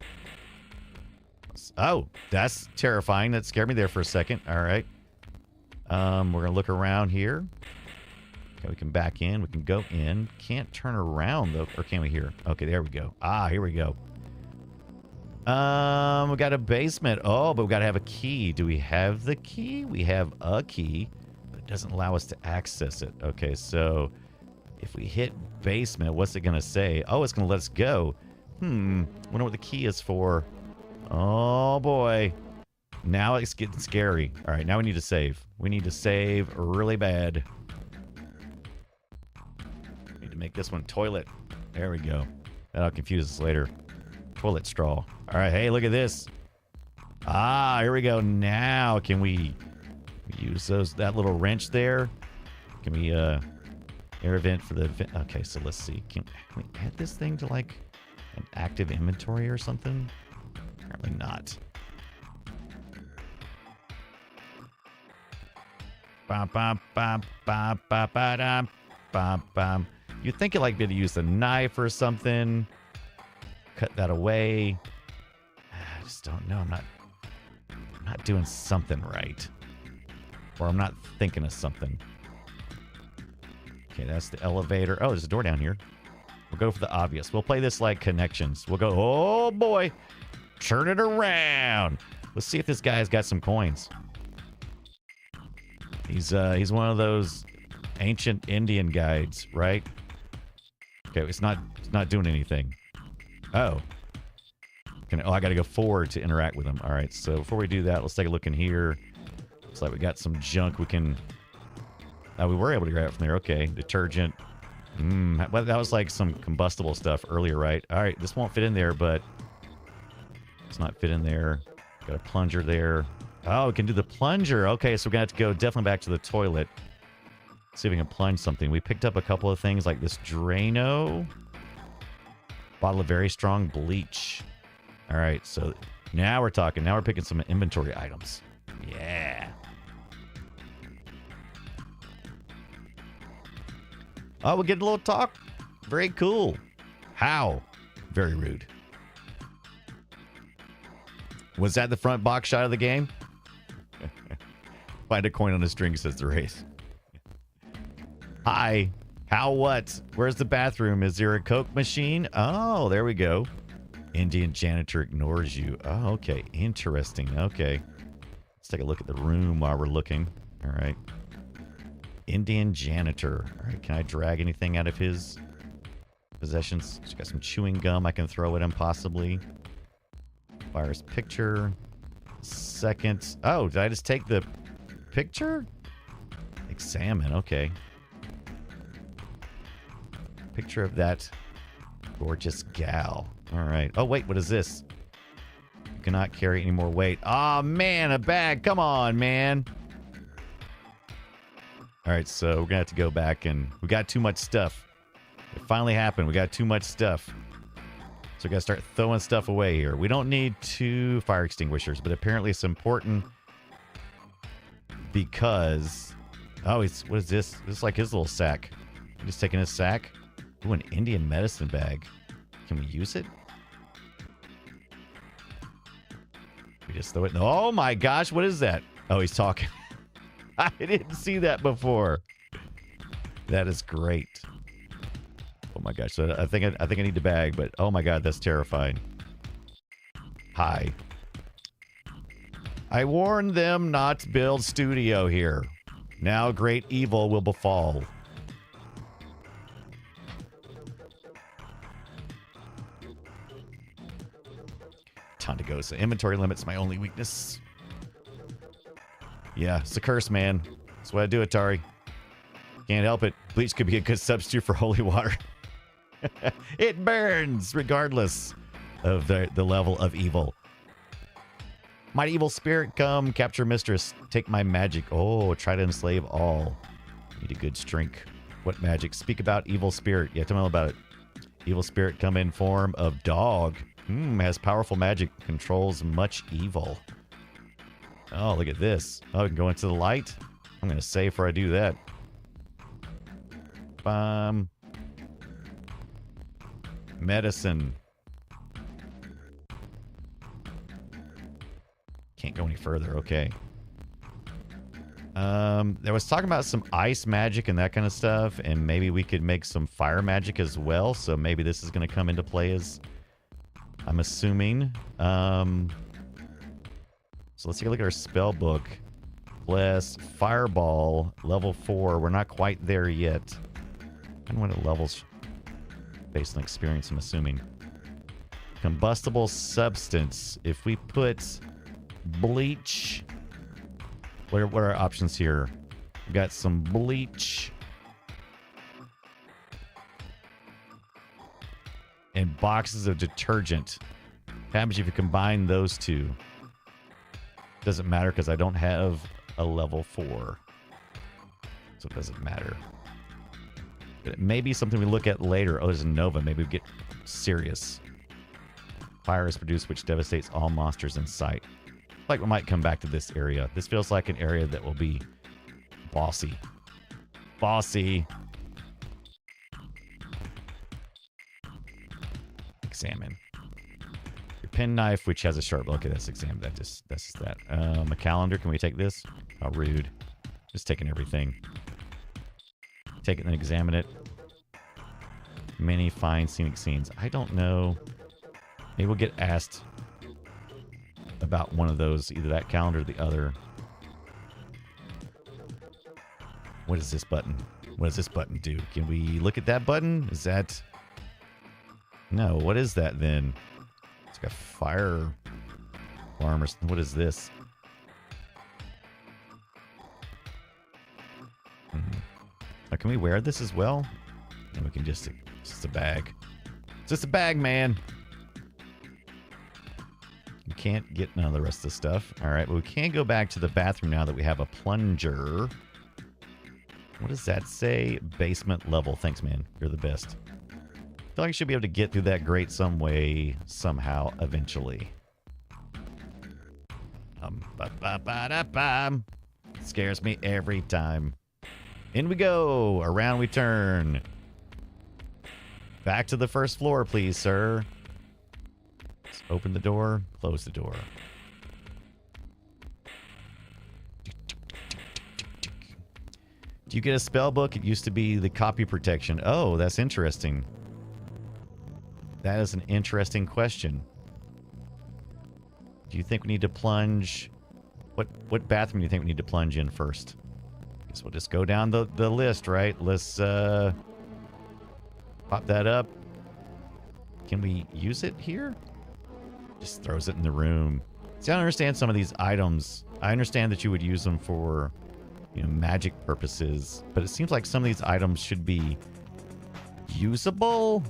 Oh, that's terrifying. That scared me there for a second. All right. We're going to look around here. Okay, we can back in. We can go in. Can't turn around, though. Or can we here? Okay, there we go. Ah, here we go. We got a basement. Oh, but we got to have a key. Do we have the key? We have a key, but it doesn't allow us to access it. Okay, so if we hit basement, what's it going to say? Oh, it's going to let us go. Wonder what the key is for. Oh, boy. Now it's getting scary. All right, now we need to save. We need to save really bad. Need to make this one toilet. There we go. That'll confuse us later. Toilet straw. All right, hey, look at this. Ah, here we go. Now, can we use that little wrench there? Can we air vent for the vent? Okay, so let's see. Can we add this thing to like an active inventory or something? Apparently not. You'd think it like be to use a knife or something. Cut that away. I just don't know. I'm not doing something right. Or I'm not thinking of something. Okay, that's the elevator. Oh, there's a door down here. We'll go for the obvious. We'll play this like Connections. We'll go, oh boy. Turn it around. Let's see if this guy's got some coins. He's one of those ancient Indian guides, right? Okay, it's not doing anything. Oh. I got to go forward to interact with him. All right, so before we do that, let's take a look in here. Looks like we got some junk we can... Oh, we were able to grab it from there. Okay, detergent. Well, that was like some combustible stuff earlier, right? All right, this won't fit in there, but... It's not fit in there. Got a plunger there. Oh, we can do the plunger. Okay, so we're going to have to go definitely back to the toilet. See if we can plunge something. We picked up a couple of things like this Drano. Bottle of very strong bleach. All right, so now we're talking. Now we're picking some inventory items. Yeah. Oh, we're getting a little talk. Very cool. How? Very rude. Was that the front box shot of the game? Find a coin on a string, says the race. Hi. How what? Where's the bathroom? Is there a Coke machine? Oh, there we go. Indian janitor ignores you. Oh, okay. Interesting. Okay. Let's take a look at the room while we're looking. All right. Indian janitor. All right. Can I drag anything out of his possessions? He's got some chewing gum I can throw at him, possibly. Fire's picture. Second. Oh, did I just take the picture? Examine. Okay. Picture of that gorgeous gal. All right. Oh, wait. What is this? You cannot carry any more weight. Oh, man. A bag. Come on, man. All right. So we're going to have to go back and we got too much stuff. It finally happened. We got too much stuff. So we got to start throwing stuff away here. We don't need 2 fire extinguishers, but apparently it's important because... Oh, what is this? This is like his little sack. He's just taking his sack. Ooh, an Indian medicine bag. Can we use it? We just throw it. Oh my gosh, what is that? Oh, he's talking. I didn't see that before. That is great. Oh my gosh, so I think I need the bag, but oh my god, that's terrifying. Hi. I warned them not to build studio here. Now great evil will befall. Time to go. So inventory limit's my only weakness. Yeah, it's a curse, man. That's why I do it, Atari. Can't help it. Bleach could be a good substitute for holy water. It burns regardless of the level of evil. Mighty evil spirit, come capture Mistress. Take my magic. Oh, try to enslave all. Need a good strength. What magic? Speak about evil spirit. Yeah, tell me all about it. Evil spirit come in form of dog. Has powerful magic. Controls much evil. Oh, look at this. Oh, we can go into the light. I'm going to save before I do that. Medicine. Can't go any further. Okay. There was talking about some ice magic and that kind of stuff, and maybe we could make some fire magic as well. So maybe this is going to come into play as I'm assuming. So let's take a look at our spell book. Bless, Fireball, level 4. We're not quite there yet. I don't know what it levels based on experience, I'm assuming. Combustible substance. If we put bleach, what are our options here? We've got some bleach and boxes of detergent. What happens if you combine those two? Doesn't matter because I don't have a level 4. So it doesn't matter. But it may be something we look at later. Oh, there's a Nova. Maybe we get serious. Fire is produced which devastates all monsters in sight. Like we might come back to this area. This feels like an area that will be bossy. Bossy. Examine. Your penknife, which has a sharp. Okay, that's examine. That's just that. A calendar. Can we take this? How rude. Just taking everything. Take it and examine it. Many fine scenic scenes. I don't know. Maybe we'll get asked about one of those, either that calendar or the other. What is this button? What does this button do? Can we look at that button? Is that... No, what is that then? It's like a fire alarm or something. What is this? Oh, can we wear this as well? And we can just... It's just a bag. It's just a bag, man. You can't get none of the rest of the stuff. All right, but we can go back to the bathroom now that we have a plunger. What does that say? Basement level. Thanks, man. You're the best. I feel like I should be able to get through that grate some way, somehow, eventually. Scares me every time. In we go. Around we turn. Back to the first floor, please, sir. Let's open the door. Close the door. Do you get a spell book? It used to be the copy protection. Oh, that's interesting. That is an interesting question. Do you think we need to plunge? What bathroom do you think we need to plunge in first? Guess we'll just go down the list, right? Let's pop that up. Can we use it here? Just throws it in the room. See, I don't understand some of these items. I understand that you would use them for, you know, magic purposes, but it seems like some of these items should be usable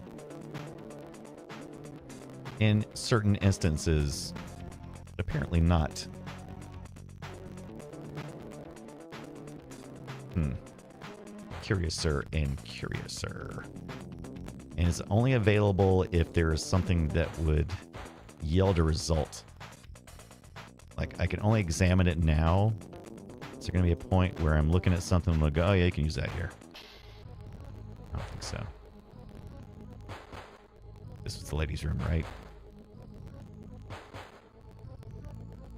in certain instances. But apparently not. Curiouser and curiouser. And it's only available if there's something that would yield a result. Like, I can only examine it now. Is there going to be a point where I'm looking at something and I'll go, oh yeah, you can use that here? I don't think so. This was the ladies' room, right?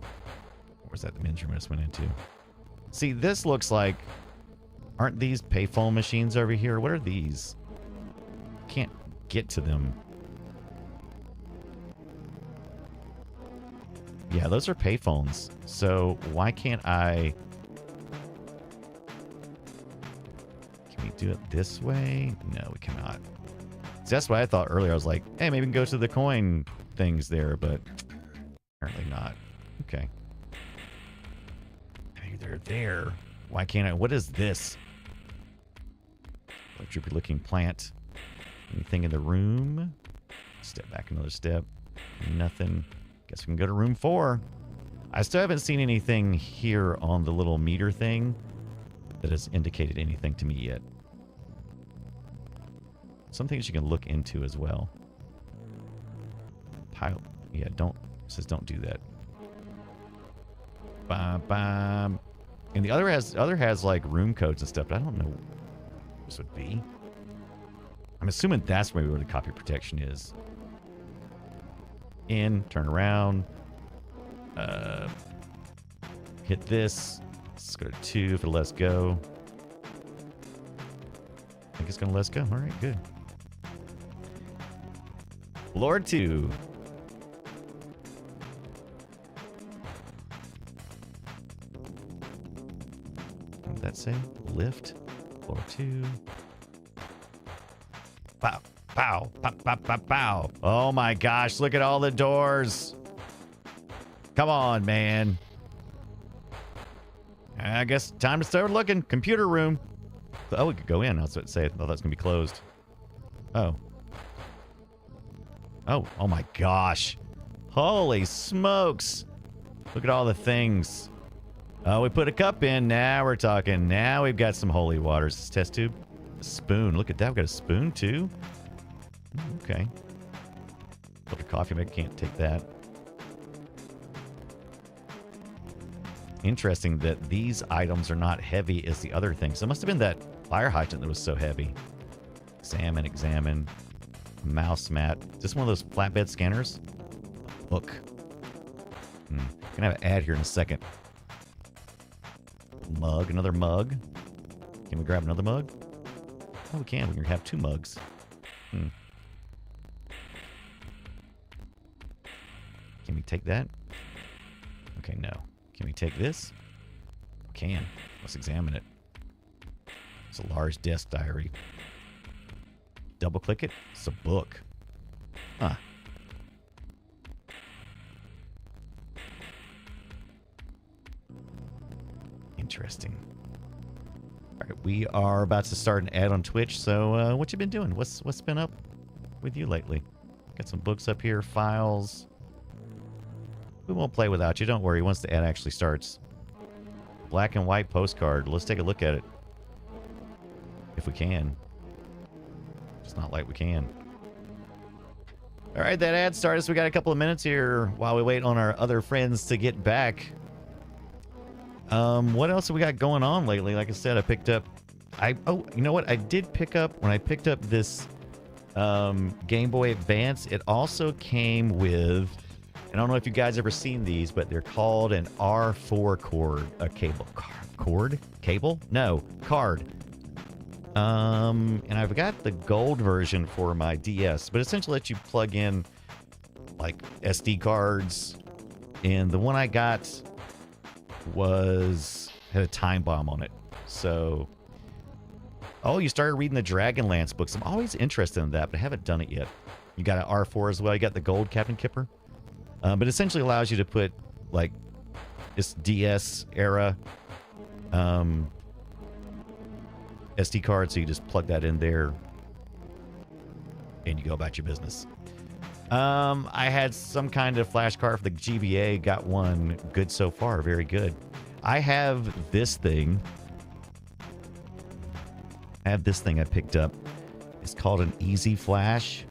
Or was that the men's room I just went into? See, this looks like... Aren't these payphone machines over here? What are these? Can't get to them. Yeah, those are payphones. So why can't I... Can we do it this way? No, we cannot. See, that's what I thought earlier. I was like, hey, maybe we can go to the coin things there, but apparently not. Okay. Maybe they're there. Why can't I? What is this? A droopy looking plant. Anything in the room? Step back another step. Nothing. Guess we can go to room 4. I still haven't seen anything here on the little meter thing that has indicated anything to me yet. Some things you can look into as well. Pile. Yeah, don't. It says don't do that. Bam, bam. And the other has like room codes and stuff, but I don't know what this would be. I'm assuming that's maybe where the copy protection is. In, turn around. Hit this. Let's go to 2 for let's go. I think it's gonna let's go. All right, good. Floor 2. What did that say? Lift. Floor 2. Pow, pow, pow, pow, pow, pow. Oh my gosh, look at all the doors. Come on, man. I guess time to start looking. Computer room. Oh, we could go in. I was about to say, I thought that's going to be closed. Oh. Oh my gosh. Holy smokes. Look at all the things. Oh, we put a cup in. Now we're talking. Now we've got some holy waters. This test tube. A spoon. Look at that. We've got a spoon too. Okay. Filter coffee maker. Can't take that. Interesting that these items are not heavy as the other things. It must have been that fire hydrant that was so heavy. Examine. Mouse mat. Is this one of those flatbed scanners? Look. Gonna have an ad here in a second. Mug. Another mug. Can we grab another mug? Oh, we can. We can have 2 mugs. Can we take that? Okay, no. Can we take this? We can. Let's examine it. It's a large desk diary. Double click it. It's a book. Huh. Interesting. All right, we are about to start an ad on Twitch. So, what you been doing? What's been up with you lately? Got some books up here, files. We won't play without you. Don't worry. Once the ad actually starts. Black and white postcard. Let's take a look at it. If we can. It's not like we can. All right, that ad started. So we got a couple of minutes here while we wait on our other friends to get back. What else have we got going on lately? Like I said, I picked up... Oh, you know what? I did pick up... When I picked up this Game Boy Advance, it also came with... I don't know if you guys ever seen these, but they're called an R4 cord, a cable. Cord? Cable? No, card. And I've got the gold version for my DS, but essentially lets you plug in like SD cards. And the one I got had a time bomb on it. So, oh, you started reading the Dragonlance books. I'm always interested in that, but I haven't done it yet. You got an R4 as well. You got the gold Captain Kipper. But essentially allows you to put like this DS era SD card, so you just plug that in there and you go about your business. I had some kind of flash card for the GBA, got one good so far, very good. I have this thing. I picked up. It's called an Easy Flash.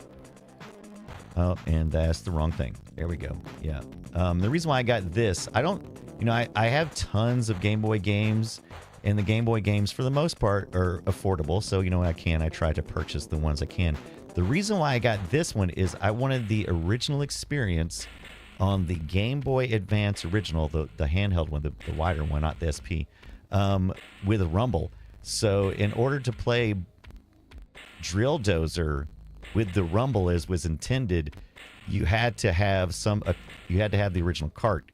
Oh, and that's the wrong thing. There we go. Yeah. The reason why I got this, I have tons of Game Boy games, and the Game Boy games, for the most part, are affordable. So, when I try to purchase the ones I can. The reason why I got this one is I wanted the original experience on the Game Boy Advance original, the handheld one, the wider one, not the SP, with a rumble. So, in order to play Drill Dozer with the rumble as was intended, you had to have the original cart,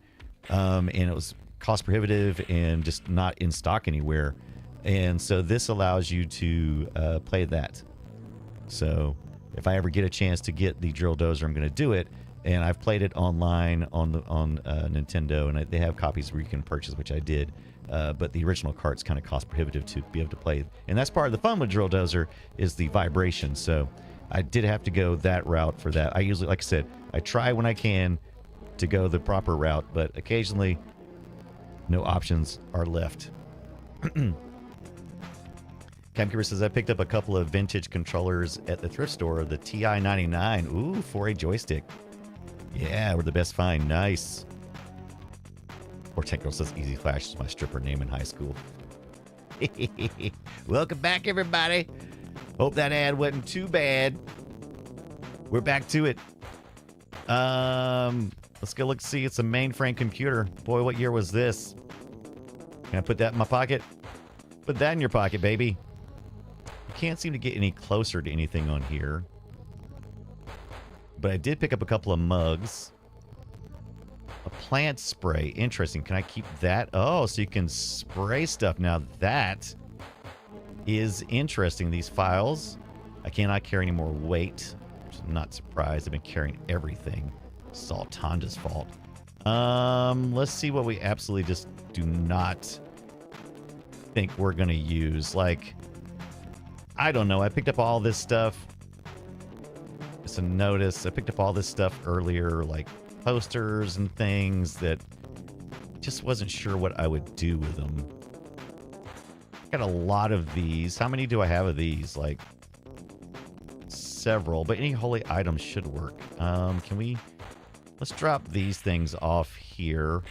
and it was cost prohibitive and just not in stock anywhere. And so this allows you to play that. So if I ever get a chance to get the Drill Dozer, I'm going to do it. And I've played it online on Nintendo, and they have copies where you can purchase, which I did. But the original cart's kind of cost prohibitive to be able to play. And that's part of the fun with Drill Dozer is the vibration. So I did have to go that route for that. I usually, like I said, I try when I can to go the proper route, but occasionally no options are left. Camkeeper says, I picked up a couple of vintage controllers at the thrift store, the TI-99. Ooh, for a joystick. Yeah, we're the best find. Nice. Or Tank Girl says, Easy Flash is my stripper name in high school. Welcome back, everybody. Hope that ad wasn't too bad. We're back to it. Let's go look, see. It's a mainframe computer. Boy, what year was this? Can I put that in my pocket? Put that in your pocket, baby. I can't seem to get any closer to anything on here. But I did pick up a couple of mugs. A plant spray. Interesting. Can I keep that? Oh, so you can spray stuff. Now that is interesting. These files. I cannot carry any more weight. Which I'm not surprised. I've been carrying everything. It's all Tanja's fault. Let's see what we absolutely just do not think we're going to use. Like, I don't know. I picked up all this stuff. Just a notice. I picked up all this stuff earlier, like posters and things that just wasn't sure what I would do with them. Got a lot of these. How many do I have of these? Like several, but any holy items should work. Can we... Let's drop these things off here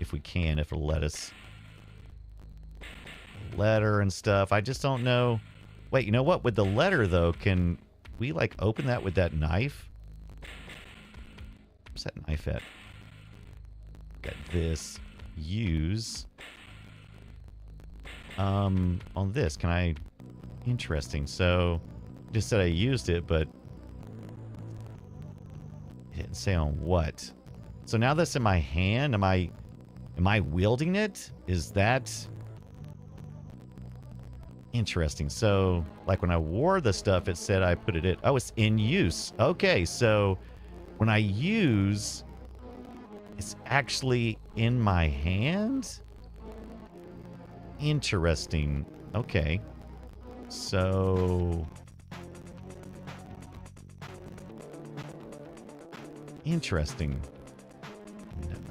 if we can, if it'll let us. Letter and stuff. I just don't know. Wait, you know what? With the letter, though, can we, like, open that with that knife? Where's that knife at? Got this. Use. On this, can I... Interesting. So, just said I used it, but... It didn't say on what. So now that's in my hand. Am I wielding it? Is that interesting? So like when I wore the stuff, it said I put it in. Oh, it's in use. Okay, so when I use, it's actually in my hand. Interesting. Okay. So interesting.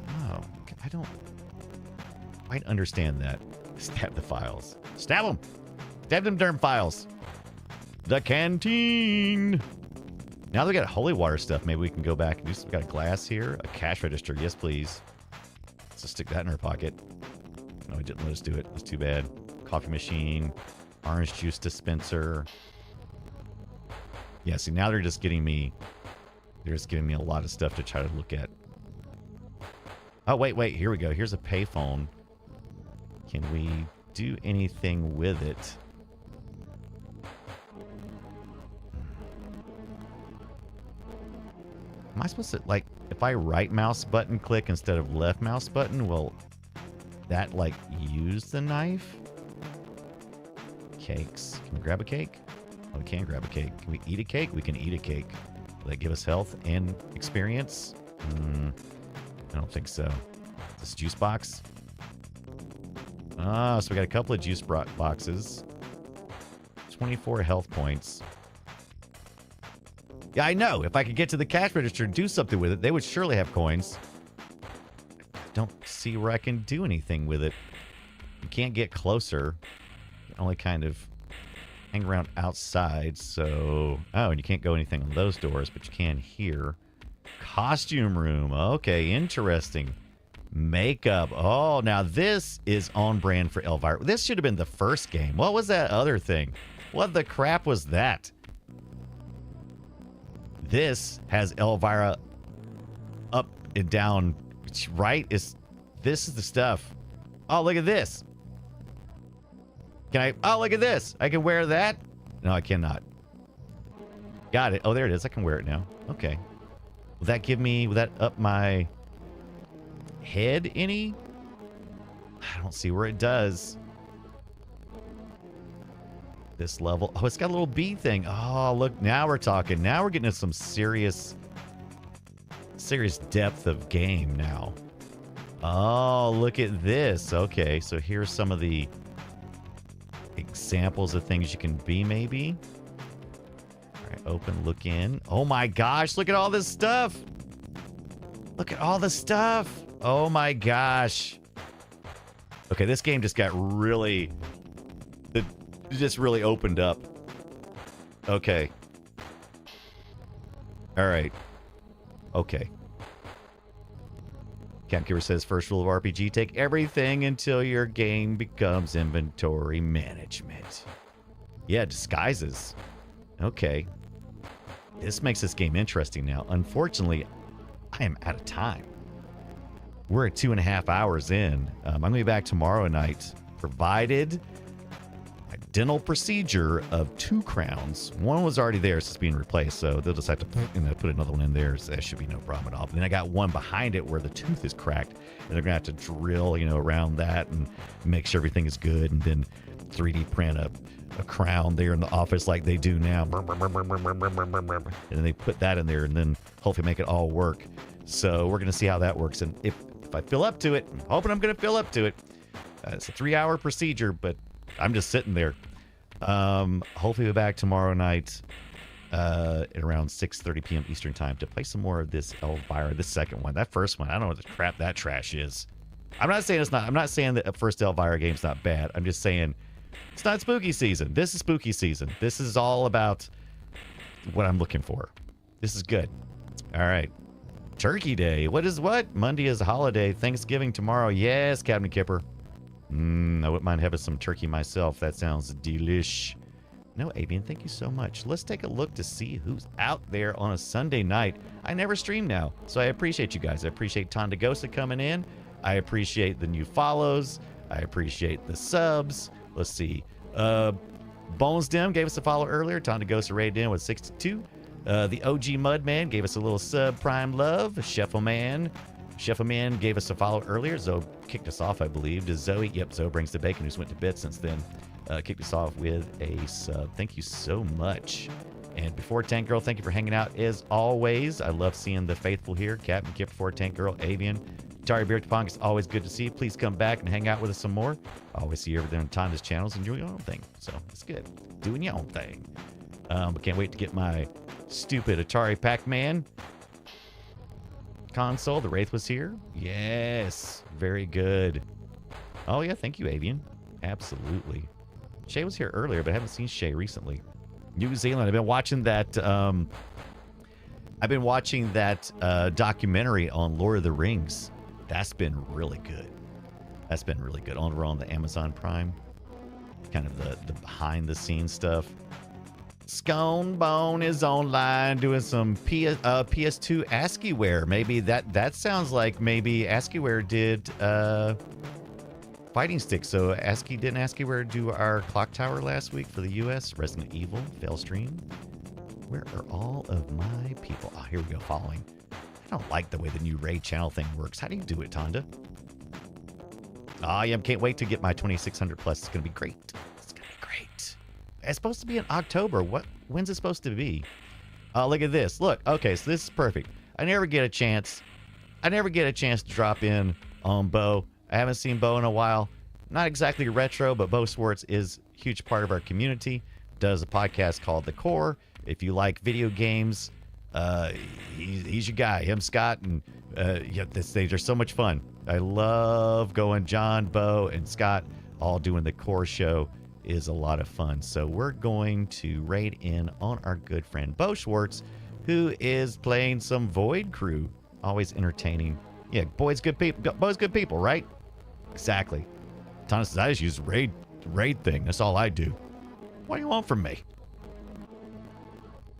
Oh, I don't quite understand that. Stab the files. Stab them! Stab them darn files. The canteen! Now they got holy water stuff. Maybe we can go back and do some. We got a glass here. A cash register. Yes, please. Let's just stick that in our pocket. No, he didn't let us do it. That's too bad. Coffee machine. Orange juice dispenser. Yeah, see, now they're just getting me... They're just giving me a lot of stuff to try to look at. Oh, wait. Here we go. Here's a payphone. Can we do anything with it? Am I supposed to, like, if I right mouse button click instead of left mouse button, will that, like, use the knife? Cakes. Can we grab a cake? Oh, we can grab a cake. Can we eat a cake? We can eat a cake. Will that give us health and experience? I don't think so. This juice box? Ah, so we got a couple of juice boxes. 24 health points. Yeah, I know. If I could get to the cash register and do something with it, they would surely have coins. Don't see where I can do anything with it. You can't get closer. You can only kind of hang around outside, so... Oh, and you can't go anything on those doors, but you can here. Costume room. Okay, interesting. Makeup. Oh, now this is on brand for Elvira. This should have been the first game. What was that other thing? What the crap was that? This has Elvira up and down, right? This is the stuff. Oh, look at this. Can I? Oh, look at this. I can wear that? No, I cannot. Got it. Oh, there it is. I can wear it now. Okay. Will that give me, will that up my head any? I don't see where it does. This level. Oh, it's got a little bee thing. Oh, look. Now we're talking. Now we're getting into some serious depth of game now. Oh, look at this. Okay, so here's some of the examples of things you can be, maybe. All right, open, look in. Oh my gosh, look at all this stuff. Look at all the stuff. Oh my gosh. Okay, this game just got really... It just really opened up. Okay. All right. Okay. Capkeeper says, first rule of RPG, take everything until your game becomes inventory management. Yeah, disguises. Okay. This makes this game interesting now. Unfortunately, I am out of time. We're at 2.5 hours in. I'm going to be back tomorrow night, provided a dental procedure of 2 crowns. One was already there, so it's being replaced, so they'll just have to put another one in there. So that should be no problem at all. But then I got one behind it where the tooth is cracked, and they're going to have to drill, around that and make sure everything is good, and then 3D print a crown there in the office like they do now. And then they put that in there and then hopefully make it all work. So we're going to see how that works. And if I feel up to it, I'm hoping I'm going to feel up to it. It's a 3-hour procedure, but I'm just sitting there. Hopefully we'll be back tomorrow night at around 6:30 p.m. Eastern time to play some more of this Elvira, this second one. That first one, I don't know what the crap that trash is. I'm not saying that a first Elvira game's not bad. I'm just saying it's not spooky season. This is spooky season. This is all about what I'm looking for. This is good. All right. Turkey Day. What? Monday is a holiday. Thanksgiving tomorrow. Yes, Captain Kipper. I wouldn't mind having some turkey myself. That sounds delish. No, Avian, thank you so much. Let's take a look to see who's out there on a Sunday night. I never stream now, so I appreciate you guys. I appreciate Tondagosa coming in. I appreciate the new follows. I appreciate the subs. Let's see. Bones Dim gave us a follow earlier. Tondagosa raided in with 62. The OG Mudman gave us a little sub prime love. Sheffaman gave us a follow earlier. Zoe kicked us off, I believe. Does Zoe? Yep, Zoe brings the bacon, who's went to bed since then. Kicked us off with a sub. Thank you so much. And before Tank Girl, thank you for hanging out as always. I love seeing the faithful here. Captain Kip, before Tank Girl, Avian, Atari Beer Pong. It's always good to see you. Please come back and hang out with us some more. I always see you over there on Tonda's channels and doing your own thing. So it's good. Doing your own thing. But can't wait to get my stupid Atari Pac-Man console. The Wraith was here. Yes. Very good. Oh, yeah. Thank you, Avian. Absolutely. Shay was here earlier, but I haven't seen Shay recently. New Zealand. I've been watching that documentary on Lord of the Rings. That's been really good. Over on the Amazon Prime. Kind of the behind the scenes stuff. Scone Bone is online doing some PS2 ASCIIware. Maybe that sounds like maybe ASCIIware did fighting sticks. So didn't ASCIIware do our clock tower last week for the US? Resident Evil, fail stream. Where are all of my people? Oh, here we go, following. I don't like the way the new raid channel thing works. How do you do it, Tonda? Oh, yeah, can't wait to get my 2600 plus. It's going to be great. It's going to be great. It's supposed to be in October. When's it supposed to be? Oh, look at this. Look, okay, so this is perfect. I never get a chance to drop in on Bo. I haven't seen Bo in a while. Not exactly retro, but Bo Swartz is a huge part of our community. Does a podcast called The Core. If you like video games, he's your guy. Him, Scott, and they're so much fun. I love going. John, Bo, and Scott all doing The Core show is a lot of fun. So we're going to raid in on our good friend Bo Schwartz, who is playing some Void Crew. Always entertaining. Yeah, Bo's good people, right? Exactly. Thomas says, I just use raid thing. That's all I do. What do you want from me?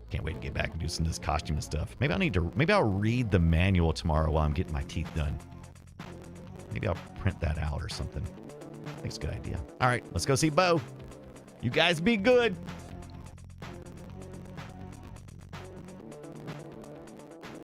Can't wait to get back and do some of this costume and stuff. Maybe I'll read the manual tomorrow while I'm getting my teeth done. Maybe I'll print that out or something. I think it's a good idea. All right, let's go see Bo. You guys be good.